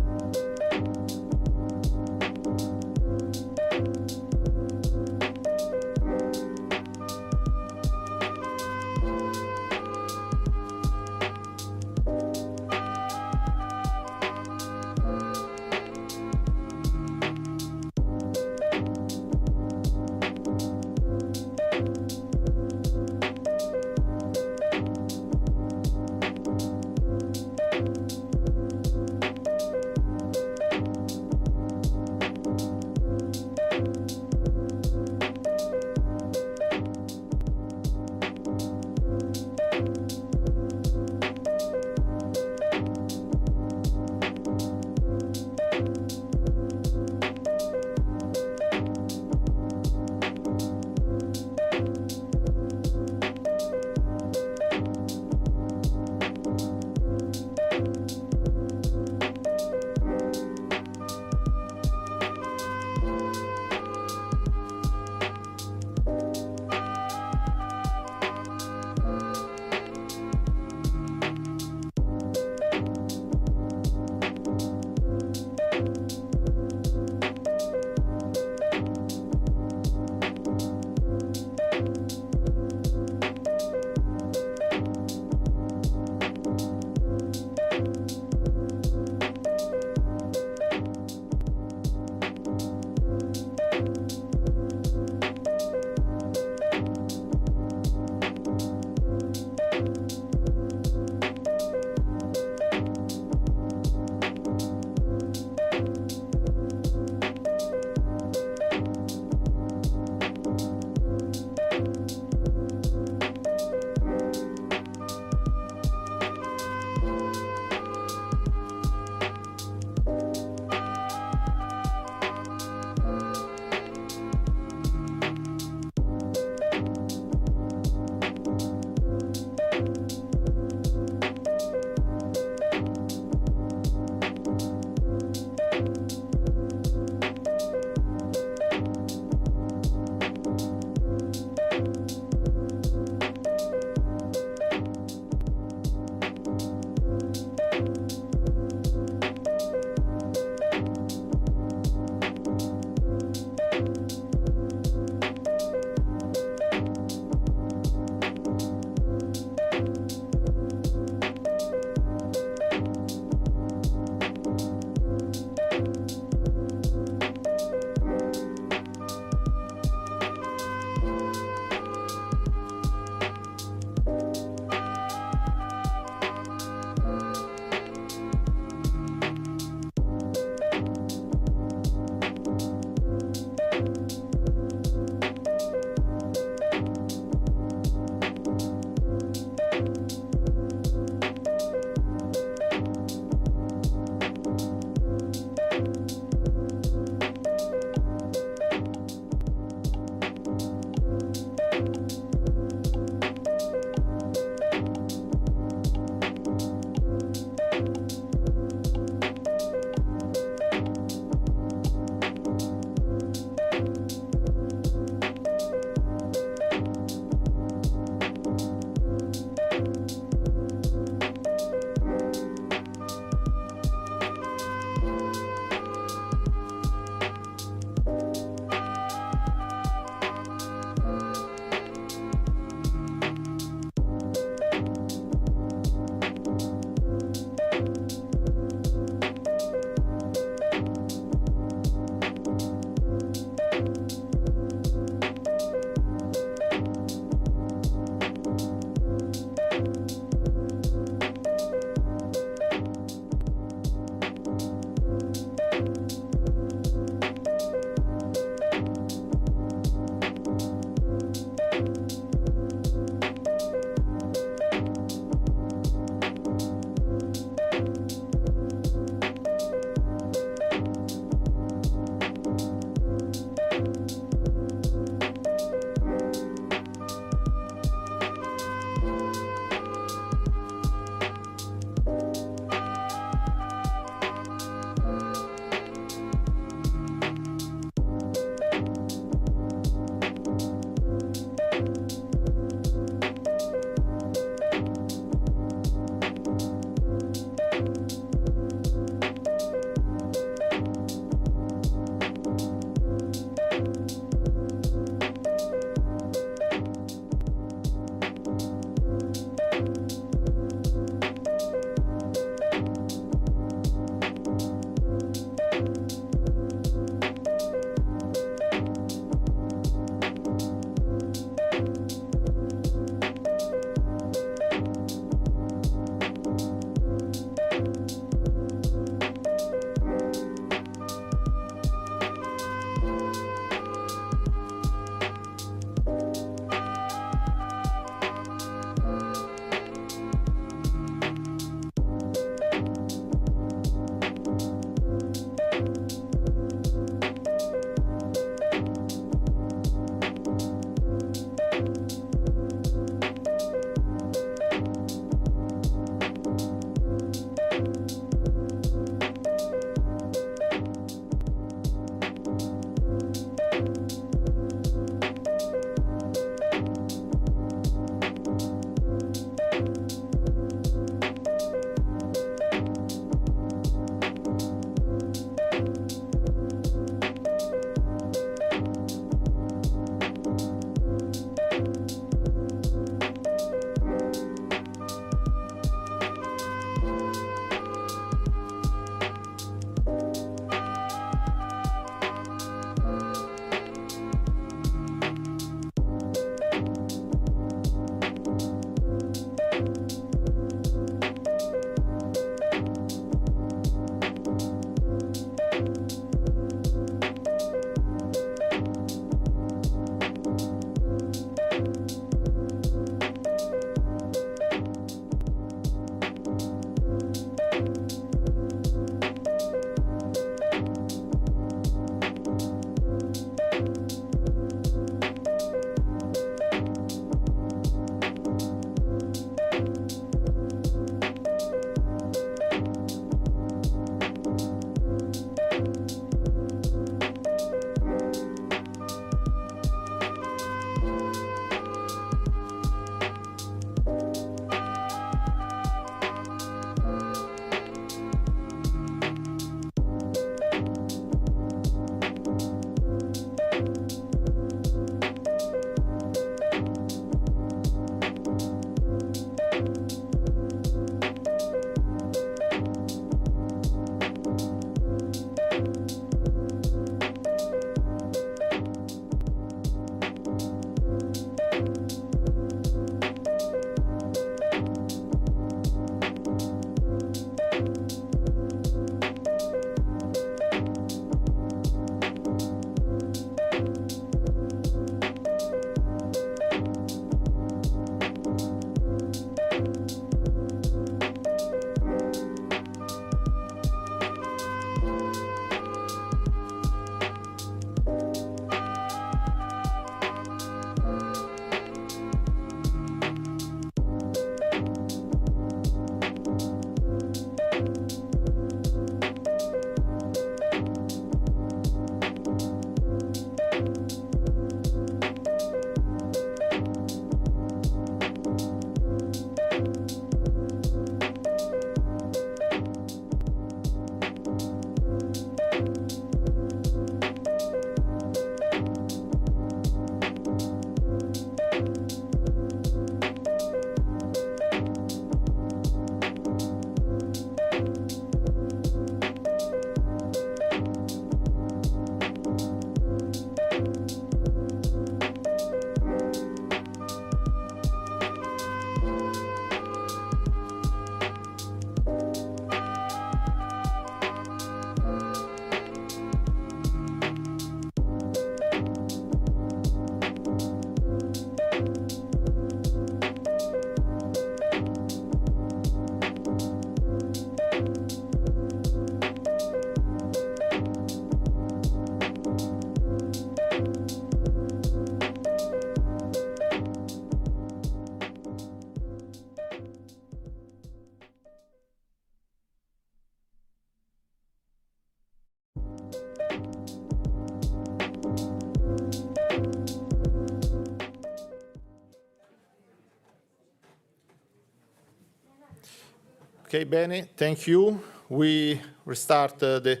Okay, Bene, thank you. We restart the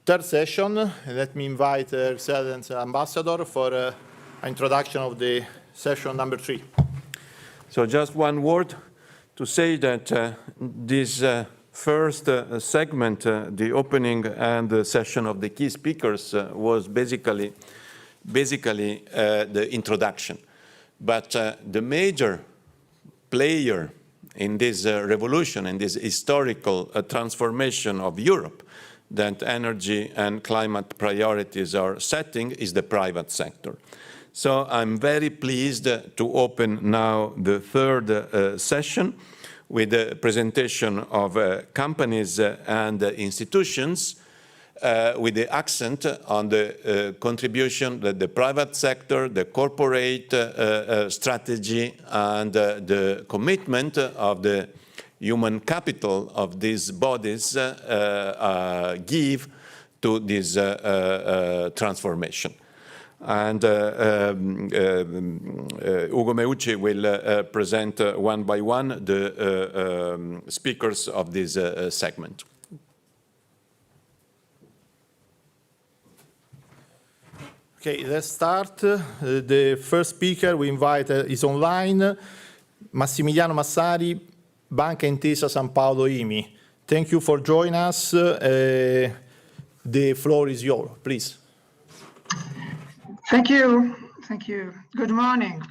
third session. Let me invite Resident Ambassador for an introduction of the session number 3. So just one word to say that this first segment, the opening and the session of the key speakers was basically the introduction. But the major player in this revolution, in this historical transformation of Europe that energy and climate priorities are setting is the private sector. So I'm very pleased to open now the third session with the presentation of companies and institutions with the accent on the contribution that the private sector, the corporate strategy, and the commitment of the human capital of these bodies give to this transformation. And Ugo Meucci will present one by one the speakers of this segment. Okay, let's start. The first speaker we invite is online, Massimiliano Massari, Banca Intesa San Paolo IMI. Thank you for joining us. The floor is yours, please. Thank you. Thank you. Good morning.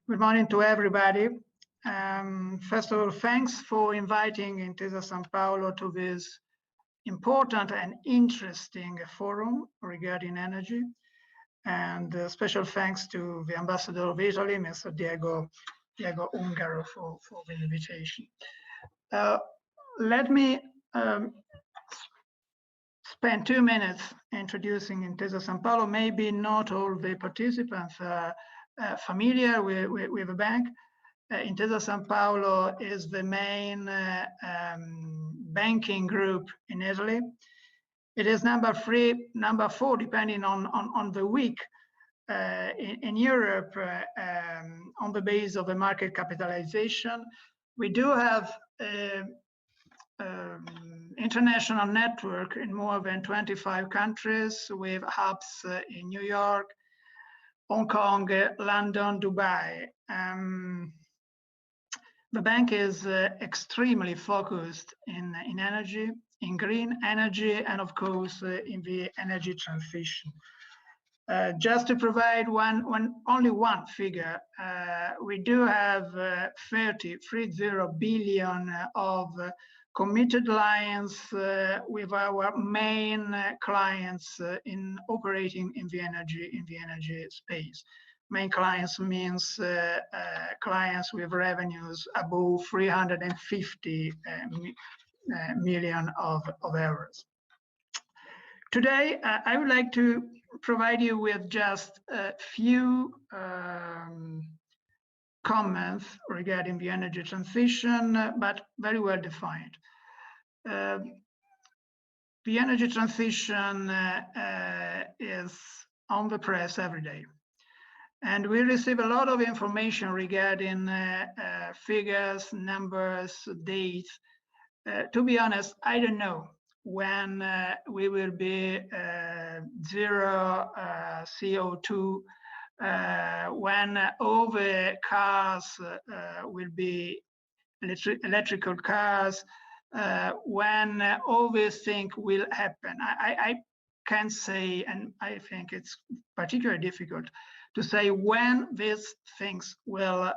Good morning to everybody. First of all, thanks for inviting Intesa San Paolo to this important and interesting forum regarding energy. And special thanks to the Ambassador of Italy, Mr. Diego Ungaro, for the invitation. Let me spend 2 minutes introducing Intesa San Paolo. Maybe not all the participants are familiar with the bank. Intesa San Paolo is the main banking group in Italy. It is number 3, number 4, depending on the week in Europe on the base of the market capitalization. We do have international network in more than 25 countries with hubs in New York, Hong Kong, London, Dubai. The bank is extremely focused in energy, in green energy, and of course in the energy transition. Just to provide only one figure, we do have 30 billion of committed lines with our main clients in operating in the energy space. Main clients means clients with revenues above 350 million of euros. Today, I would like to provide you with just a few comments regarding the energy transition, but very well defined. The energy transition is on the press every day. And we receive a lot of information regarding figures, numbers, dates. To be honest, I don't know when we will be zero CO2, when all the cars will be electrical cars, when all these things will happen. I can't say, and I think it's particularly difficult to say when these things will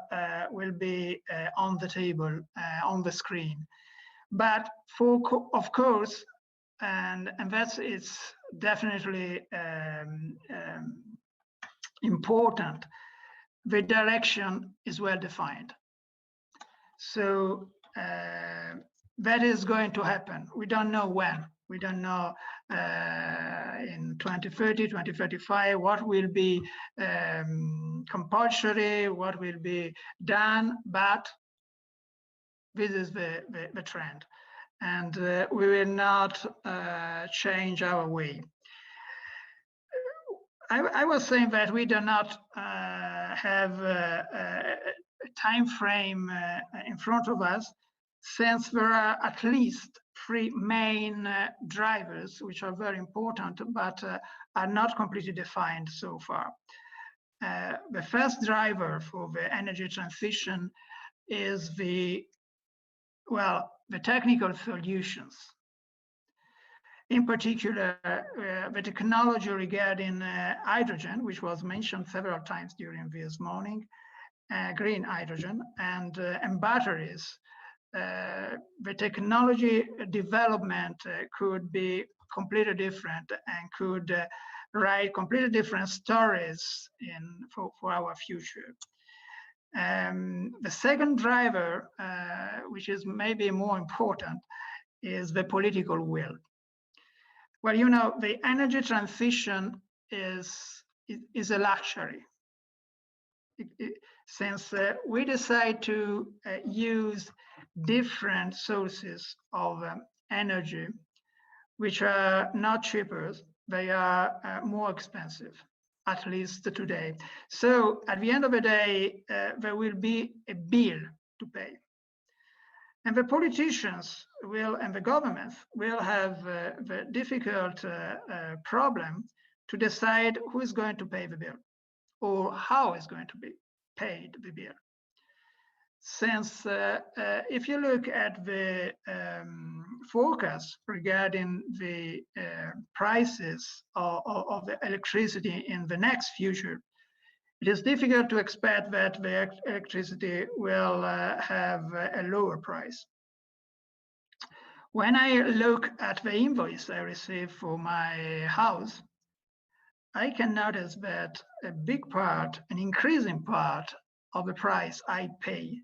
be on the table, on the screen. But of course, and it's definitely important, the direction is well defined. So that is going to happen. We don't know when. We don't know in 2030, 2035, what will be compulsory, what will be done, but this is the trend. And we will not change our way. I was saying that we do not have a time frame in front of us. since there are at least three main drivers which are very important but are not completely defined so far. The first driver for the energy transition is the technical solutions. In particular, the technology regarding hydrogen, which was mentioned several times during this morning, green hydrogen, and batteries. The technology development could be completely different and could write completely different stories for our future. The second driver, which is maybe more important, is the political will. Well, you know, the energy transition is a luxury. Since we decide to use different sources of energy, which are not cheaper, they are more expensive, at least today. So at the end of the day, there will be a bill to pay. And the politicians will, and the governments will have the difficult problem to decide who is going to pay the bill or how is going to be paid the bill. Since if you look at the forecast regarding the prices of the electricity in the next future, it is difficult to expect that the electricity will have a lower price. When I look at the invoice I received for my house, I can notice that a big part, an increasing part of the price I pay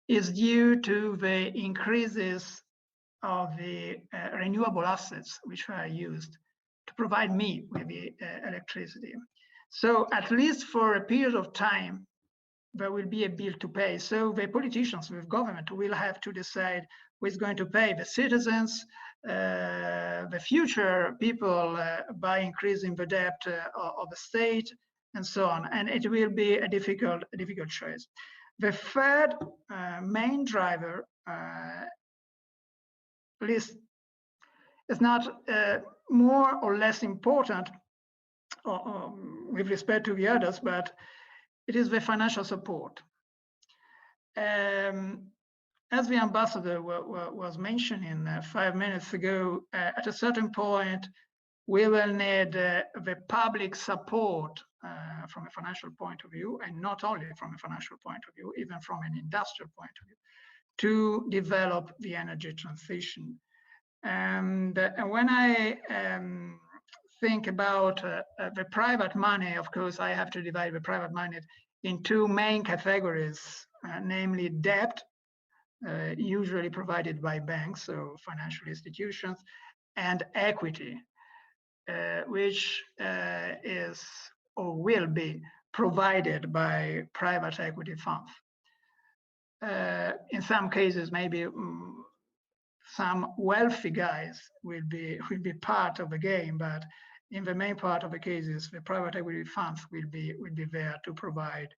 is due to the increases of the renewable assets which are used to provide me with the electricity. So at least for a period of time, there will be a bill to pay. So the politicians, the government, will have to decide who is going to pay: the citizens, the future people by increasing the debt of the state, and so on. And it will be a difficult choice. The third main driver is not more or less important with respect to the others, but it is the financial support. As the ambassador was mentioning 5 minutes ago, at a certain point, we will need the public support from a financial point of view, and not only from a financial point of view, even from an industrial point of view, to develop the energy transition. And when I think about the private money, of course, I have to divide the private money in two main categories, namely debt, usually provided by banks, so financial institutions, and equity, which is or will be provided by private equity funds. In some cases, maybe some wealthy guys will be part of the game, but in the main part of the cases, the private equity funds will be there to provide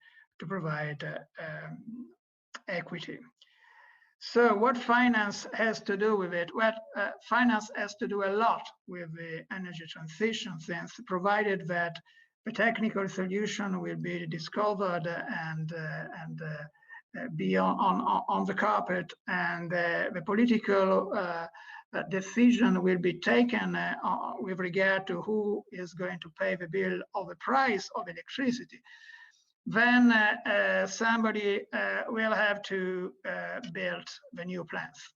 equity. So what finance has to do with it? Well, finance has to do a lot with the energy transition, since provided that the technical solution will be discovered and be on the carpet, and the political decision will be taken with regard to who is going to pay the bill of the price of electricity. Then somebody will have to build the new plants,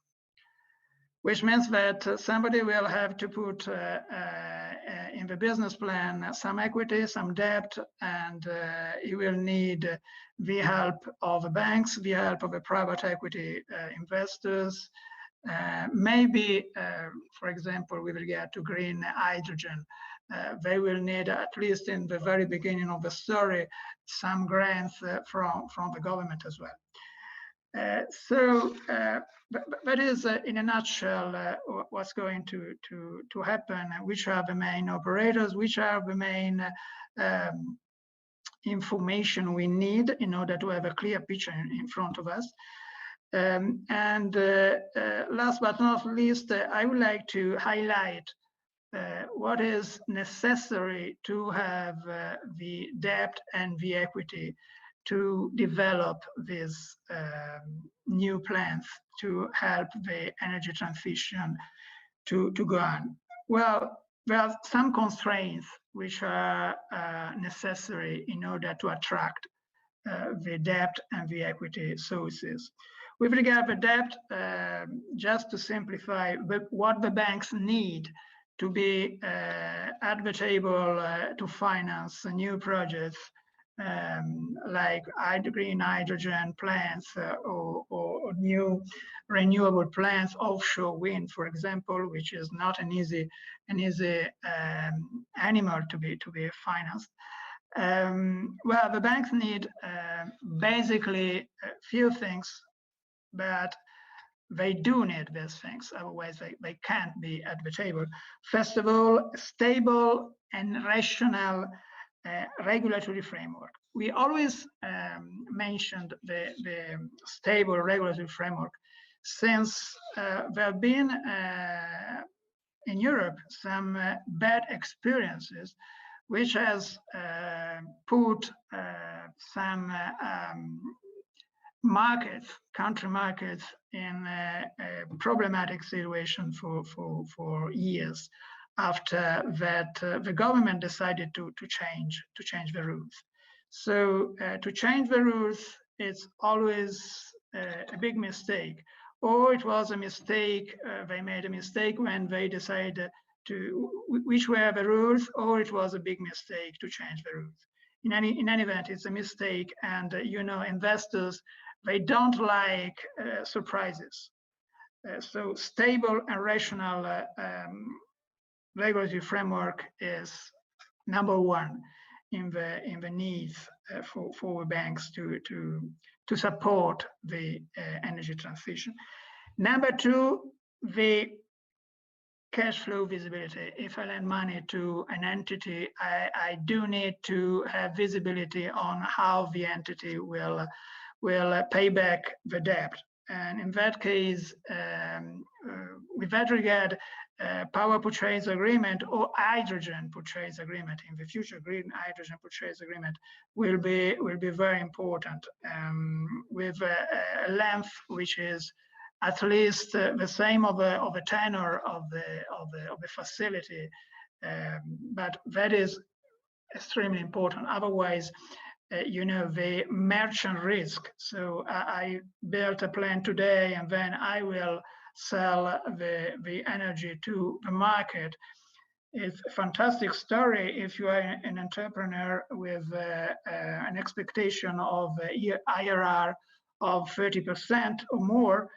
which means that somebody will have to put in the business plan some equity, some debt, and you will need the help of the banks, the help of the private equity investors, maybe, for example, with regard to green hydrogen, they will need, at least in the very beginning of the story, some grants from the government as well. So that is, in a nutshell, what's going to happen, which are the main operators, which are the main information we need in order to have a clear picture in front of us. Last but not least, I would like to highlight what is necessary to have the debt and the equity to develop these new plans to help the energy transition to go on. Well, there are some constraints which are necessary in order to attract the debt and the equity sources. With regard to debt, just to simplify, what the banks need to be adaptable to finance new projects like green hydrogen plants or new renewable plants, offshore wind, for example, which is not an easy animal to be financed. Well, the banks need basically a few things, but they do need these things, otherwise they can't be adaptable. First of all, stable and rational regulatory framework. We always mentioned the stable regulatory framework since there have been in Europe some bad experiences which has put some country markets in a problematic situation for years after that the government decided to change the rules. So to change the rules, it's always a big mistake. Or it was a mistake, they made a mistake when they decided which were the rules, or it was a big mistake to change the rules. In any event, it's a mistake, and investors, they don't like surprises. So stable and rational regulatory framework is number one in the needs for banks to support the energy transition. Number two, the cash flow visibility. If I lend money to an entity, I do need to have visibility on how the entity will pay back the debt. And in that case, with that regard, power purchase agreement or hydrogen purchase agreement in the future, green hydrogen purchase agreement will be very important, with a length which is at least the same of the tenor of the facility, but that is extremely important. Otherwise, the merchant risk. So I built a plant today, and then I will sell the energy to the market. It's a fantastic story if you are an entrepreneur with an expectation of IRR of 30% or more.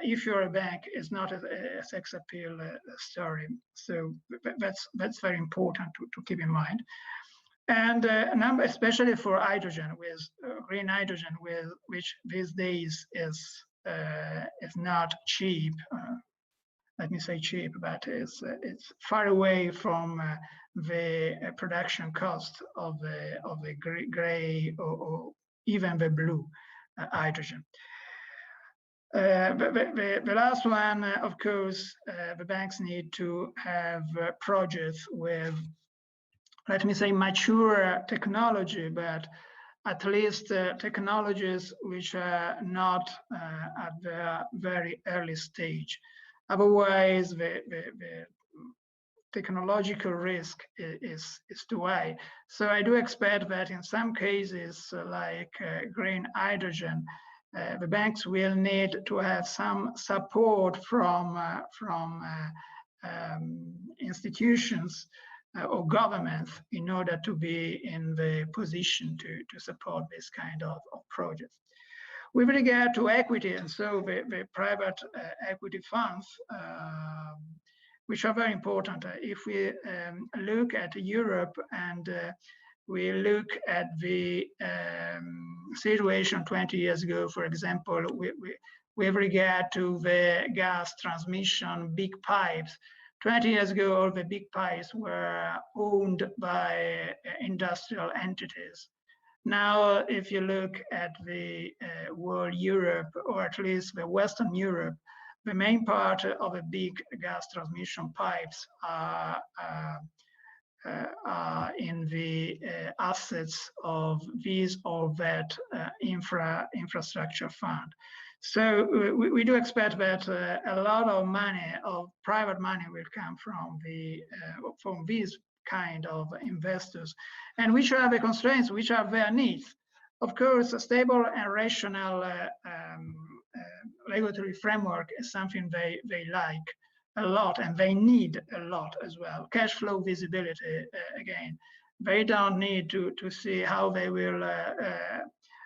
If you're a bank, it's not a sex appeal story. So that's very important to keep in mind. And especially for hydrogen, with green hydrogen, which these days is not cheap. Let me say cheap, but it's far away from the production cost of the gray or even the blue hydrogen. The last one, of course, the banks need to have projects with, let me say, mature technology, but at least technologies which are not at the very early stage. Otherwise, the technological risk is too high. So I do expect that in some cases, like green hydrogen, the banks will need to have some support from institutions or governments in order to be in the position to support this kind of projects. With regard to equity, and so the private equity funds, which are very important. If we look at Europe and we look at the situation 20 years ago, for example, with regard to the gas transmission, big pipes. 20 years ago, all the big pipes were owned by industrial entities. Now, if you look at the world Europe, or at least the Western Europe, the main part of the big gas transmission pipes are in the assets of this or that infrastructure fund. So we do expect that a lot of money, of private money, will come from these kind of investors, and which are the constraints, which are their needs. Of course, a stable and rational regulatory framework is something they like a lot, and they need a lot as well. Cash flow visibility, again, they don't need to see how they will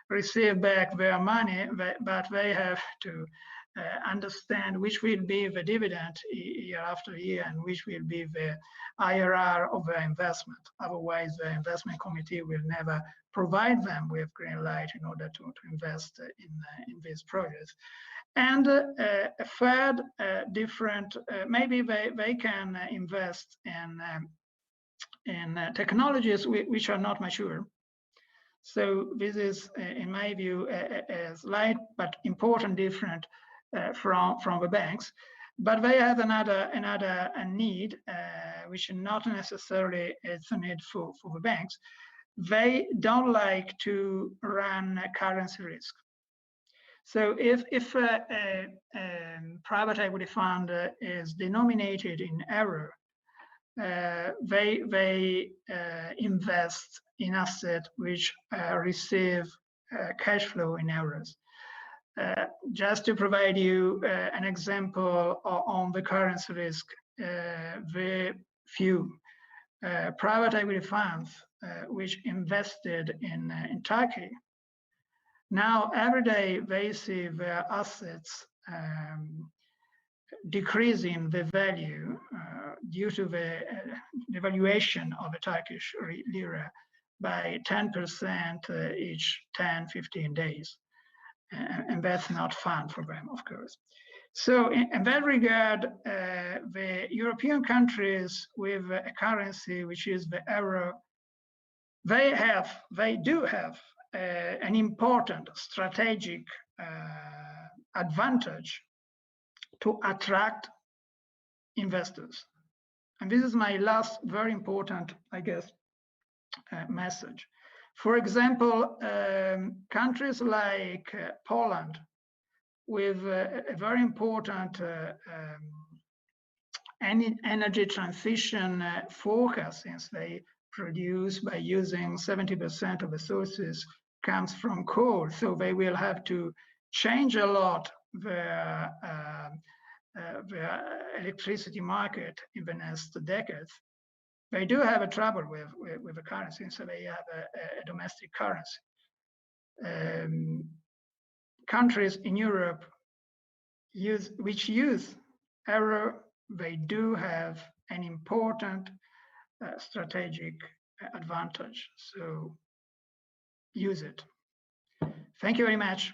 receive back their money, but they have to understand which will be the dividend year after year and which will be the IRR of their investment. Otherwise, the investment committee will never provide them with green light in order to invest in these projects. And a third different, maybe they can invest in technologies which are not mature. So this is, in my view, a slight but important difference from the banks. But they have another need, which is not necessarily it's a need for the banks. They don't like to run currency risk. So if a private equity fund is denominated in euro, they invest in assets which receive cash flow in euros. Just to provide you an example on the currency risk, the few private equity funds which invested in Turkey, now every day they see their assets decreasing the value due to the devaluation of the Turkish lira by 10% each 10-15 days. And that's not fun for them, of course. So in that regard, the European countries with a currency which is the euro, they do have an important strategic advantage to attract investors. And this is my last very important, I guess, message. For example, countries like Poland, with a very important energy transition forecast, since they produce by using 70% of the sources comes from coal, so they will have to change a lot the electricity market in the next decades. They do have a trouble with the currency, so they have a domestic currency. Countries in Europe which use euro, they do have an important strategic advantage. So use it. Thank you very much.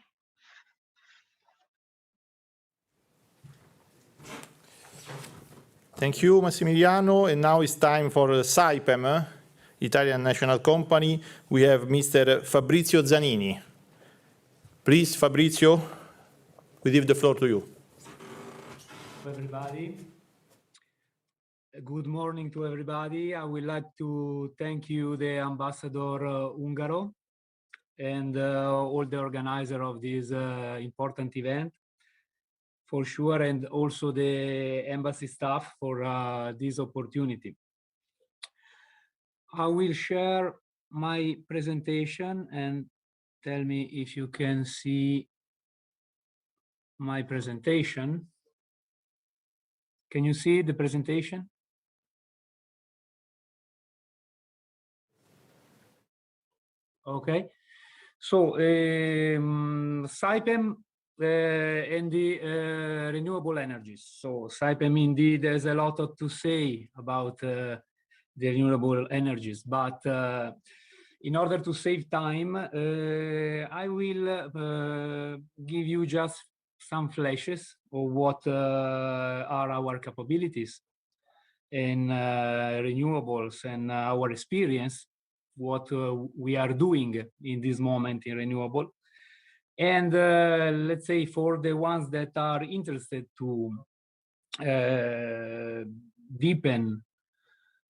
Thank you, Massimiliano. And now it's time for Saipem, Italian national company. We have Mr. Fabrizio Zanini. Please, Fabrizio, we give the floor to you. Everybody. Good morning to everybody. I would like to thank you, the Ambassador Ungaro, and all the organizer of this important event, for sure, and also the embassy staff for this opportunity. I will share my presentation and tell me if you can see my presentation. Can you see the presentation? Okay. So Saipem and the renewable energies. So Saipem indeed has a lot to say about the renewable energies, but in order to save time, I will give you just some flashes of what are our capabilities in renewables and our experience what we are doing in this moment in renewable. And let's say for the ones that are interested to deepen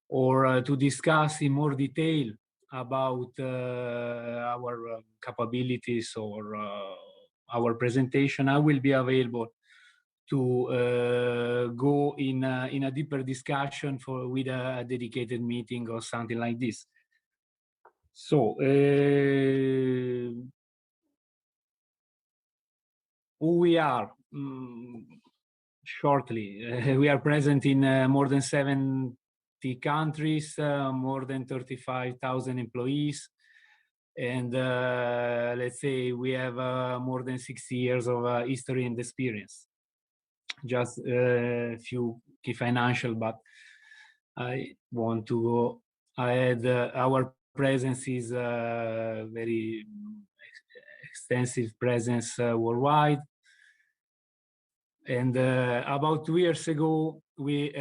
or to discuss in more detail about our capabilities or our presentation, I will be available to go in a deeper discussion with a dedicated meeting or something like this. So who we are, shortly, we are present in more than 70 countries, more than 35,000 employees, and let's say we have more than 60 years of history and experience. Just a few key financial, but I want to go ahead. Our presence is very extensive presence worldwide. And about 2 years ago, we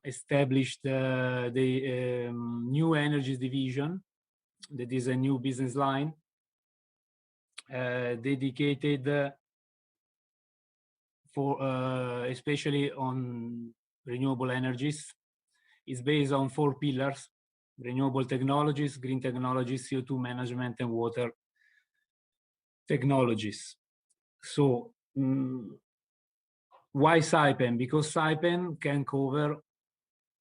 established the new energies division. That is a new business line dedicated for especially on renewable energies. It's based on 4 pillars: renewable technologies, green technologies, CO2 management, and water technologies. So why Saipem? Because Saipem can cover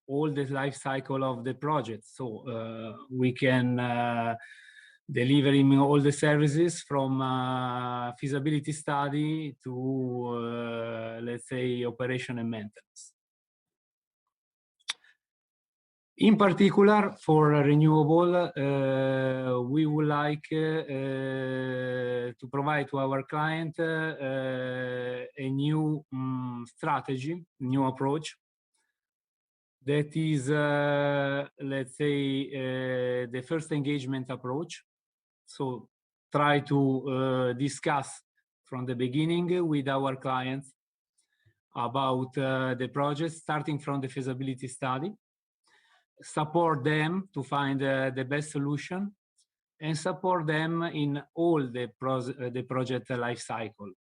all the life cycle of the project. So we can deliver him all the services from feasibility study to, let's say, operation and maintenance. In particular, for renewable, we would like to provide to our client a new strategy, new approach. That is, let's say, the first engagement approach. So try to discuss from the beginning with our clients about the project, starting from the feasibility study, support them to find the best solution, and support them in all the project life cycle.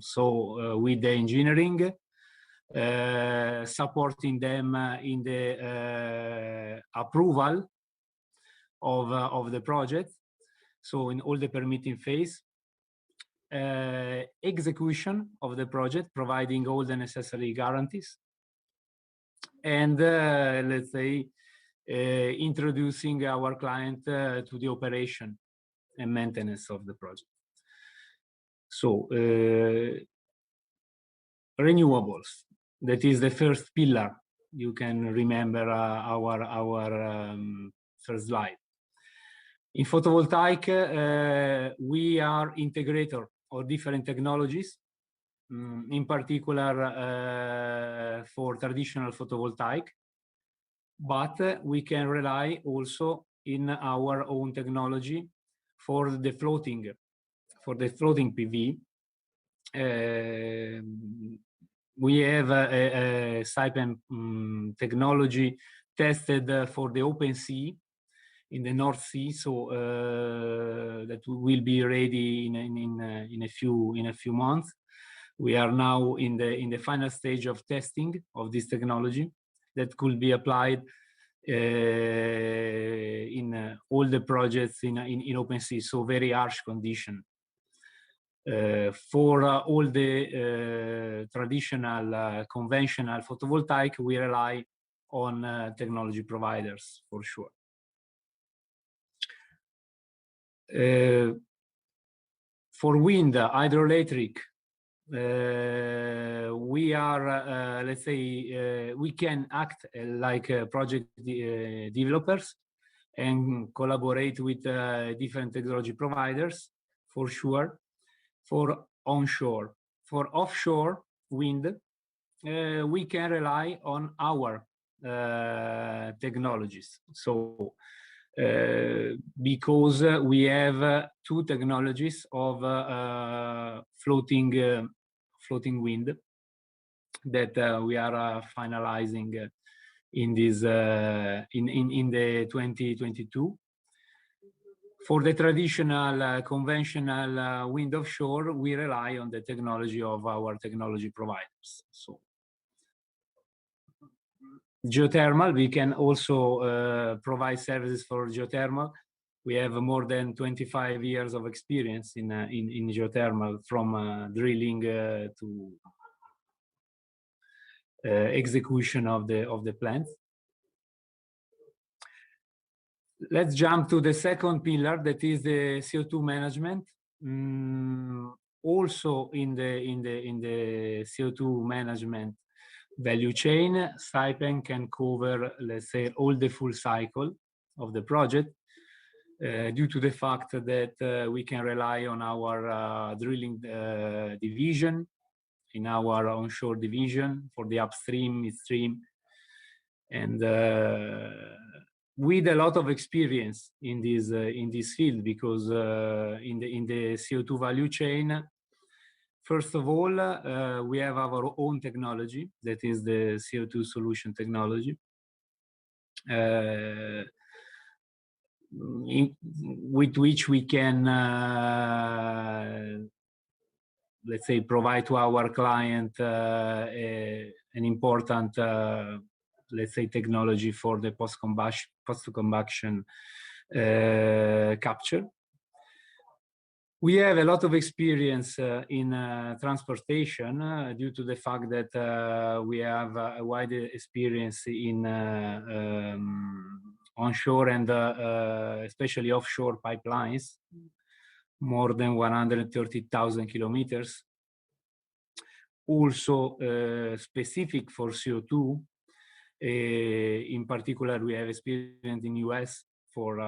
So with the engineering, supporting them in the approval of the project, so in all the permitting phase, execution of the project, providing all the necessary guarantees, and let's say introducing our client to the operation and maintenance of the project. So renewables, that is the first pillar. You can remember our first slide. In photovoltaic, we are integrator of different technologies, in particular for traditional photovoltaic, but we can rely also in our own technology for the floating PV. We have a Saipem technology tested for the open sea in the North Sea, so that will be ready in a few months. We are now in the final stage of testing of this technology that could be applied in all the projects in open sea, so very harsh condition. For all the traditional conventional photovoltaic, we rely on technology providers for sure. For wind, hydroelectric, we are, let's say, we can act like project developers and collaborate with different technology providers for sure. For onshore, for offshore wind, we can rely on our technologies. So because we have 2 technologies of floating wind that we are finalizing in this in the 2022. For the traditional conventional wind offshore, we rely on the technology of our technology providers. So geothermal, we can also provide services for geothermal. We have more than 25 years of experience in geothermal, from drilling to execution of the plants. Let's jump to the second pillar, that is the CO2 management. Also in the CO2 management value chain, Saipem can cover, let's say, all the full cycle of the project, due to the fact that we can rely on our drilling division, in our onshore division for the upstream, midstream, and with a lot of experience in this field, because in the CO2 value chain, first of all, we have our own technology, that is the CO2 solution technology, with which we can, let's say, provide to our client an important, let's say, technology for the post-combustion capture. We have a lot of experience in transportation due to the fact that we have a wide experience in onshore and especially offshore pipelines, more than 130,000 kilometers. Also specific for CO2. In particular, we have experience in US for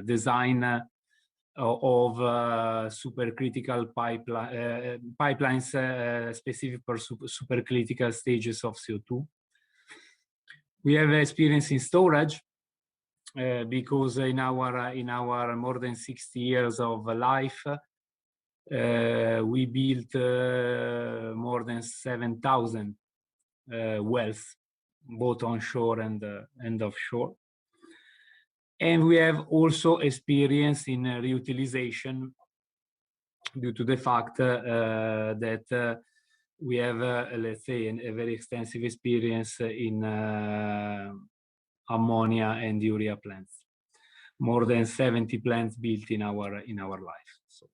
design of supercritical pipelines specific for supercritical stages of CO2. We have experience in storage because in our more than 60 years of life, we built more than 7,000 wells, both onshore and offshore. And we have also experience in reutilization due to the fact that we have, let's say, a very extensive experience in ammonia and urea plants. More than 70 plants built in our life. So,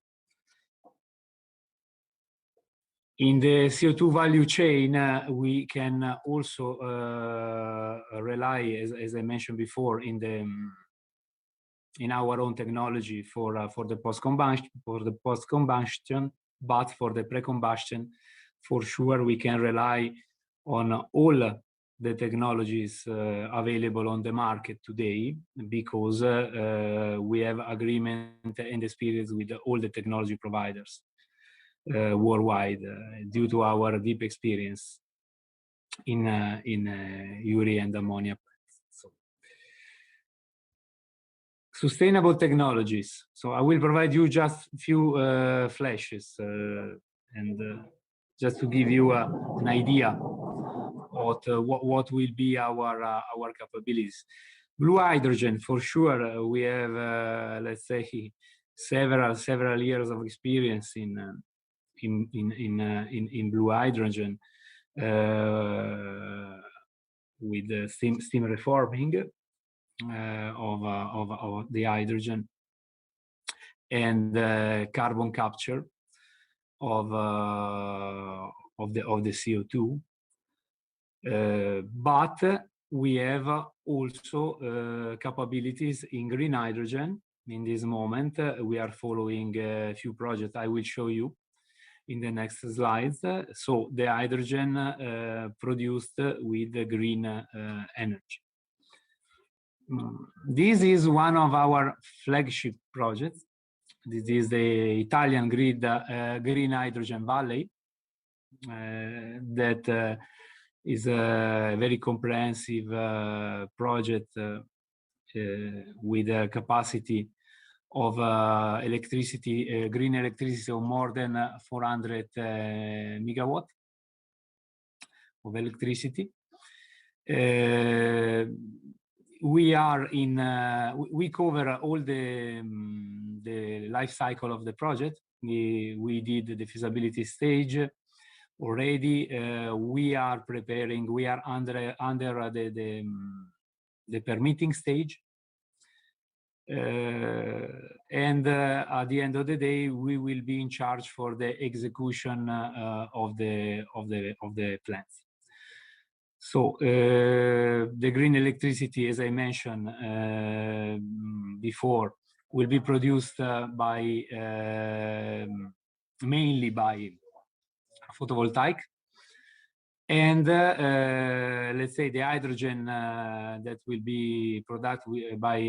in the CO2 value chain, we can also rely, as I mentioned before, in our own technology for the post-combustion, but for the pre-combustion, for sure we can rely on all the technologies available on the market today, because we have agreement and experience with all the technology providers worldwide, due to our deep experience in urea and ammonia plants. So, sustainable technologies. So I will provide you just a few flashes and just to give you an idea of what will be our capabilities. Blue hydrogen, for sure, we have, let's say, several years of experience in blue hydrogen with steam reforming of the hydrogen and carbon capture of the CO2. But we have also capabilities in green hydrogen. In this moment, we are following a few projects I will show you in the next slides. So the hydrogen produced with the green energy. This is one of our flagship projects. This is the Italian Green Hydrogen Valley that is a very comprehensive project with a capacity of electricity, green electricity of more than 400 megawatt of electricity. We are in, we cover all the life cycle of the project. We did the feasibility stage already. We are preparing, we are under the permitting stage. And at the end of the day, we will be in charge for the execution of the plants. So the green electricity, as I mentioned before, will be produced by mainly by photovoltaic, and let's say the hydrogen that will be produced by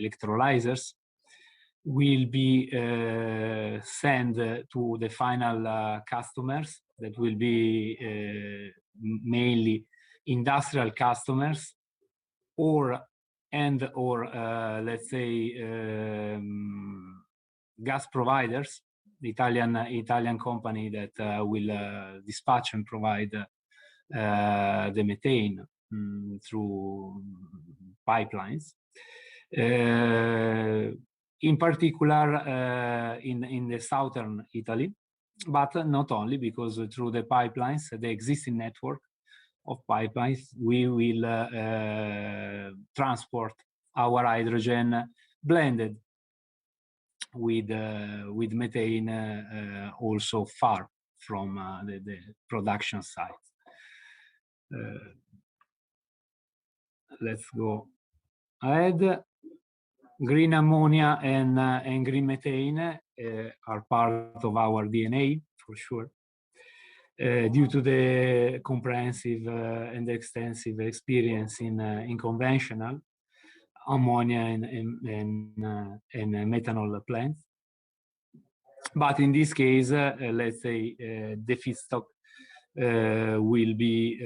electrolyzers will be sent to the final customers that will be mainly industrial customers or let's say gas providers, the Italian company that will dispatch and provide the methane through pipelines. In particular in the southern Italy, but not only, because through the pipelines, the existing network of pipelines, we will transport our hydrogen blended with methane also far from the production sites. Let's go ahead. Green ammonia and green methane are part of our DNA, for sure, due to the comprehensive and extensive experience in conventional ammonia and methanol plants. But in this case, let's say the feedstock will be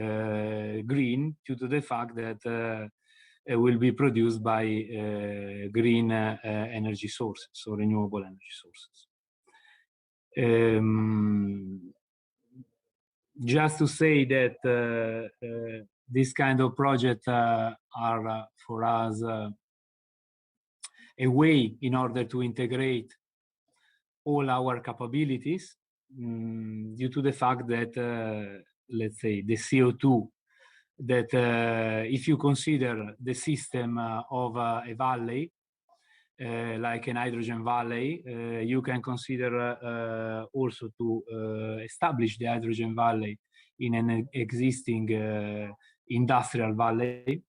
green due to the fact that it will be produced by green energy sources, so renewable energy sources. Just to say that this kind of projects are for us a way in order to integrate all our capabilities due to the fact that, let's say, the CO2 that if you consider the system of a valley, like an hydrogen valley, you can consider also to establish the hydrogen valley in an existing industrial valley.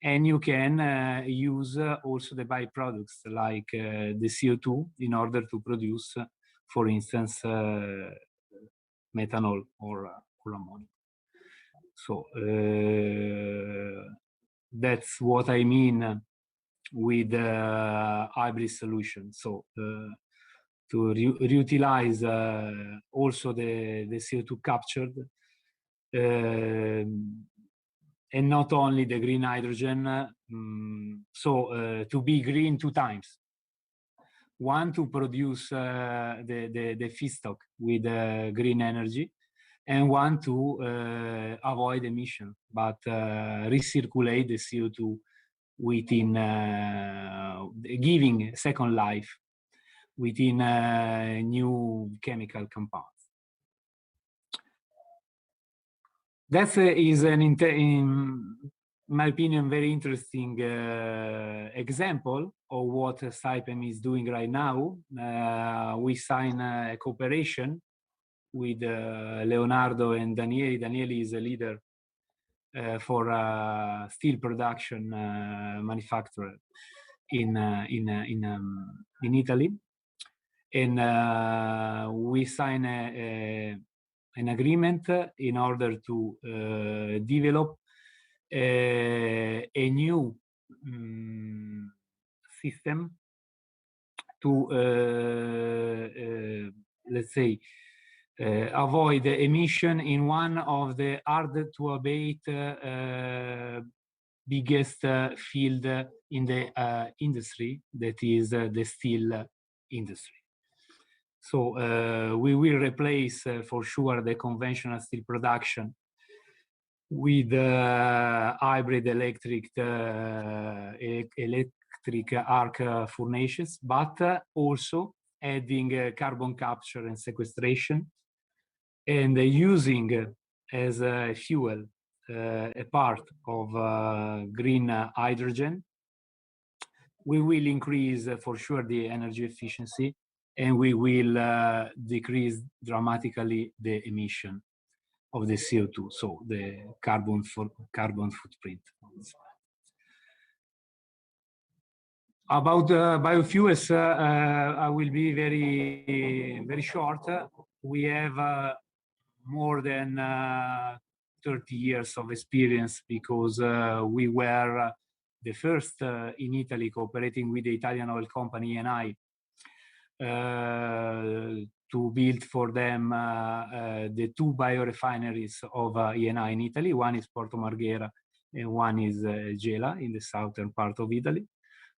And you can use also the byproducts like the CO2 in order to produce, for instance, methanol or ammonia. So that's what I mean with hybrid solutions. So to reutilize also the CO2 captured, and not only the green hydrogen, to be green 2 times. One, to produce the feedstock with green energy, and one to avoid emission, but recirculate the CO2 within, giving second life within new chemical compounds. That is, in my opinion, very interesting example of what Saipem is doing right now. We signed a cooperation with Leonardo and Daniele. Daniele is a leader for steel production manufacturer in Italy, and we signed an agreement in order to develop a new system to, let's say, avoid the emission in one of the hard to abate biggest field in the industry, that is the steel industry. So we will replace for sure the conventional steel production with hybrid electric arc furnaces, but also adding carbon capture and sequestration, and using as a fuel a part of green hydrogen. We will increase for sure the energy efficiency, and we will decrease dramatically the emission of the CO2, so the carbon footprint. About biofuels, I will be very short. We have more than 30 years of experience, because we were the first in Italy, cooperating with the Italian oil company ENI, to build for them the two biorefineries of ENI in Italy. One is Porto Marghera and one is Gela in the southern part of Italy.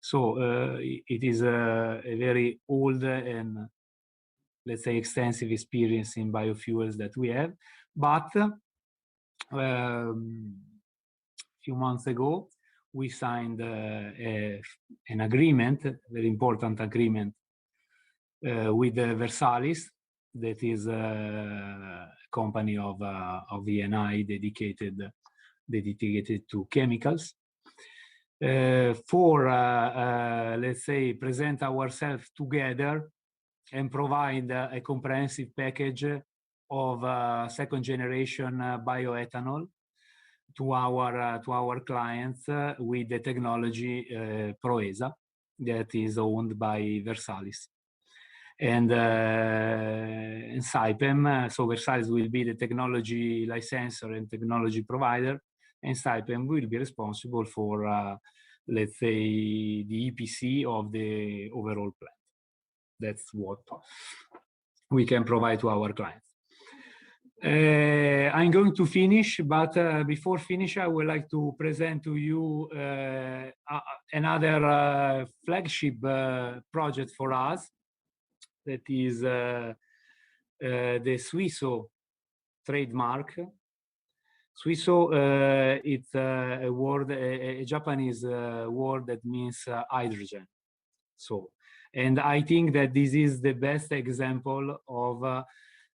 So it is a very old and, let's say, extensive experience in biofuels that we have. But a few months ago, we signed an agreement, a very important agreement, with Versalis, that is a company of ENI dedicated to chemicals, for let's say, present ourselves together and provide a comprehensive package of second generation bioethanol to our clients with the technology Proesa, that is owned by Versalis. And Saipem, so Versalis will be the technology licensor and technology provider, and Saipem will be responsible for, let's say, the EPC of the overall plant. That's what we can provide to our clients. I'm going to finish, but before finish, I would like to present to you another flagship project for us. That is the Suiso trademark. Suiso, it's a word, a Japanese word that means hydrogen. So, and I think that this is the best example of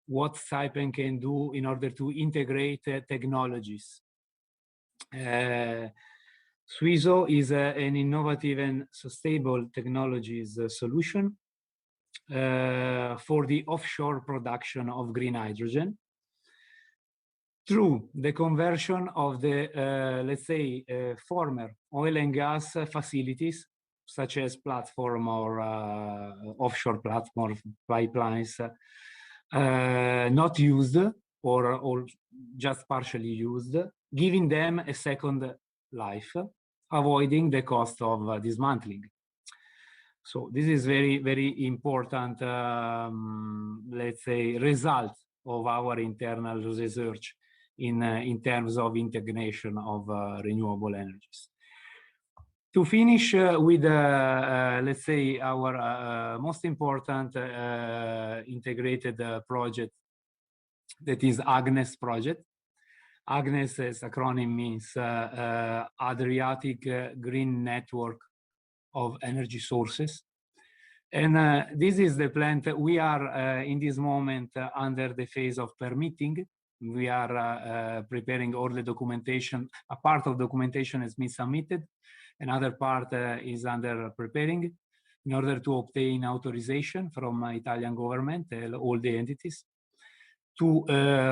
what Saipem can do in order to integrate technologies. Suiso is an innovative and sustainable technologies solution for the offshore production of green hydrogen through the conversion of the, let's say, former oil and gas facilities, such as platform or offshore platform pipelines, not used or just partially used, giving them a second life, avoiding the cost of dismantling. So this is very important, let's say, result of our internal research in terms of integration of renewable energies. To finish with, let's say, our most important integrated project, that is AGNES project. AGNES, as acronym, means Adriatic Green Network of Energy Sources. And this is the plant that we are in this moment under the phase of permitting. We are preparing all the documentation. A part of documentation has been submitted. Another part is under preparing in order to obtain authorization from Italian government, all the entities, to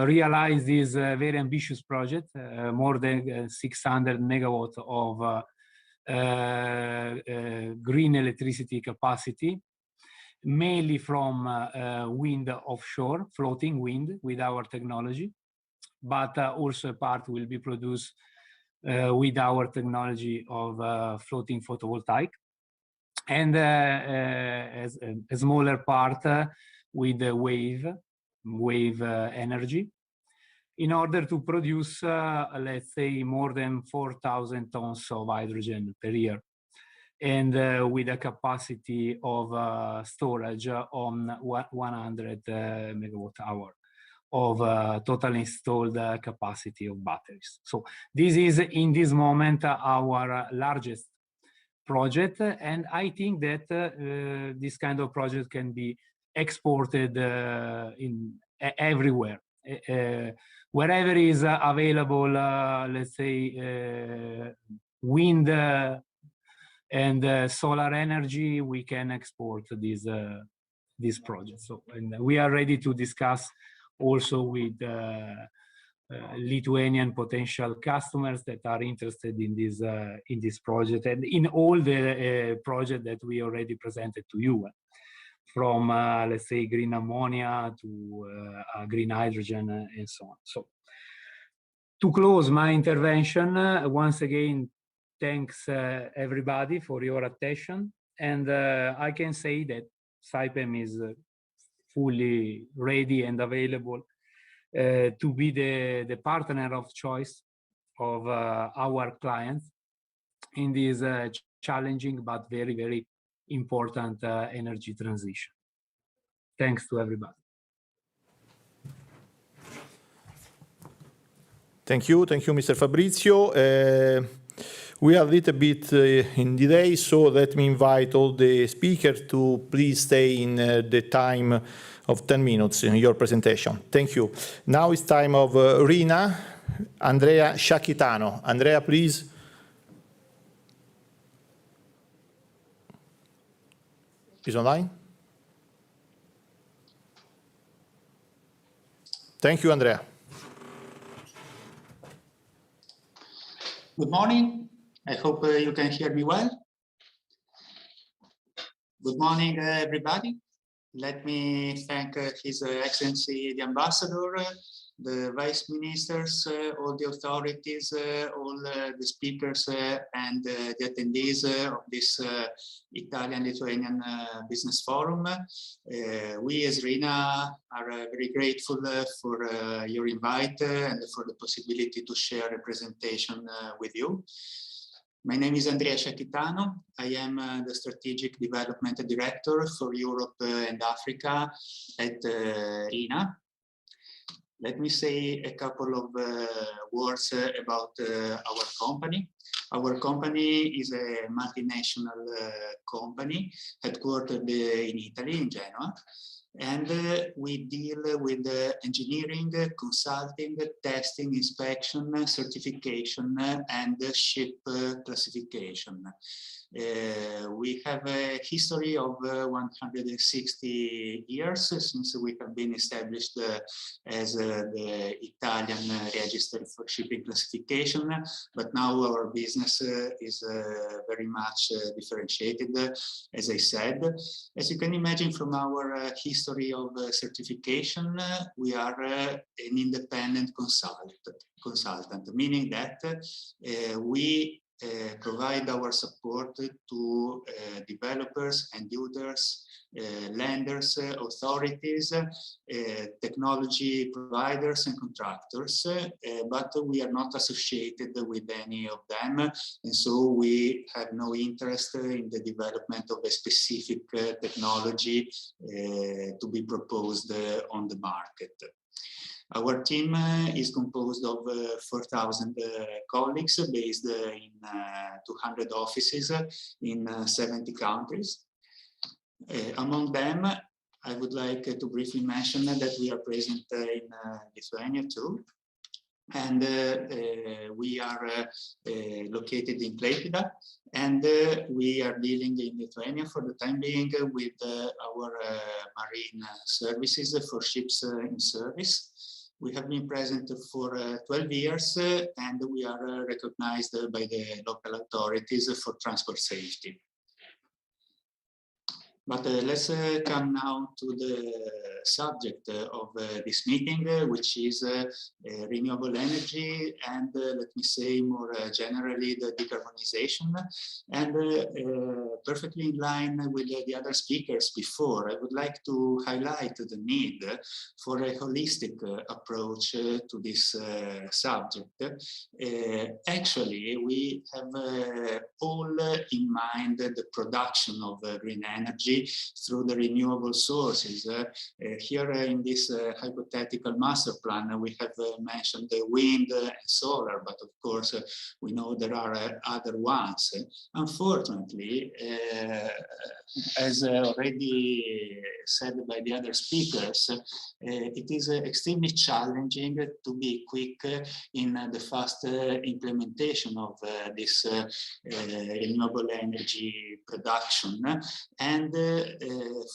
realize this very ambitious project, more than 600 megawatt of green electricity capacity, mainly from wind offshore, floating wind with our technology, but also a part will be produced with our technology of floating photovoltaic, and as a smaller part with the wave energy, in order to produce, let's say, more than 4,000 tons of hydrogen per year, and with a capacity of storage on 100 megawatt hour of total installed capacity of batteries. So this is, in this moment, our largest project, and I think that this kind of project can be exported everywhere. Wherever is available, let's say, wind and solar energy, we can export this project. So, and we are ready to discuss also with Lithuanian potential customers that are interested in this project and in all the projects that we already presented to you, from let's say green ammonia to green hydrogen and so on. So to close my intervention, once again, thanks everybody for your attention, and I can say that Saipem is fully ready and available to be the partner of choice of our clients in this challenging but very, very important energy transition. Thanks to everybody. Thank you, Mr. Fabrizio. We are a little bit in delay, so let me invite all the speakers to please stay in the time of 10 minutes in your presentation. Thank you. Now it's time of Rina, Andrea Sciacchitano. Andrea, please. Is online? Thank you, Andrea. Good morning. I hope you can hear me well. Good morning, everybody. Let me thank His Excellency the Ambassador, the Vice Ministers, all the authorities, all the speakers and the attendees of this Italian-Lithuanian Business Forum. We as RINA are very grateful for your invite and for the possibility to share a presentation with you. My name is Andrea Sciacchitano. I am the Strategic Development Director for Europe and Africa at RINA. Let me say a couple of words about our company. Our company is a multinational company headquartered in Italy, in Genoa. And we deal with engineering, consulting, testing, inspection, certification, and ship classification. We have a history of 160 years since we have been established as the Italian Register for Shipping Classification, but now our business is very much differentiated, as I said. As you can imagine from our history of certification, we are an independent consultant, meaning that we provide our support to developers and users, lenders, authorities, technology providers and contractors, but we are not associated with any of them, and so we have no interest in the development of a specific technology to be proposed on the market. Our team is composed of 4,000 colleagues based in 200 offices in 70 countries. Among them, I would like to briefly mention that we are present in Lithuania too. And we are located in Klaipėda, and we are dealing in Lithuania for the time being with our marine services for ships in service. We have been present for 12 years and we are recognized by the local authorities for transport safety. But let's come now to the subject of this meeting, which is renewable energy and let me say more generally the decarbonization. And perfectly in line with the other speakers before, I would like to highlight the need for a holistic approach to this subject. Actually, we have all in mind the production of green energy only through the renewable sources. Here in this hypothetical master plan, we have mentioned the wind and solar, but of course we know there are other ones. Unfortunately, as already said by the other speakers, it is extremely challenging to be quick in the fast implementation of this renewable energy production. And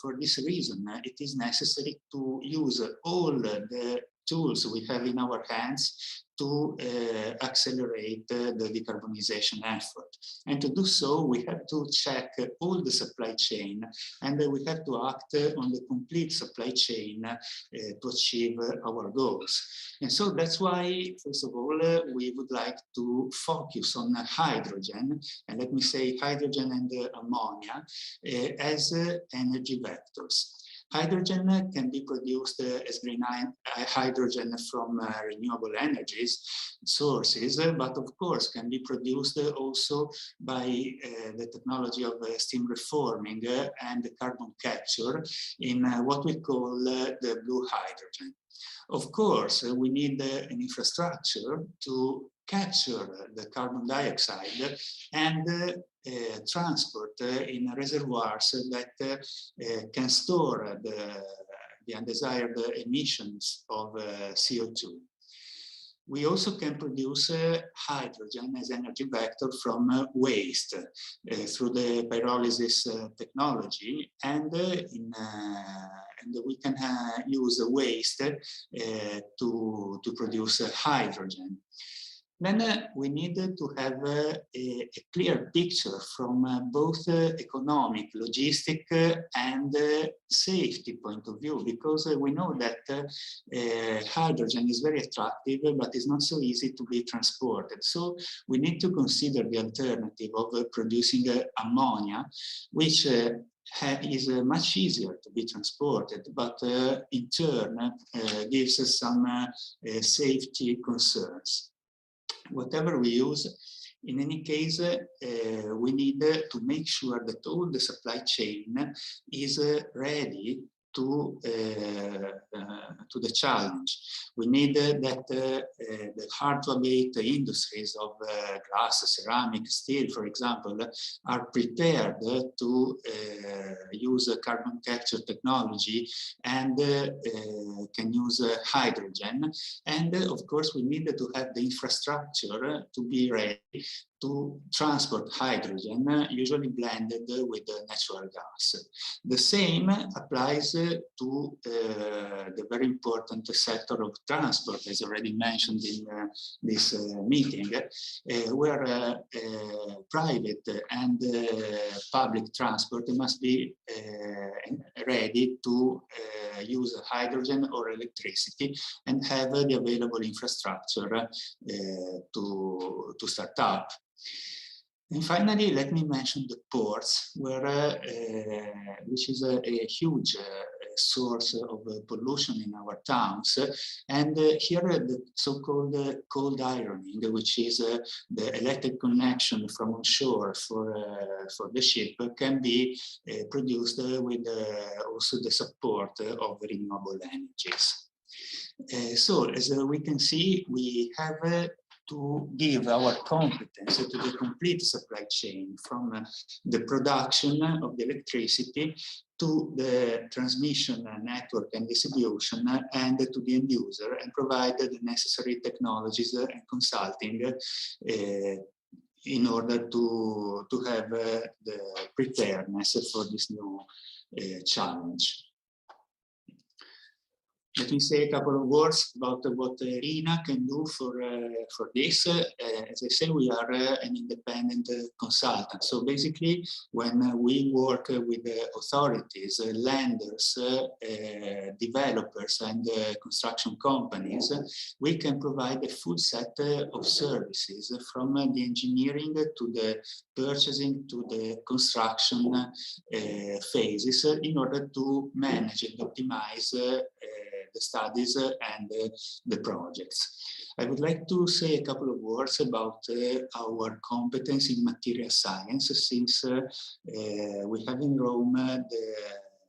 for this reason, it is necessary to use all the tools we have in our hands to accelerate the decarbonization effort. And to do so, we have to check all the supply chain, and we have to act on the complete supply chain to achieve our goals. And so that's why, first of all, we would like to focus on hydrogen, and let me say hydrogen and ammonia as energy vectors. Hydrogen can be produced as green hydrogen from renewable energies sources, but of course can be produced also by the technology of steam reforming and carbon capture in what we call the blue hydrogen. Of course, we need an infrastructure to capture the carbon dioxide and transport in reservoirs that can store the undesired emissions of CO2. We also can produce hydrogen as energy vector from waste through the pyrolysis technology, and we can use waste to produce hydrogen. Then we need to have a clear picture from both economic, logistic, and safety point of view, because we know that hydrogen is very attractive, but it's not so easy to be transported. So we need to consider the alternative of producing ammonia, which is much easier to be transported, but in turn gives us some safety concerns. Whatever we use, in any case, we need to make sure that all the supply chain is ready to the challenge. We need that the hard-to-abate industries of glass, ceramic, steel, for example, are prepared to use carbon capture technology and can use hydrogen. And of course, we need to have the infrastructure to be ready to transport hydrogen, usually blended with natural gas. The same applies to the very important sector of transport, as already mentioned in this meeting, where private and public transport must be ready to use hydrogen or electricity and have the available infrastructure to start up. And finally, let me mention the ports, where, which is a huge source of pollution in our towns. And here the so-called cold ironing, which is the electric connection from onshore for the ship, can be produced with also the support of renewable energies. So as we can see, we have to give our competence to the complete supply chain, from the production of the electricity to the transmission network and distribution, and to the end user, and provide the necessary technologies and consulting in order to have the preparedness for this new challenge. Let me say a couple of words about what RINA can do for this. As I said, we are an independent consultant. So basically, when we work with authorities, lenders, developers, and construction companies, we can provide a full set of services, from the engineering to the purchasing to the construction phases, in order to manage and optimize the studies and the projects. I would like to say a couple of words about our competence in material science, since we have in Rome the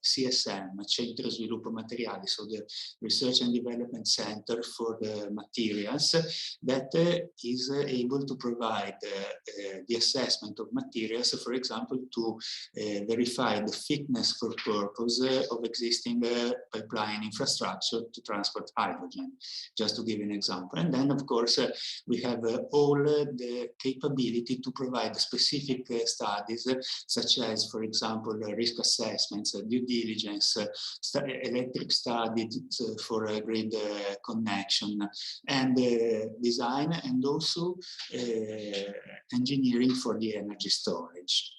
CSM, Centro Sviluppo Materiali, so the Research and Development Center for the Materials, that is able to provide the assessment of materials, for example, to verify the fitness for purpose of existing pipeline infrastructure to transport hydrogen, just to give an example. And then, of course, we have all the capability to provide specific studies, such as, for example, risk assessments, due diligence, electric studies for grid connection, and design, and also engineering for the energy storage.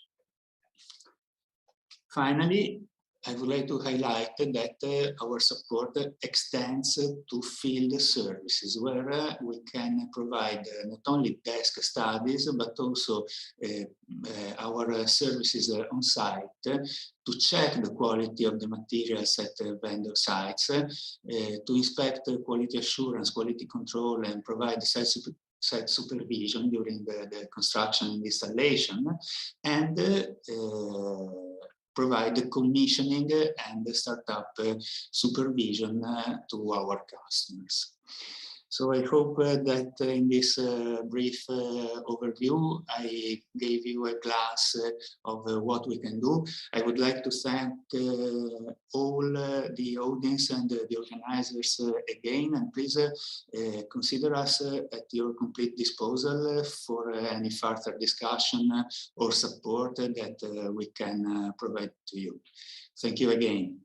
Finally, I would like to highlight that our support extends to field services, where we can provide not only desk studies, but also our services on site to check the quality of the materials at vendor sites, to inspect quality assurance, quality control, and provide site supervision during the construction and installation, and provide the commissioning and the startup supervision to our customers. So I hope that in this brief overview, I gave you a glance of what we can do. I would like to thank all the audience and the organizers again, and please consider us at your complete disposal for any further discussion or support that we can provide to you. Thank you again.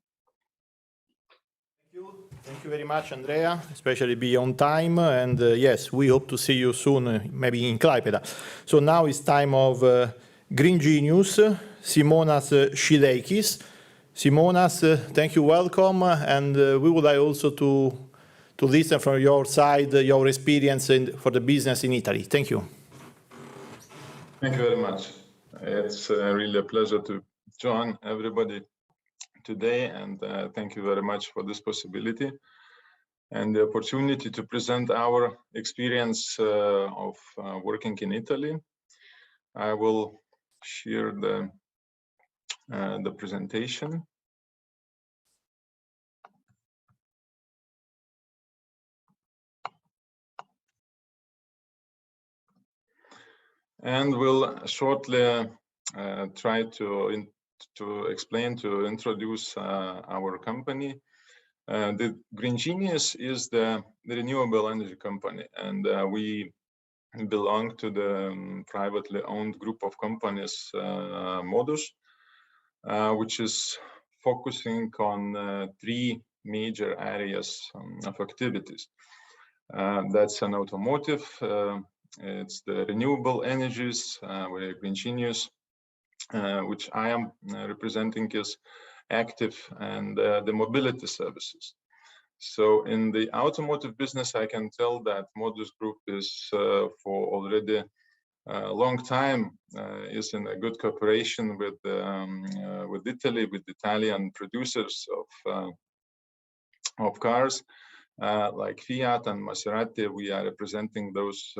Thank you very much, Andrea, especially be on time. And yes, we hope to see you soon, maybe in Klaipėda. So now it's time of Green Genius, Simonas Šileikis. Simonas, thank you, welcome. And we would like also to listen from your side, your experience for the business in Italy. Thank you. Thank you very much. It's really a pleasure to join everybody today, and thank you very much for this possibility and the opportunity to present our experience of working in Italy. I will share the presentation. And we'll shortly try to introduce our company. The Green Genius is the renewable energy company, and we belong to the privately owned group of companies, Modus, which is focusing on three major areas of activities. That's an automotive, it's the renewable energies, where Green Genius, which I am representing, is active, and the mobility services. So in the automotive business, I can tell that Modus Group is for already a long time is in a good cooperation with Italy, with Italian producers of cars like Fiat and Maserati. We are representing those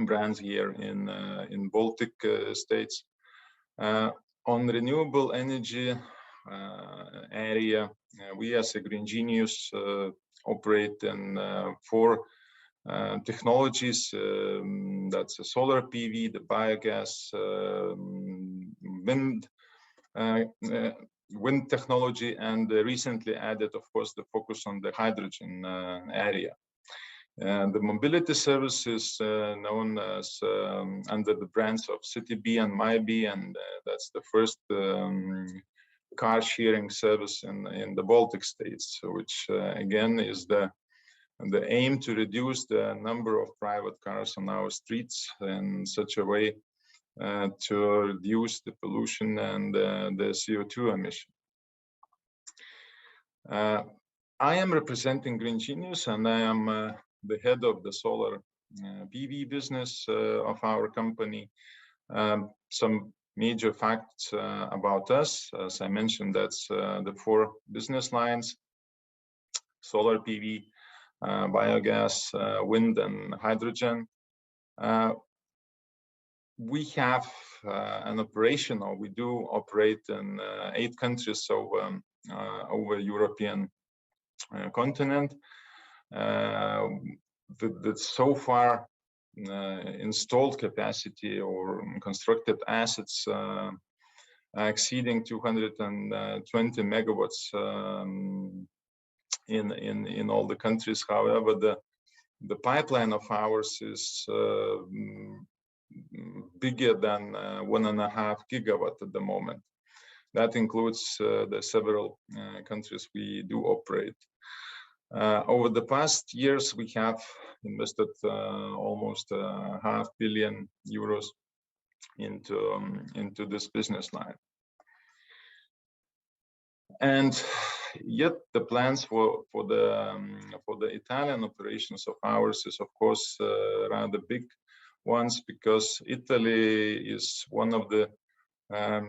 brands here in Baltic states. On renewable energy area, we as a Green Genius operate in four technologies. That's a solar PV, the biogas, wind technology, and recently added, of course, the focus on the hydrogen area. The mobility service is known as under the brands of CityB and MyB, and that's the first car sharing service in the Baltic states, which again is the aim to reduce the number of private cars on our streets in such a way to reduce the pollution and the CO2 emission. I am representing Green Genius, and I am the head of the solar PV business of our company. Some major facts about us, as I mentioned, that's the four business lines. solar PV, biogas, wind, and hydrogen. We have an operation, or we do operate in 8 countries over European continent. The so far installed capacity or constructed assets exceeding 220 megawatts in all the countries. However, the pipeline of ours is bigger than 1.5 gigawatt at the moment. That includes the several countries we do operate. Over the past years, we have invested almost €500 million into this business line. And yet the plans for the Italian operations of ours is, of course, rather big ones, because Italy is one of the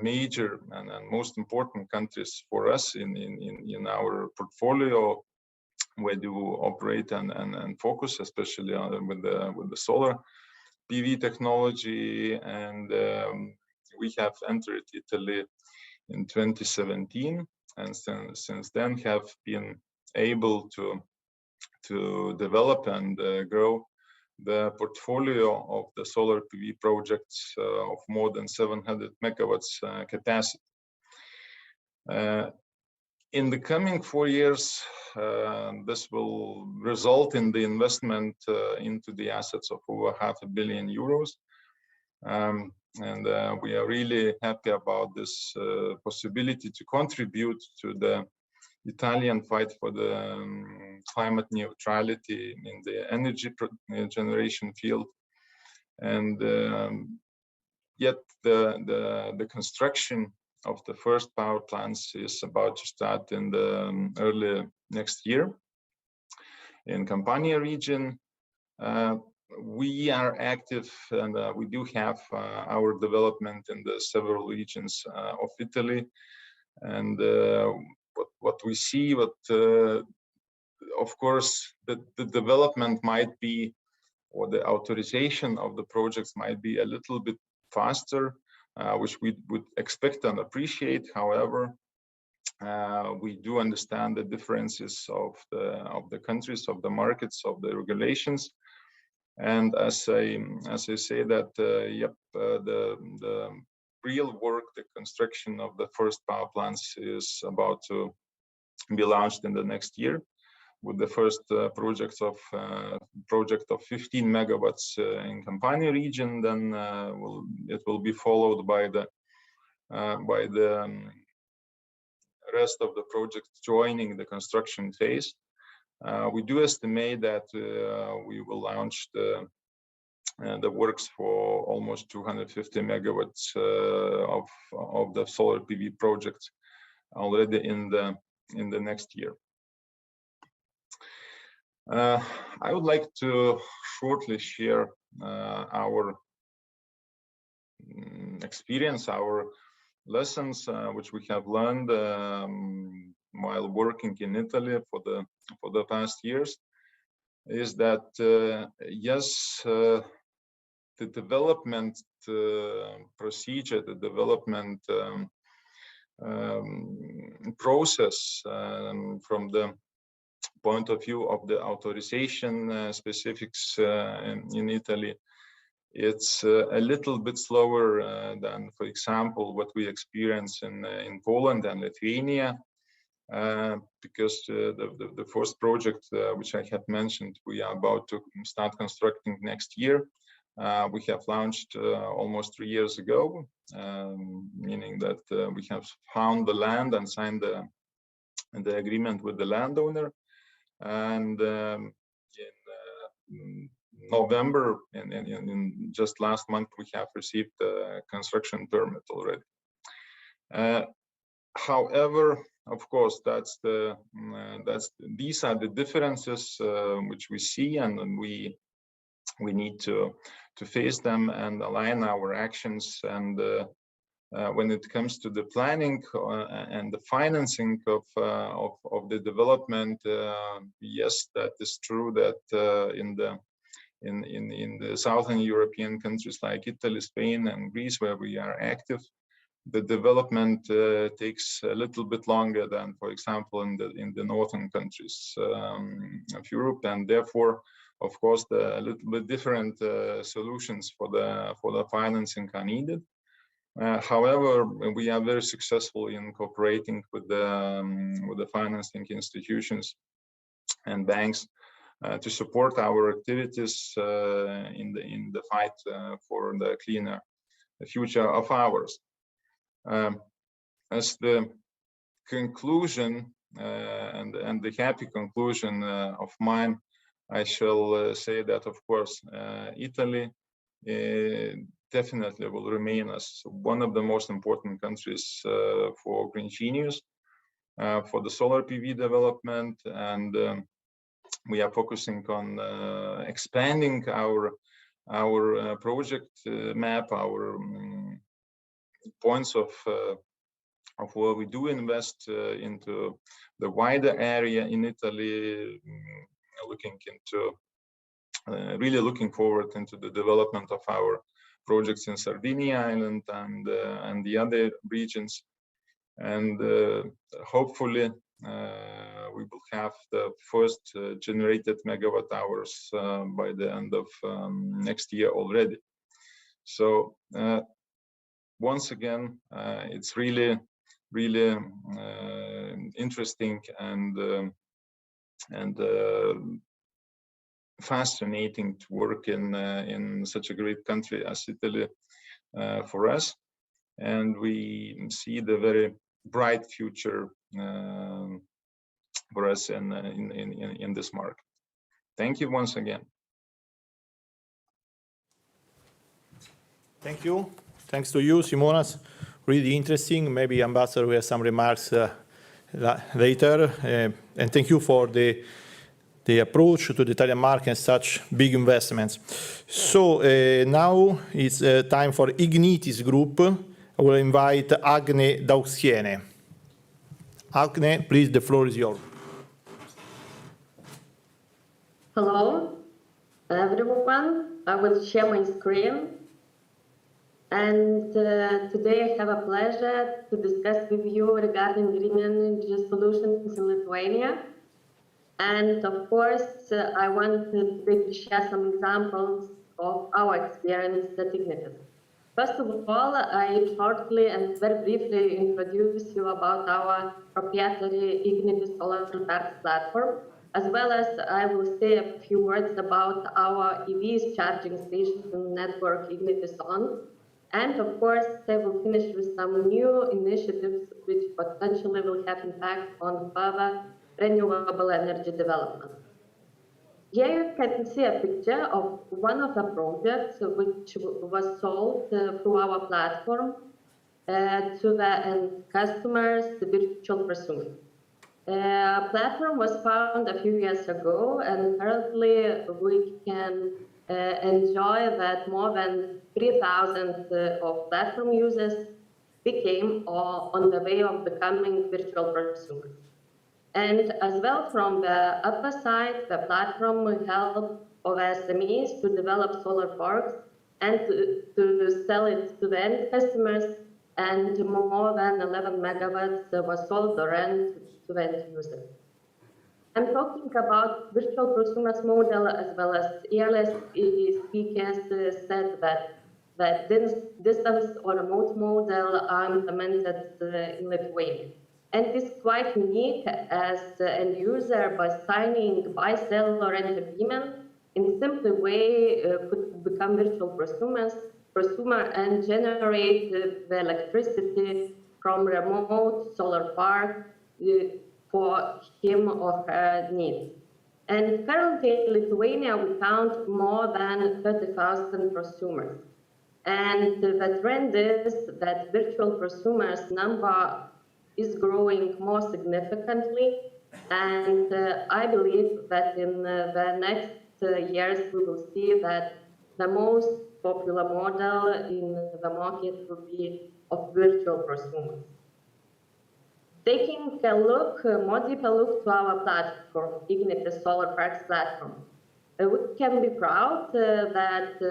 major and most important countries for us in our portfolio, where do operate and focus, especially with the solar PV technology. And we have entered Italy in 2017, and since then have been able to develop and grow the portfolio of the solar PV projects of more than 700 megawatts capacity. In the coming 4 years, this will result in the investment into the assets of over €500 million. And we are really happy about this possibility to contribute to the Italian fight for the climate neutrality in the energy generation field. And yet the construction of the first power plants is about to start in the early next year in Campania region. We are active, and we do have our development in the several regions of Italy. And what we see, of course, the development might be, or the authorization of the projects might be a little bit faster, which we would expect and appreciate. However, we do understand the differences of the countries, of the markets, of the regulations. And as I say that, the real work, the construction of the first power plants is about to be launched in the next year, with the first project of 15 megawatts in Campania region. Then it will be followed by the rest of the project joining the construction phase. We do estimate that we will launch the works for almost 250 megawatts of the solar PV projects already in the next year. I would like to shortly share our experience, our lessons, which we have learned while working in Italy for the past years. Is that yes, the development procedure, the development process from the point of view of the authorization specifics in Italy, it's a little bit slower than, for example, what we experience in Poland and Lithuania, because the first project which I have mentioned, we are about to start constructing next year. We have launched almost 3 years ago, meaning that we have found the land and signed the agreement with the landowner. And in November, in just last month, we have received the construction permit already. However, of course, these are the differences which we see, and we need to face them and align our actions and when it comes to the planning and the financing of the development, yes, that is true that in the southern European countries like Italy, Spain, and Greece, where we are active, the development takes a little bit longer than, for example, in the northern countries of Europe, and therefore, of course, the little bit different solutions for the financing are needed. However, we are very successful in cooperating with the financing institutions and banks to support our activities in the fight for the cleaner future of ours. As the conclusion and the happy conclusion of mine, I shall say that, of course, Italy definitely will remain as one of the most important countries for green genius, for the solar PV development, and we are focusing on expanding our project map, our points of where we do invest into the wider area in Italy, really looking forward into the development of our projects in Sardinia Island and the other regions, and hopefully we will have the first generated megawatt hours by the end of next year already. So once again, it's really interesting and fascinating to work in such a great country as Italy for us, and we see the very bright future for us in this market. Thank you once again. Thank you. Thanks to you, Simonas. Really interesting. Maybe Ambassador will have some remarks later. And thank you for the approach to the Italian market and such big investments. So now it's time for Ignitis Group. I will invite Agne Dauxiene. Agne, please, the floor is yours. Hello, everyone. I will share my screen. And today I have a pleasure to discuss with you regarding green energy solutions in Lithuania. And of course, I wanted to share some examples of our experience at Ignitis. First of all, I shortly and very briefly introduce you about our proprietary Ignitis Solar Parks platform, as well as I will say a few words about our EVs charging station network Ignitis On. And of course, I will finish with some new initiatives which potentially will have impact on further renewable energy development. Here you can see a picture of one of the projects which was sold through our platform to the end customers, the virtual prosumers. Platform was found a few years ago, and currently we can enjoy that more than 3,000 of platform users became on the way of becoming virtual prosumers. And as well, from the upper side, the platform will help of SMEs to develop solar parks and to sell it to the end customers, and more than 11 megawatts was sold or rent to the end users. I'm talking about virtual prosumers model, as well as earlier speakers said that this distance or remote model are implemented in Lithuania. And it's quite unique as end user, by signing buy-sell or rent agreement, in simple way could become virtual prosumer and generate the electricity from remote solar park for him or her needs. And currently in Lithuania, we count more than 30,000 prosumers. And the trend is that virtual prosumers number is growing more significantly. And I believe that in the next years, we will see that the most popular model in the market will be of virtual prosumers. Taking a look, more deeper look to our platform, Ignitis Solar Parks platform, we can be proud that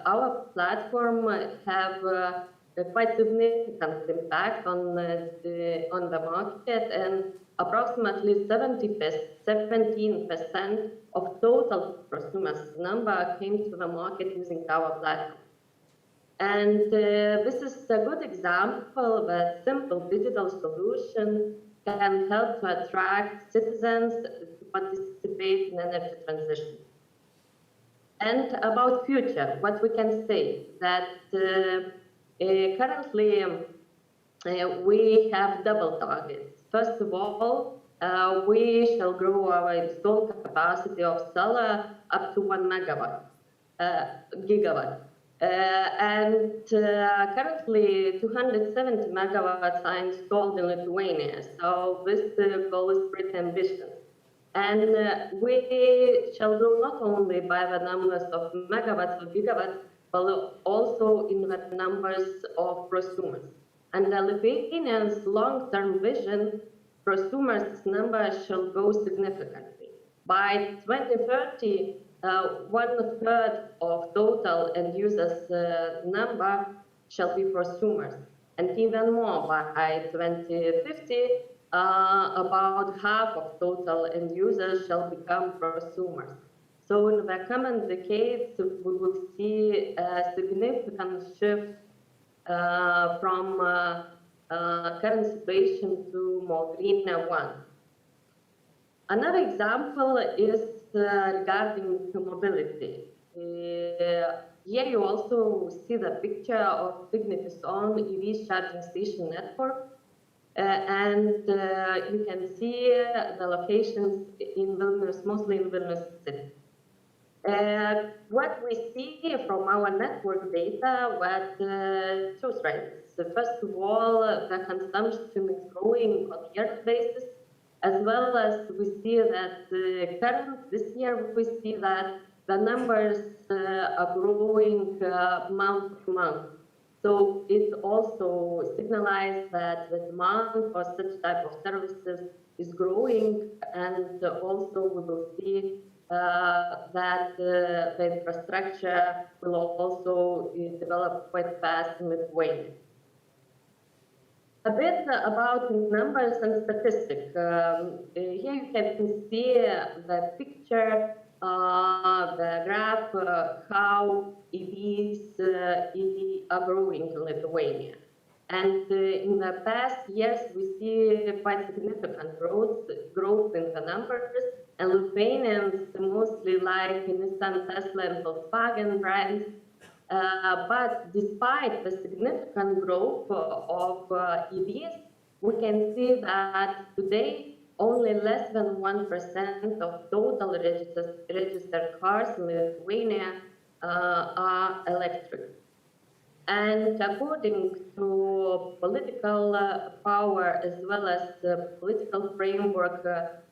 our platform have a quite significant impact on the market, and approximately 17% of total prosumers number came to the market using our platform. And this is a good example that simple digital solution can help to attract citizens to participate in energy transition. And about future, what we can say that currently we have double targets. First of all, we shall grow our installed capacity of solar up to 1 gigawatt. Currently 270 megawatts are installed in Lithuania, so this goal is pretty ambitious. And we shall grow not only by the numbers of megawatts or gigawatts, but also in the numbers of prosumers. And the Lithuanians' long-term vision, prosumers' number shall grow significantly. By 2030, 1/3 of total end users number shall be prosumers, and even more by 2050, about half of total end users shall become prosumers. So in the coming decades, we will see a significant shift from current situation to more greener one. Another example is regarding mobility. Here you also see the picture of Ignitis own EV charging station network. You can see the locations in Vilnius, mostly in Vilnius city. What we see from our network data, two trends. First of all, the consumption is growing on a yearly basis, as well as we see that this year we see that the numbers are growing month to month. So it also signals that the demand for such type of services is growing, and also we will see that the infrastructure will also develop quite fast in Lithuania. A bit about numbers and statistics. Here you can see the picture, the graph, how EVs are growing in Lithuania. And in the past years, we see quite significant growth in the numbers, and Lithuanians mostly like Nissan, Tesla, and Volkswagen brands. But despite the significant growth of EVs, we can see that today only less than 1% of total registered cars in Lithuania are electric. And according to political power as well as political framework,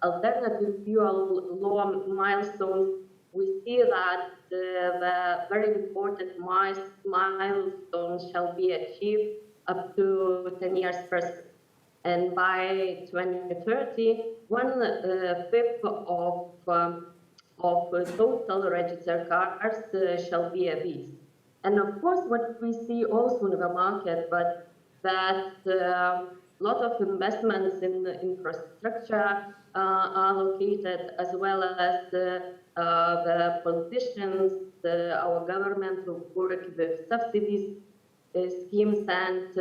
alternative fuel law milestones, we see that the very important milestones shall be achieved up to 10 years first. And by 2030, 1/5 of total registered cars shall be EVs. And of course, what we see also in the market, but that a lot of investments in the infrastructure are located, as well as the politicians, our government who work with subsidies schemes, and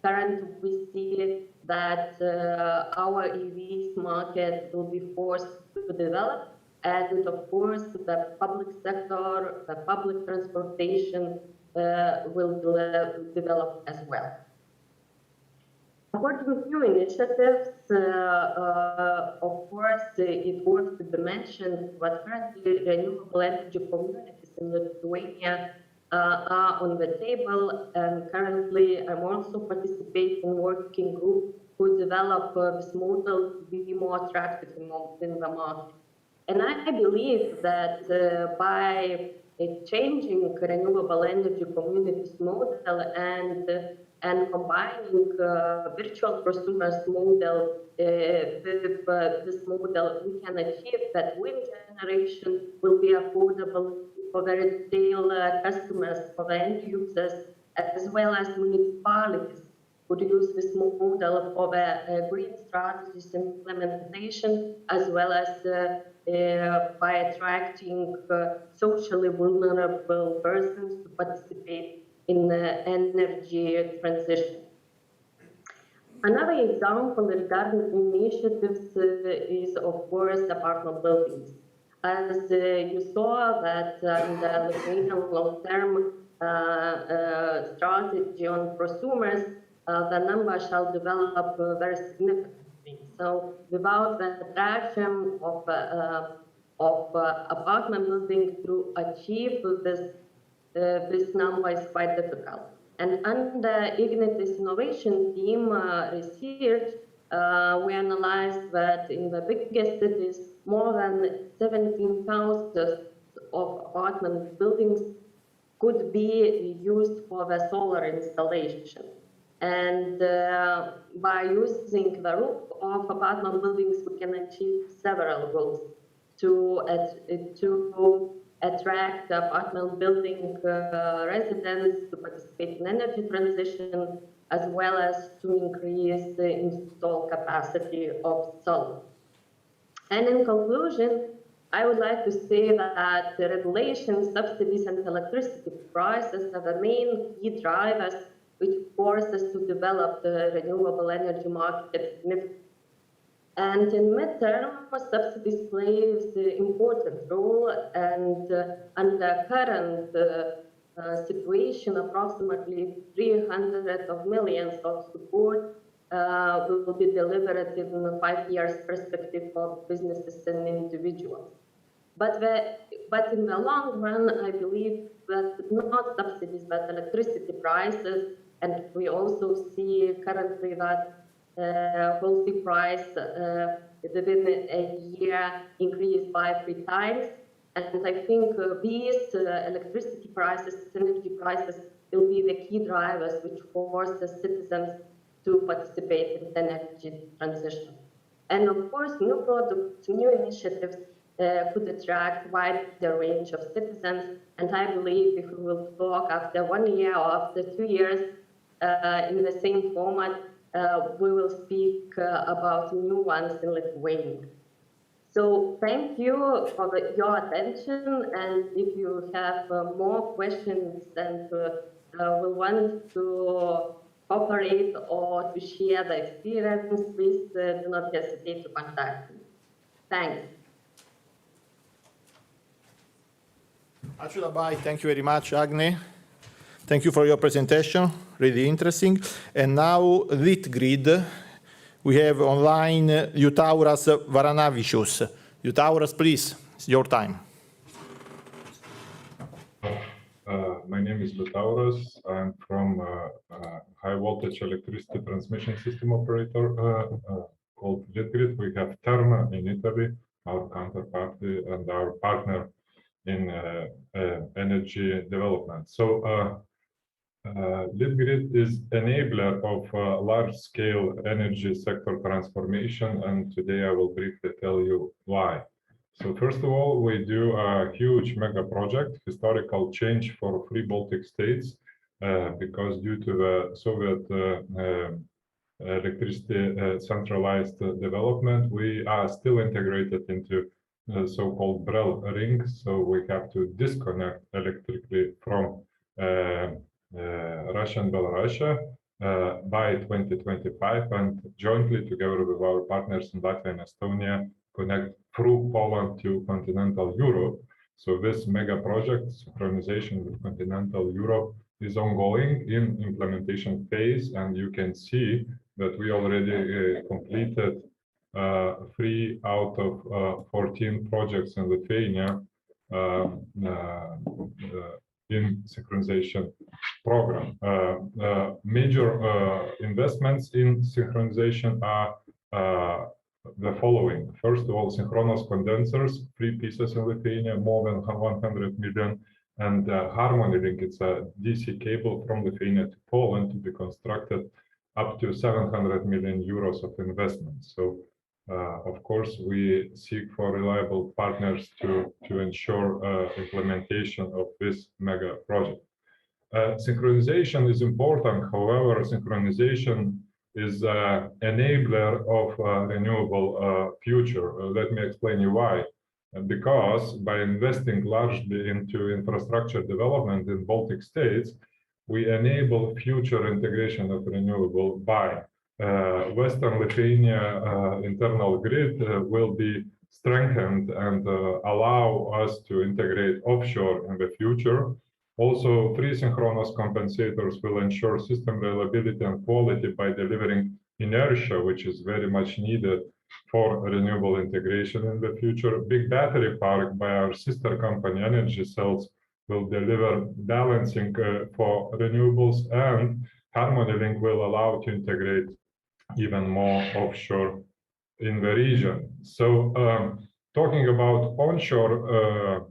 currently we see that our EVs market will be forced to develop. And of course, the public sector, the public transportation will develop as well. According to new initiatives, of course, it worth to be mentioned what currently renewable energy communities in Lithuania are on the table. And currently, I'm also participating in working group who develop this model to be more attractive in the market. And I believe that by changing renewable energy communities model and combining virtual prosumers model with this model, we can achieve that wind generation will be affordable for the retail customers, for the end users, as well as municipalities could use this model for the green strategies implementation, as well as by attracting socially vulnerable persons to participate in energy transition. Another example regarding initiatives is, of course, apartment buildings. As you saw that in the Lithuanian long-term strategy on prosumers, the number shall develop very significantly. So without the attraction of apartment building to achieve this number is quite difficult. And under Ignitis innovation team research, we analyzed that in the biggest cities, more than 17,000 of apartment buildings could be used for the solar installation. And by using the roof of apartment buildings, we can achieve several goals to attract apartment building residents to participate in energy transition, as well as to increase the install capacity of solar. And in conclusion, I would like to say that the regulations, subsidies, and electricity prices are the main key drivers which force us to develop the renewable energy market significantly. And in midterm, subsidies plays an important role, and under current situation, approximately 300 of millions of support will be delivered in a 5 years perspective for businesses and individuals. But in the long run, I believe that not subsidies, but electricity prices, and we also see currently that wholesale price within a year increased by 3 times. And I think these electricity prices, energy prices will be the key drivers which force the citizens to participate in energy transition. And of course, new products, new initiatives could attract wider range of citizens. And I believe if we will talk after 1 year or after 2 years in the same format, we will speak about new ones in Lithuania. So thank you for your attention. And if you have more questions and will want to cooperate or to share the experience, please do not hesitate to contact me. Thanks. Thank you very much, Agne. Thank you for your presentation, really interesting. And now, Litgrid, we have online Liutauras Varanavicius. Liutauras, please, it's your time. My name is Liutauras. I'm from high voltage electricity transmission system operator called Litgrid. We have Terna in Italy, our counterparty and our partner in energy development. So Litgrid is enabler of large-scale energy sector transformation, and today I will briefly tell you why. So first of all, we do a huge mega project, historical change for 3 Baltic states, because due to the Soviet electricity centralized development, we are still integrated into so-called Brel ring. So we have to disconnect electrically from Russia and Belarus by 2025, and jointly together with our partners in Latvia and Estonia, connect through Poland to continental Europe. So this mega project, synchronization with continental Europe, is ongoing in implementation phase, and you can see that we already completed 3 out of 14 projects in Lithuania in synchronization program. Major investments in synchronization are the following. First of all, synchronous condensers, 3 pieces in Lithuania, more than 100 million. And Harmony Link, it's a DC cable from Lithuania to Poland to be constructed up to 700 million euros of investment. So, of course, we seek for reliable partners to ensure implementation of this mega project. Synchronization is important. However, synchronization is an enabler of renewable future. Let me explain you why. Because by investing largely into infrastructure development in Baltic states, we enable future integration of renewable by Western Lithuania internal grid will be strengthened and allow us to integrate offshore in the future. Also, three synchronous compensators will ensure system reliability and quality by delivering inertia, which is very much needed for renewable integration in the future. Big battery park by our sister company Energy Cells will deliver balancing for renewables, and Harmony Link will allow to integrate even more offshore in the region. So talking about onshore,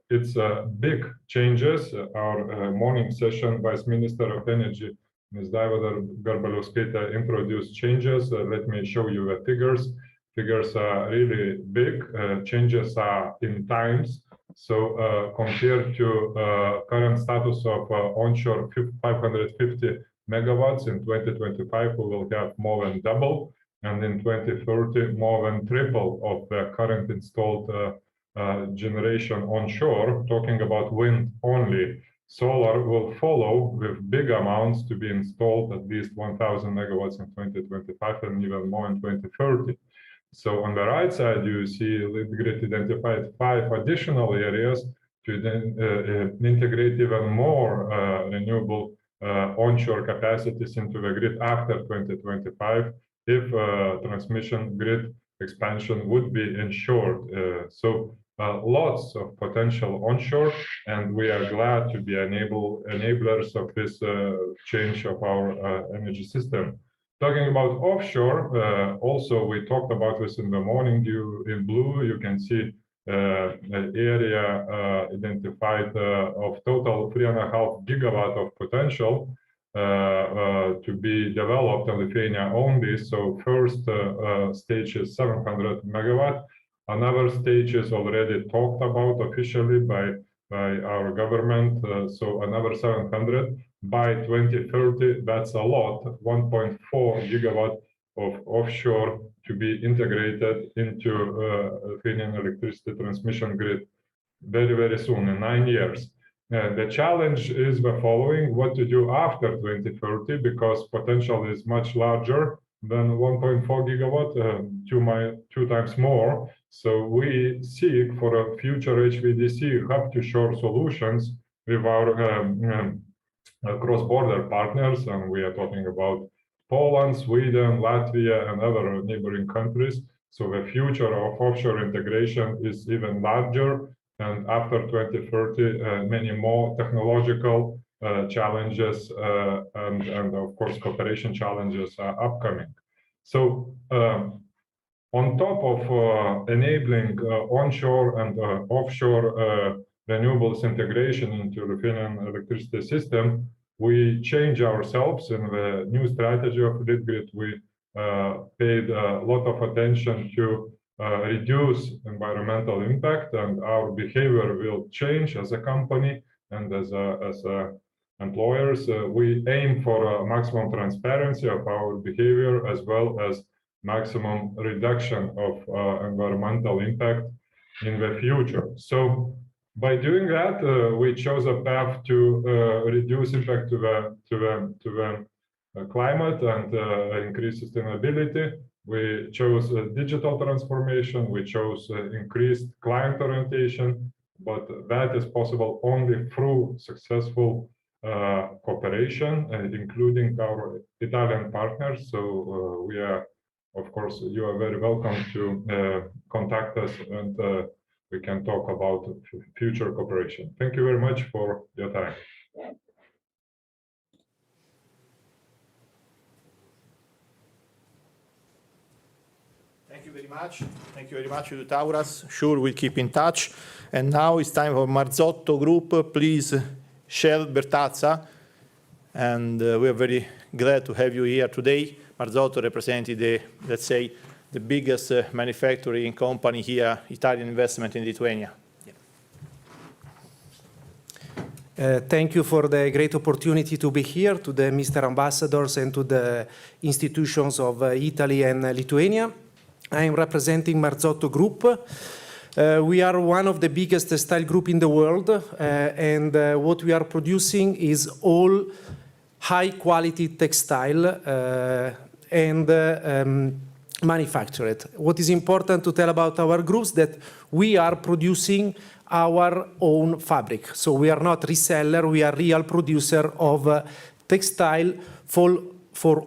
it's big changes. Our morning session, Vice Minister of Energy, Ms. Daiva Garbaliauskaitė, introduced changes. Let me show you the figures. Figures are really big. Changes are in times. So compared to current status of onshore 550 megawatts in 2025, we will have more than double. And in 2030, more than triple of the current installed generation onshore. Talking about wind only, solar will follow with big amounts to be installed, at least 1,000 megawatts in 2025 and even more in 2030. So on the right side, you see Litgrid identified 5 additional areas to then integrate even more renewable onshore capacities into the grid after 2025 if transmission grid expansion would be ensured. So lots of potential onshore, and we are glad to be enablers of this change of our energy system. Talking about offshore, also we talked about this in the morning. In blue, you can see an area identified of total 3.5 gigawatt of potential to be developed in Lithuania only. So first stage is 700 megawatt. Another stage is already talked about officially by our government. So another 700 by 2030. That's a lot. 1.4 gigawatt of offshore to be integrated into Lithuanian electricity transmission grid very, very soon, in 9 years. The challenge is the following: what to do after 2030, because potential is much larger than 1.4 gigawatt, 2 times more. So we seek for a future HVDC hub-to-shore solutions with our cross-border partners, and we are talking about Poland, Sweden, Latvia, and other neighboring countries. So the future of offshore integration is even larger. And after 2030, many more technological challenges and of course cooperation challenges are upcoming. So on top of enabling onshore and offshore renewables integration into the Lithuanian electricity system, we change ourselves in the new strategy of Litgrid. We paid a lot of attention to reduce environmental impact, and our behavior will change as a company and as employers. We aim for maximum transparency of our behavior as well as maximum reduction of environmental impact in the future. So by doing that, we chose a path to reduce impact to the climate and increase sustainability. We chose digital transformation. We chose increased client orientation, but that is possible only through successful cooperation, including our Italian partners. So we are, of course, you are very welcome to contact us, and we can talk about future cooperation. Thank you very much for your time. Thank you very much. Thank you very much, Liutauras. Sure, we'll keep in touch. And now it's time for Marzotto Group. Please, Shell Bertazza. And we are very glad to have you here today. Marzotto represented the, let's say, the biggest manufacturing company here, Italian investment in Lithuania. Thank you for the great opportunity to be here, to the Mr. Ambassadors and to the institutions of Italy and Lithuania. I am representing Marzotto Group. We are one of the biggest textile group in the world, and what we are producing is all high-quality textile and manufactured. What is important to tell about our groups that we are producing our own fabric. So we are not reseller, we are real producer of textile for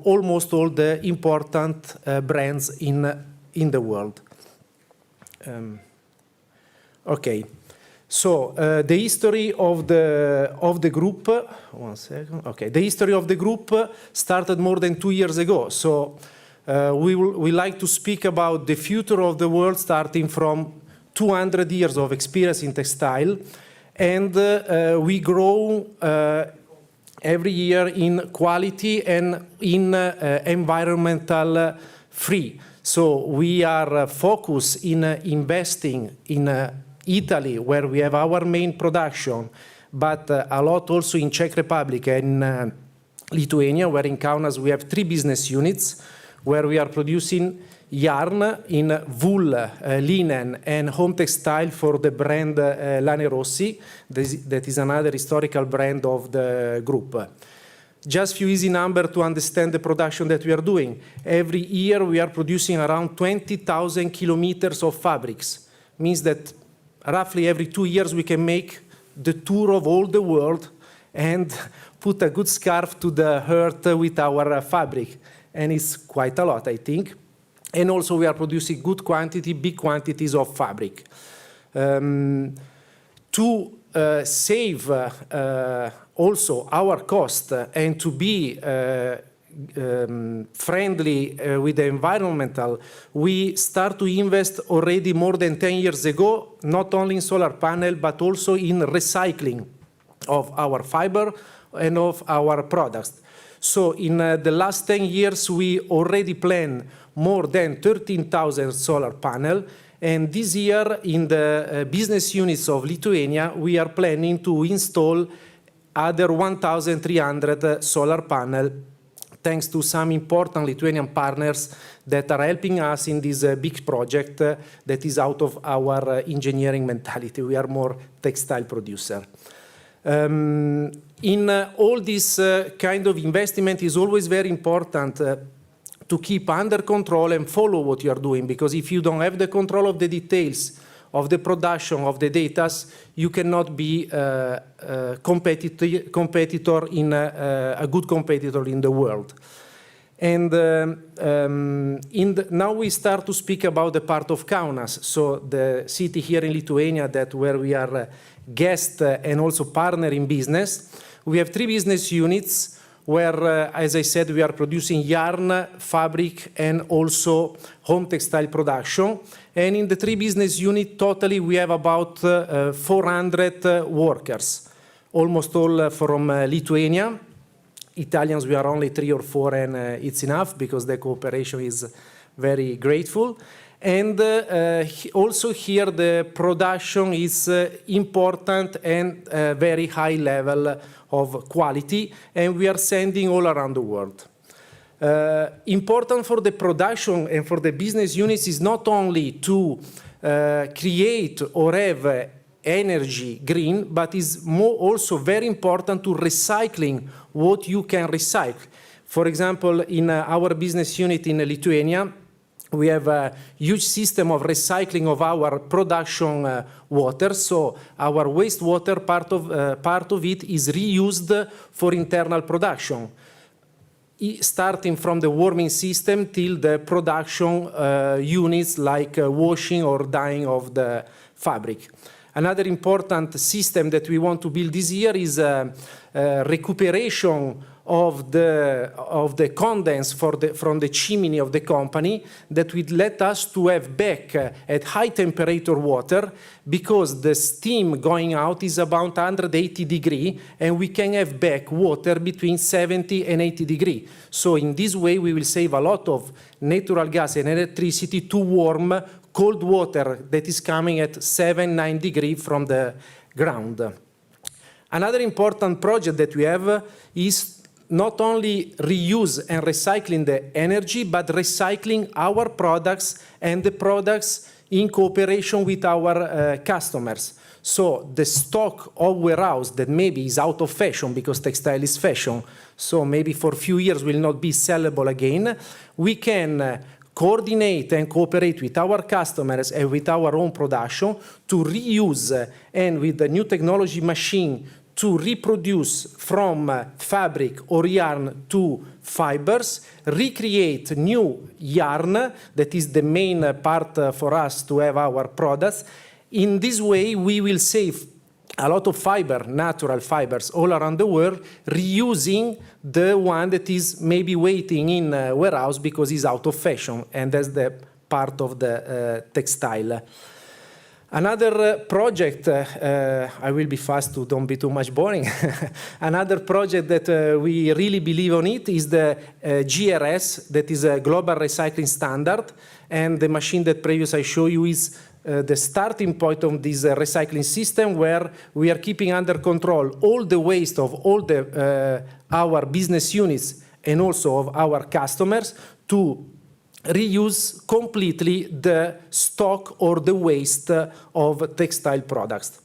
almost all the important brands in the world. Okay, so the history of the group, one second. Okay, the history of the group started more than 2 years ago. So we like to speak about the future of the world starting from 200 years of experience in textile, and we grow every year in quality and in environmental free. So we are focused in investing in Italy, where we have our main production, but a lot also in Czech Republic and Lithuania, where in Kaunas we have 3 business units, where we are producing yarn in wool, linen, and home textile for the brand Lane Rossi. That is another historical brand of the group. Just few easy numbers to understand the production that we are doing. Every year we are producing around 20,000 kilometers of fabrics. Means that roughly every 2 years we can make the tour of all the world and put a good scarf to the earth with our fabric. And it's quite a lot, I think. And also we are producing good quantity, big quantities of fabric. To save also our cost and to be friendly with the environmental, we start to invest already more than 10 years ago, not only in solar panel, but also in recycling of our fiber and of our products. So in the last 10 years, we already plan more than 13,000 solar panels. And this year, in the business units of Lithuania, we are planning to install other 1,300 solar panels, thanks to some important Lithuanian partners that are helping us in this big project that is out of our engineering mentality. We are more textile producer. In all this kind of investment is always very important to keep under control and follow what you are doing, because if you don't have the control of the details of the production of the data, you cannot be a competitor in a good competitor in the world. And now we start to speak about the part of Kaunas, so the city here in Lithuania where we are guest and also partner in business. We have 3 business units where, as I said, we are producing yarn, fabric, and also home textile production. And in the 3 business units, totally, we have about 400 workers, almost all from Lithuania. Italians, we are only 3 or 4, and it's enough because the cooperation is very grateful. And also here, the production is important and very high level of quality, and we are sending all around the world. Important for the production and for the business units is not only to create or have energy green, but is also very important to recycling what you can recycle. For example, in our business unit in Lithuania, we have a huge system of recycling of our production water. So our wastewater, part of it is reused for internal production, starting from the warming system till the production units like washing or dyeing of the fabric. Another important system that we want to build this year is recuperation of the condense from the chimney of the company that would let us to have back at high temperature water, because the steam going out is about 180 degrees, and we can have back water between 70 and 80 degrees. So in this way, we will save a lot of natural gas and electricity to warm cold water that is coming at 7-9 degrees from the ground. Another important project that we have is not only reuse and recycling the energy, but recycling our products and the products in cooperation with our customers. So the stock of warehouse that maybe is out of fashion because textile is fashion, so maybe for a few years will not be sellable again, we can coordinate and cooperate with our customers and with our own production to reuse, and with the new technology machine to reproduce from fabric or yarn to fibers, recreate new yarn, that is the main part for us to have our products. In this way, we will save a lot of fiber, natural fibers, all around the world, reusing the one that is maybe waiting in a warehouse because it's out of fashion, and that's the part of the textile. Another project, I will be fast to don't be too much boring. Another project that we really believe on it is the GRS, that is a global recycling standard. And the machine that previously I showed you is the starting point of this recycling system, where we are keeping under control all the waste of all the our business units and also of our customers to reuse completely the stock or the waste of textile products.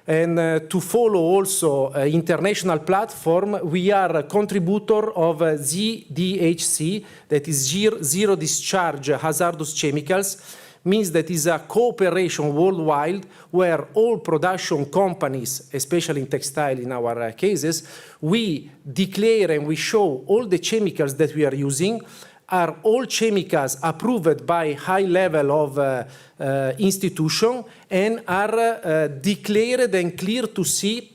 And to follow also international platform, we are a contributor of ZDHC, that is Zero Discharge Hazardous Chemicals, means that is a cooperation worldwide where all production companies, especially in textile in our cases, we declare and we show all the chemicals that we are using, are all chemicals approved by high level of institution, and are declared and clear to see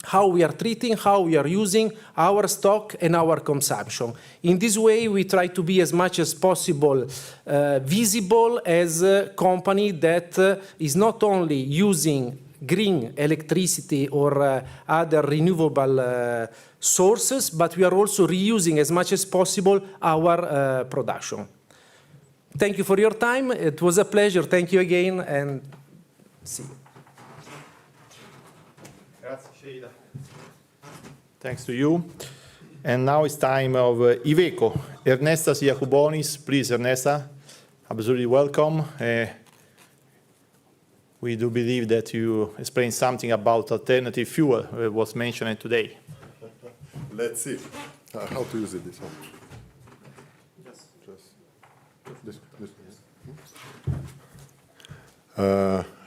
how we are treating, how we are using our stock and our consumption. In this way, we try to be as much as possible visible as a company that is not only using green electricity or other renewable sources, but we are also reusing as much as possible our production. Thank you for your time. It was a pleasure. Thank you again, and see you. Grazie, thanks to you. And now it's time of Iveco. Ernesta Siakubonis, please, Ernesta, absolutely welcome. We do believe that you explained something about alternative fuel, was mentioned today. Let's see how to use it this one. This.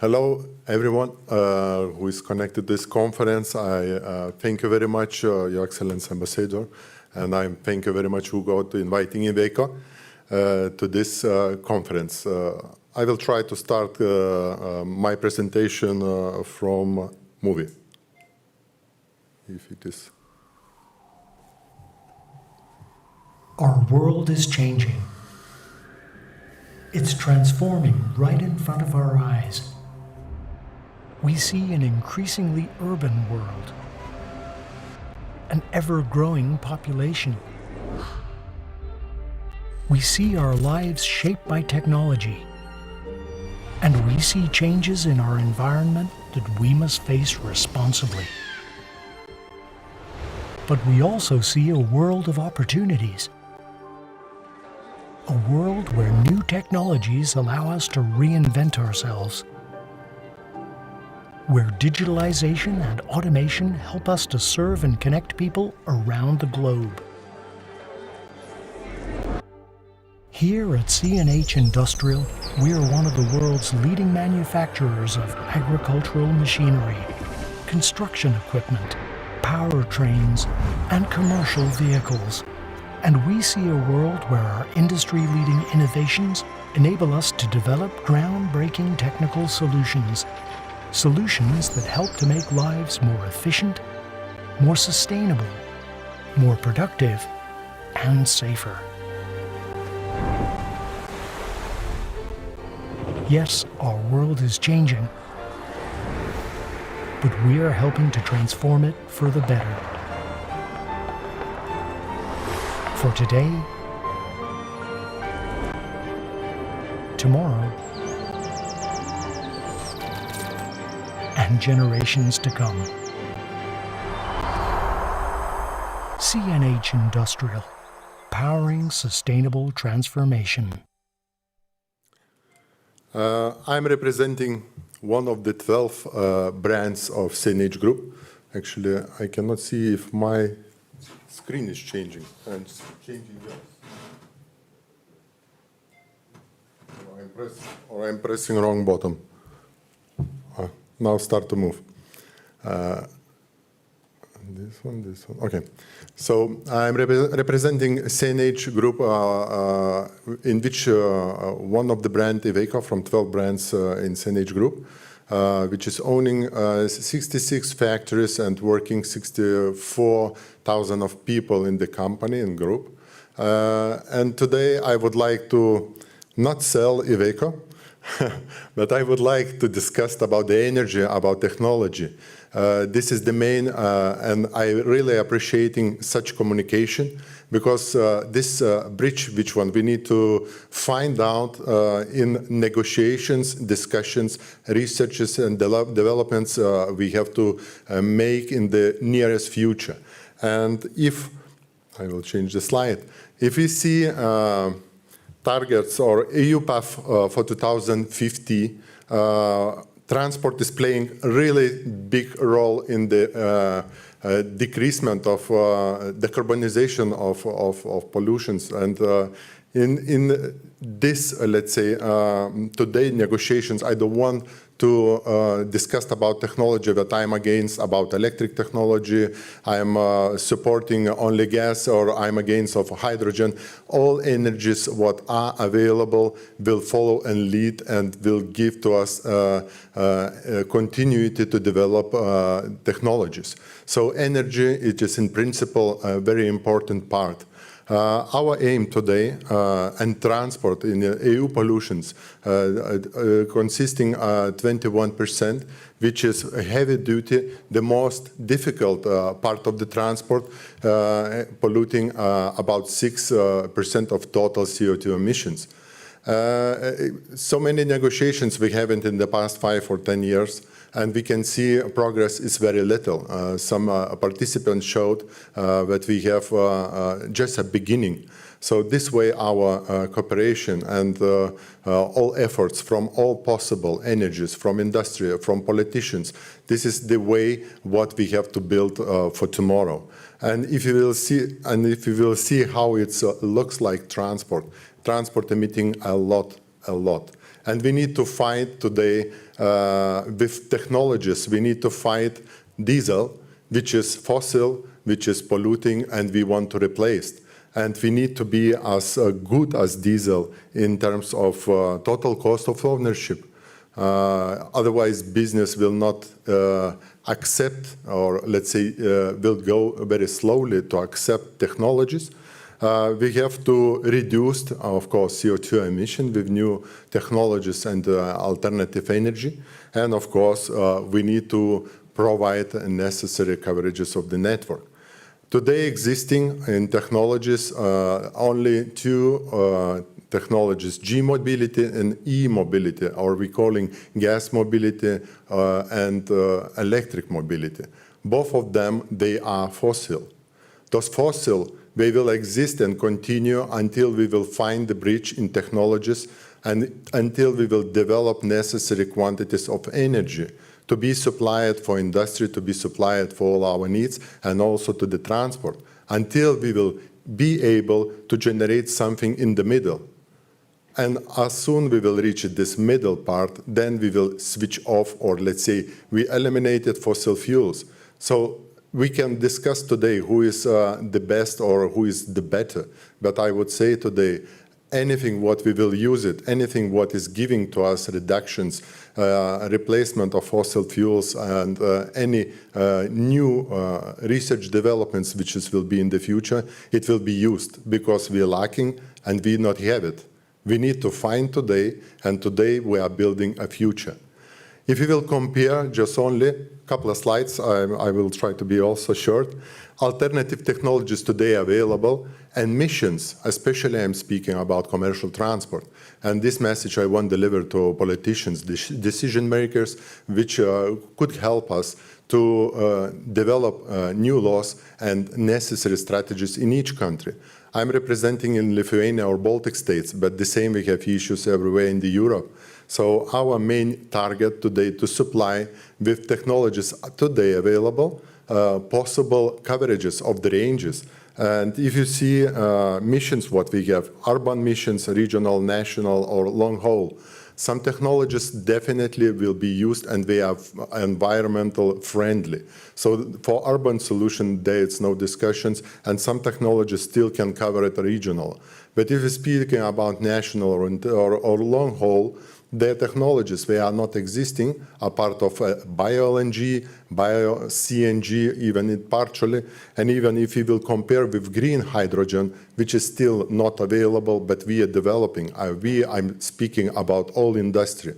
Hello, everyone who is connected to this conference. I thank you very much, Your Excellency Ambassador, and I thank you very much, Hugo, to inviting Iveco to this conference. I will try to start my presentation from movie, if it is. Our world is changing. It's transforming right in front of our eyes. We see an increasingly urban world, an ever-growing population. We see our lives shaped by technology, and we see changes in our environment that we must face responsibly. But we also see a world of opportunities. A world where new technologies allow us to reinvent ourselves. Where digitalization and automation help us to serve and connect people around the globe. Here at CNH Industrial, we are one of the world's leading manufacturers of agricultural machinery, construction equipment, powertrains, and commercial vehicles. And we see a world where our industry-leading innovations enable us to develop groundbreaking technical solutions, solutions that help to make lives more efficient, more sustainable, more productive, and safer. Yes, our world is changing, but we are helping to transform it for the better. For today, tomorrow, and generations to come. CNH Industrial, powering sustainable transformation. I'm representing one of the 12 brands of CNH Group. Actually, I cannot see if my screen is changing. And it's changing or I'm pressing wrong button. Now start to move. This one. Okay. So I'm representing CNH Group, in which one of the brand Iveco from 12 brands in CNH Group, which is owning 66 factories and working 64,000 of people in the company and group. And today I would like to not sell Iveco, but I would like to discuss about the energy, about technology. This is the main, and I really appreciating such communication, because this bridge, which one we need to find out in negotiations, discussions, researches and developments we have to make in the nearest future. And if, I will change the slide, if we see targets or EU path for 2050, transport is playing a really big role in the decreasement of decarbonization of pollutions. And in this, let's say, today negotiations, I don't want to discuss about technology that I'm against, about electric technology, I'm supporting only gas, or I'm against of hydrogen. All energies what are available will follow and lead and will give to us continuity to develop technologies. So energy, it is in principle a very important part. Our aim today and transport in EU pollutions consisting 21%, which is heavy duty, the most difficult part of the transport, polluting about 6% of total CO2 emissions. So many negotiations we haven't in the past 5 or 10 years, and we can see progress is very little. Some participants showed that we have just a beginning. So this way our cooperation and all efforts from all possible energies, from industry, from politicians, this is the way what we have to build for tomorrow. And if you will see how it looks like transport emitting a lot. And we need to fight today with technologies. We need to fight diesel, which is fossil, which is polluting, and we want to replace it. And we need to be as good as diesel in terms of total cost of ownership. Otherwise, business will not accept, or let's say, will go very slowly to accept technologies. We have to reduce, of course, CO2 emission with new technologies and alternative energy. And of course, we need to provide necessary coverages of the network. Today existing in technologies, only two technologies, G-mobility and E-mobility, or we calling gas mobility and electric mobility. Both of them, they are fossil. Those fossil, they will exist and continue until we will find the bridge in technologies and until we will develop necessary quantities of energy to be supplied for industry, to be supplied for all our needs, and also to the transport, until we will be able to generate something in the middle. And as soon we will reach this middle part, then we will switch off, or let's say we eliminated fossil fuels. So we can discuss today who is the best or who is the better, but I would say today anything what we will use it, anything what is giving to us reductions, replacement of fossil fuels, and any new research developments which will be in the future, it will be used because we are lacking and we not have it. We need to find today, and today we are building a future. If you will compare just only a couple of slides, I will try to be also short. Alternative technologies today available, and missions, especially I'm speaking about commercial transport. And this message I want to deliver to politicians, decision makers, which could help us to develop new laws and necessary strategies in each country. I'm representing in Lithuania or Baltic states, but the same we have issues everywhere in Europe. So our main target today to supply with technologies today available, possible coverages of the ranges. And if you see missions, what we have, urban missions, regional, national, or long haul, some technologies definitely will be used and they are environmental friendly. So for urban solution, there's no discussions, and some technologies still can cover it regional. But if you're speaking about national or long haul, their technologies, they are not existing, are part of bio-LNG, bio-CNG, even partially, and even if you will compare with green hydrogen, which is still not available, but we are developing. I'm speaking about all industry,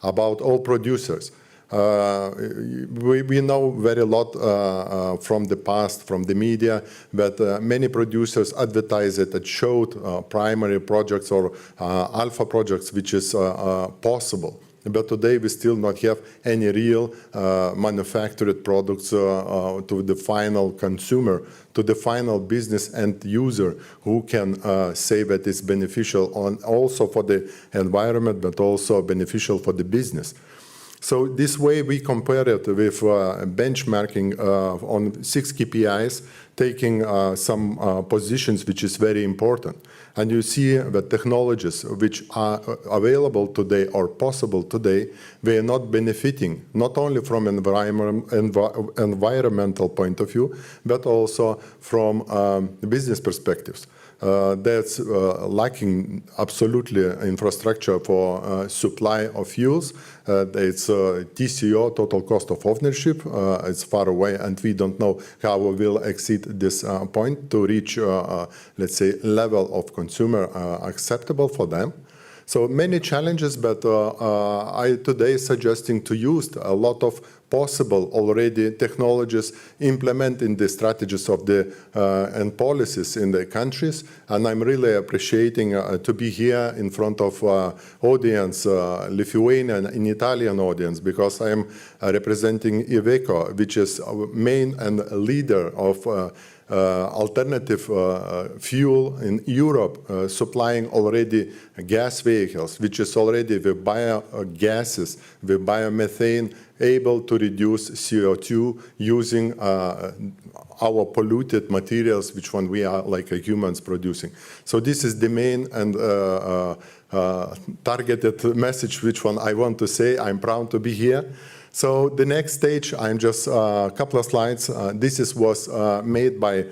about all producers. We know very lot from the past, from the media, but many producers advertise it and showed primary projects or alpha projects, which is possible. But today we still not have any real manufactured products to the final consumer, to the final business end user who can say that it's beneficial also for the environment, but also beneficial for the business. So this way we compare it with benchmarking on 6 KPIs, taking some positions which is very important. And you see the technologies which are available today or possible today, they are not benefiting, not only from environmental point of view, but also from business perspectives. That's lacking absolutely infrastructure for supply of fuels. It's TCO, total cost of ownership. It's far away, and we don't know how we will exceed this point to reach, let's say, level of consumer acceptable for them. So many challenges, but I today suggesting to use a lot of possible already technologies implementing the strategies of the and policies in the countries. And I'm really appreciating to be here in front of audience, Lithuanian and Italian audience, because I am representing Iveco, which is our main and leader of alternative fuel in Europe, supplying already gas vehicles, which is already the biogases, the biomethane, able to reduce CO2 using our polluted materials, which one we are like humans producing. So this is the main and targeted message, which one I want to say. I'm proud to be here. So the next stage, I'm just a couple of slides. This was made by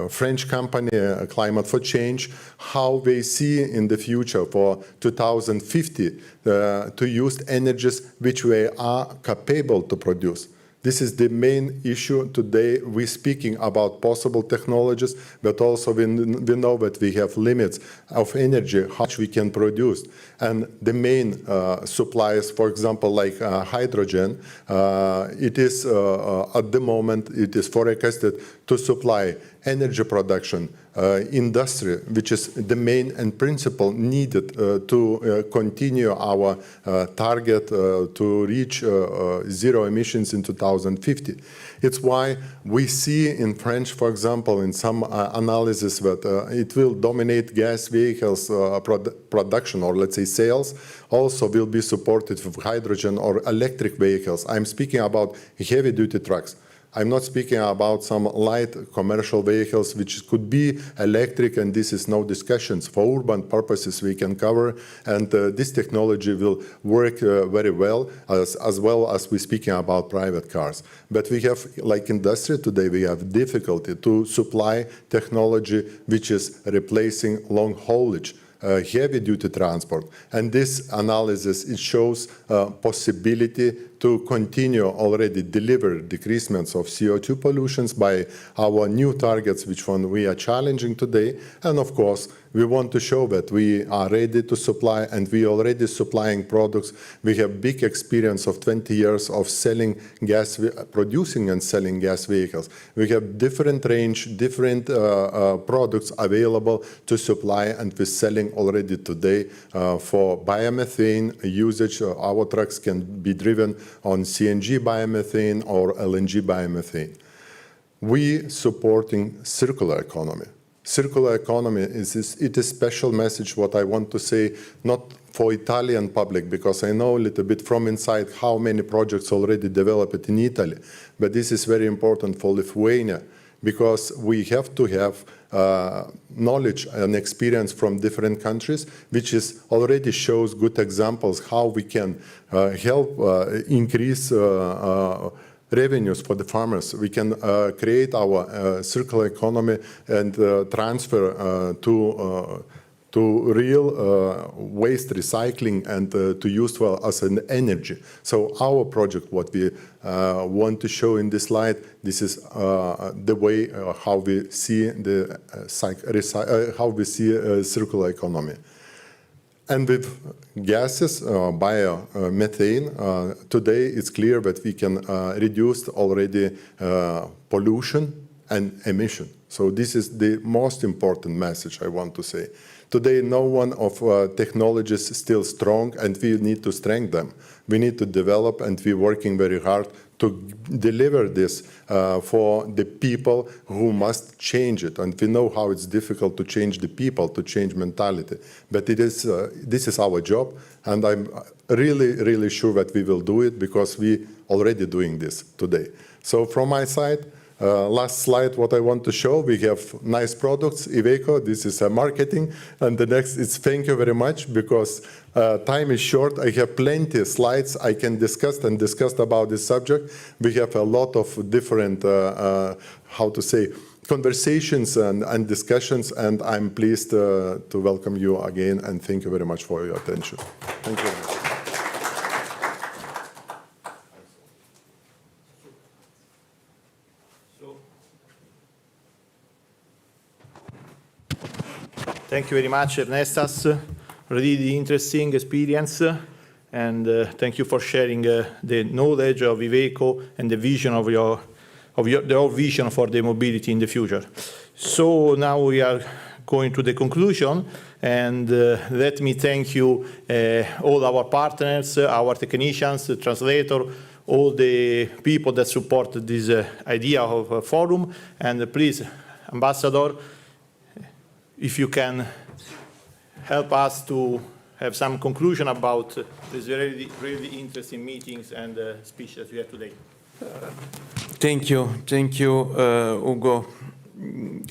French company, Climate for Change, how they see in the future for 2050 to use energies which we are capable to produce. This is the main issue today. We're speaking about possible technologies, but also we know that we have limits of energy, how much we can produce. And the main suppliers, for example, like hydrogen, it is at the moment, it is forecasted to supply energy production, industry, which is the main and principal needed to continue our target to reach zero emissions in 2050. It's why we see in French, for example, in some analysis that it will dominate gas vehicles production, or let's say sales, also will be supported with hydrogen or electric vehicles. I'm speaking about heavy-duty trucks. I'm not speaking about some light commercial vehicles, which could be electric, and this is no discussions. For urban purposes, we can cover, and this technology will work very well as we're speaking about private cars. But we have, like industry today, we have difficulty to supply technology which is replacing long haulage. Heavy-duty transport, and this analysis, it shows possibility to continue already deliver decreasements of CO2 pollutions by our new targets, which one we are challenging today. And of course, we want to show that we are ready to supply, and we are already supplying products. We have big experience of 20 years of selling gas, producing and selling gas vehicles. We have different range, different products available to supply, and we're selling already today for biomethane usage. Our trucks can be driven on CNG biomethane or LNG biomethane. We supporting circular economy. Circular economy is a special message, what I want to say, not for Italian public, because I know a little bit from inside how many projects already developed in Italy, but this is very important for Lithuania, because we have to have knowledge and experience from different countries, which is already shows good examples how we can help increase revenues for the farmers. We can create our circular economy and transfer to real waste recycling and to use well as an energy. So our project, what we want to show in this slide, this is the way how we see the circular economy. And with gases, biomethane, today it's clear that we can reduce already pollution and emission. So this is the most important message I want to say. Today, no one of technologies is still strong, and we need to strengthen them. We need to develop, and we're working very hard to deliver this for the people who must change it. And we know how it's difficult to change the people, to change mentality. But it is, this is our job, and I'm really, really sure that we will do it, because we already doing this today. So from my side, last slide, what I want to show, we have nice products, Iveco, this is marketing, and the next is thank you very much, because time is short. I have plenty of slides I can discuss about this subject. We have a lot of different, how to say, conversations and discussions, and I'm pleased to welcome you again, and thank you very much for your attention. Thank you very much. Thank you very much, Ernestas. Really interesting experience, and thank you for sharing the knowledge of Iveco and the vision of your vision for the mobility in the future. So now we are going to the conclusion, and let me thank you, all our partners, our technicians, the translator, all the people that support this idea of a forum, and please, Ambassador, if you can help us to have some conclusion about these really interesting meetings and speech that we have today. Thank you, Ugo.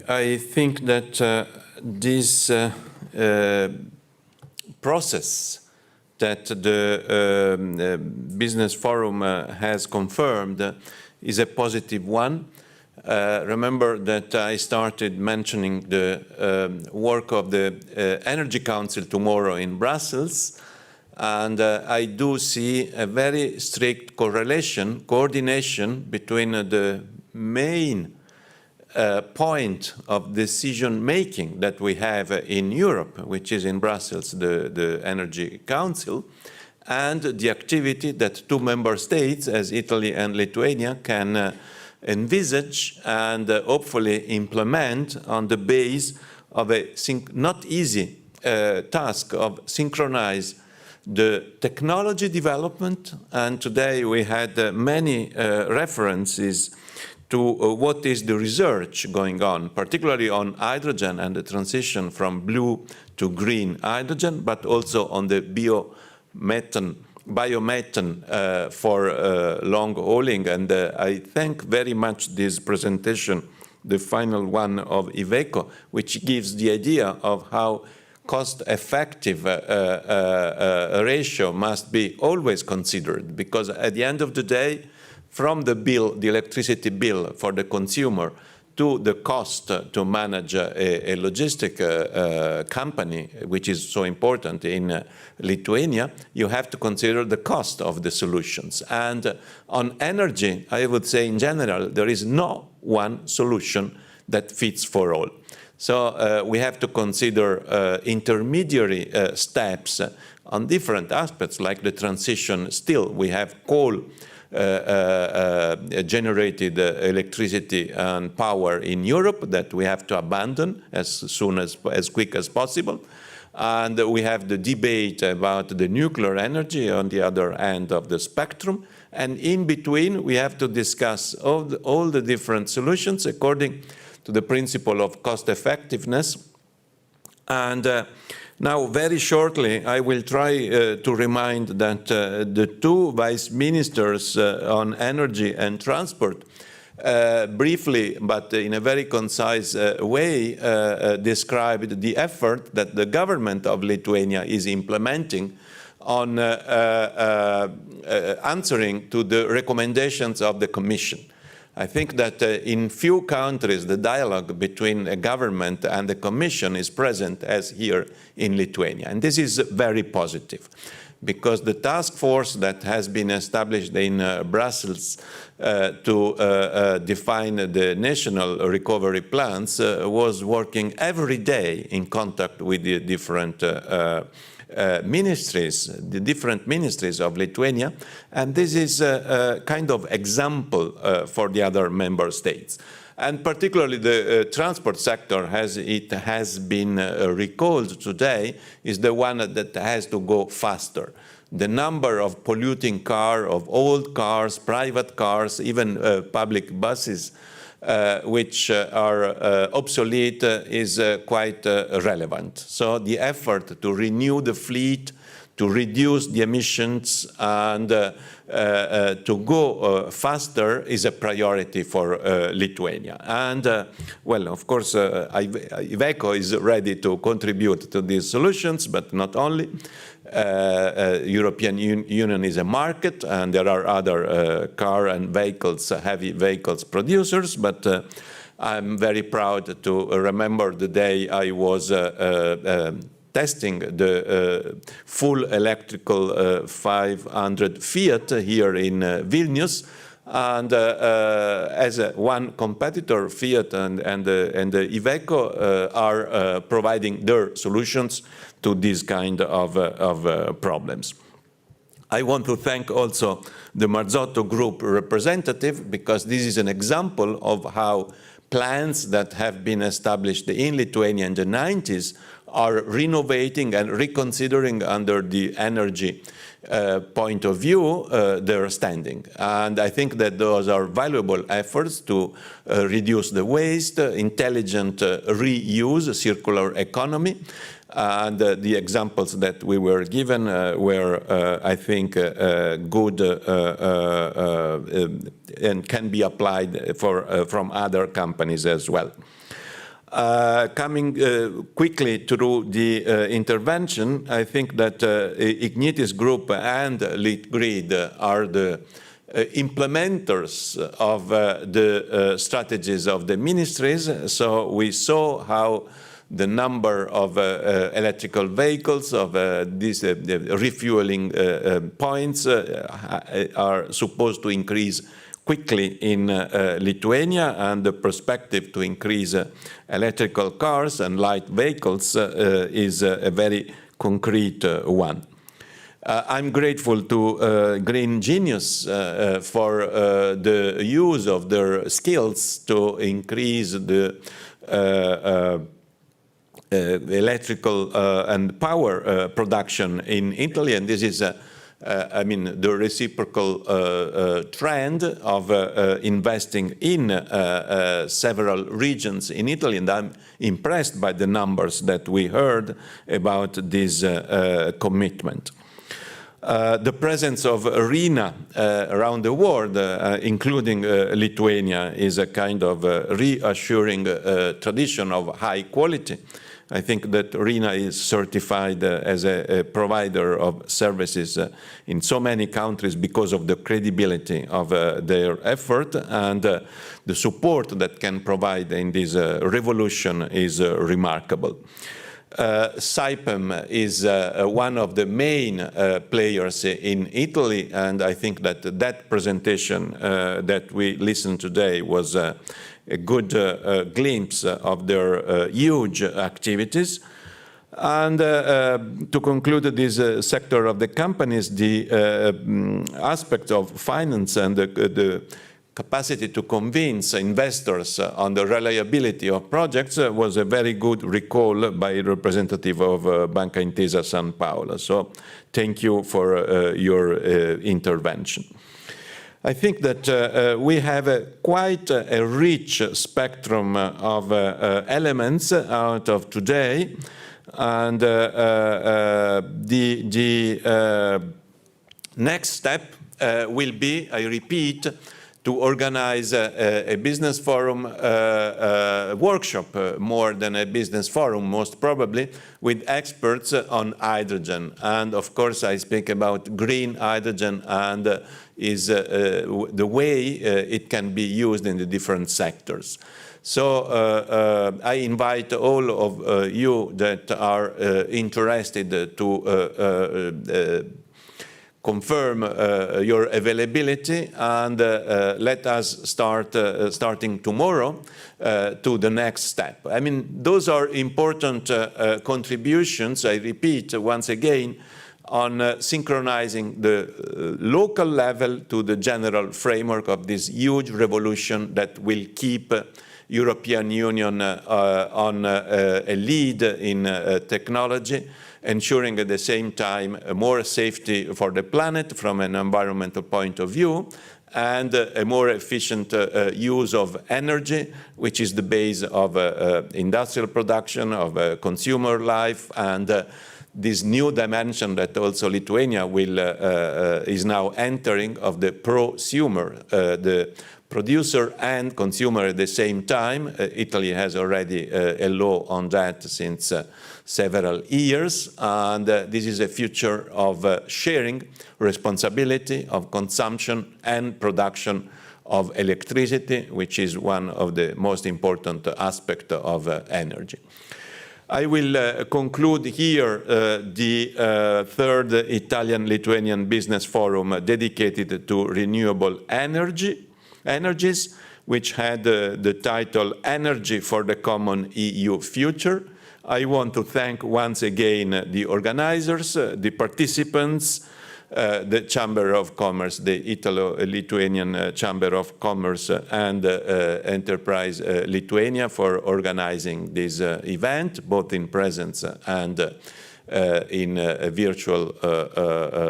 I think that this process that the Business Forum has confirmed is a positive one. Remember that I started mentioning the work of the Energy Council tomorrow in Brussels, and I do see a very strict coordination between the main point of decision-making that we have in Europe, which is in Brussels, the Energy Council, and the activity that two member states, as Italy and Lithuania, can envisage and hopefully implement on the base of a not easy task of synchronize the technology development. And today we had many references to what is the research going on, particularly on hydrogen and the transition from blue to green hydrogen, but also on the biomethane biomethane for long hauling, and I thank very much this presentation, the final one of Iveco, which gives the idea of how cost-effective ratio must be always considered, because at the end of the day, from the bill, the electricity bill for the consumer, to the cost to manage a logistic company, which is so important in Lithuania, you have to consider the cost of the solutions. And on energy, I would say in general, there is no one solution that fits for all. So we have to consider intermediary steps on different aspects, like the transition. Still, we have coal generated electricity and power in Europe that we have to abandon as quick as possible. And we have the debate about the nuclear energy on the other end of the spectrum. And in between, we have to discuss all the different solutions according to the principle of cost effectiveness. And now, very shortly, I will try to remind that the two vice ministers on energy and transport briefly, but in a very concise way, described the effort that the government of Lithuania is implementing on answering to the recommendations of the Commission. I think that in few countries, the dialogue between a government and the Commission is present as here in Lithuania. And this is very positive, because the task force that has been established in Brussels to define the national recovery plans was working every day in contact with the different ministries, the different ministries of Lithuania, and this is a kind of example for the other member states. And particularly the transport sector, as it has been recalled today, is the one that has to go faster. The number of polluting cars, of old cars, private cars, even public buses, which are obsolete, is quite relevant. So the effort to renew the fleet, to reduce the emissions, and to go faster is a priority for Lithuania. And, well, of course, Iveco is ready to contribute to these solutions, but not only. European Union is a market, and there are other car and vehicles, heavy vehicles producers, but I'm very proud to remember the day I was testing the full electrical 500 Fiat here in Vilnius, and as one competitor, Fiat and Iveco are providing their solutions to these kind of problems. I want to thank also the Marzotto Group representative, because this is an example of how plans that have been established in Lithuania in the 90s are renovating and reconsidering under the energy point of view their standing. And I think that those are valuable efforts to reduce the waste, intelligent reuse, circular economy. And the examples that we were given were, I think, good and can be applied from other companies as well. Coming quickly through the intervention, I think that Ignitis Group and Litgrid are the implementers of the strategies of the ministries. So we saw how the number of electrical vehicles, of these refueling points are supposed to increase quickly in Lithuania, and the perspective to increase electrical cars and light vehicles is a very concrete one. I'm grateful to Green Genius for the use of their skills to increase the electrical and power production in Italy, and this is I mean, the reciprocal trend of investing in several regions in Italy, and I'm impressed by the numbers that we heard about this commitment. The presence of RINA around the world, including Lithuania, is a kind of reassuring tradition of high quality. I think that RINA is certified as a provider of services in so many countries because of the credibility of their effort, and the support that can provide in this revolution is remarkable. Saipem is one of the main players in Italy, and I think that that presentation that we listened today was a good glimpse of their huge activities. And to conclude this sector of the companies, the aspect of finance and the capacity to convince investors on the reliability of projects was a very good recall by a representative of Banca Intesa San Paolo. So thank you for your intervention. I think that we have quite a rich spectrum of elements out of today, and the next step will be, I repeat, to organize a business forum workshop, more than a business forum, most probably, with experts on hydrogen. And of course, I speak about green hydrogen and is the way it can be used in the different sectors. So I invite all of you that are interested to confirm your availability, and let us start starting tomorrow to the next step. I mean, those are important contributions, I repeat once again, on synchronizing the local level to the general framework of this huge revolution that will keep European Union on a lead in technology, ensuring at the same time more safety for the planet from an environmental point of view, and a more efficient use of energy, which is the base of industrial production, of consumer life, and this new dimension that also Lithuania will is now entering of the prosumer, the producer and consumer at the same time. Italy has already a law on that since several years, and this is a future of sharing responsibility of consumption and production of electricity, which is one of the most important aspects of energy. I will conclude here the third Italian-Lithuanian Business Forum dedicated to renewable energies, which had the title Energy for the Common EU Future. I want to thank once again the organizers, the participants, the Chamber of Commerce, the Italo-Lithuanian Chamber of Commerce, and Enterprise Lithuania for organizing this event, both in presence and in a virtual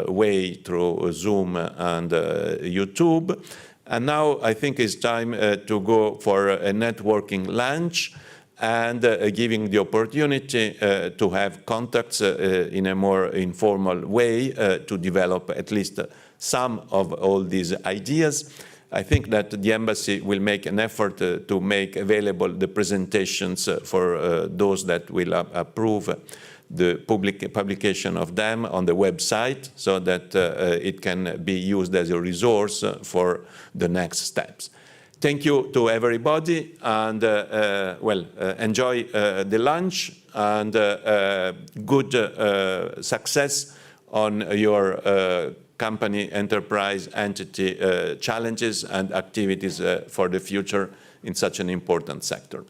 way through Zoom and YouTube. And now I think it's time to go for a networking lunch, and giving the opportunity to have contacts in a more informal way to develop at least some of all these ideas. I think that the embassy will make an effort to make available the presentations for those that will approve the publication of them on the website, so that it can be used as a resource for the next steps. Thank you to everybody, and enjoy the lunch, and good success on your company, enterprise, entity challenges and activities for the future in such an important sector.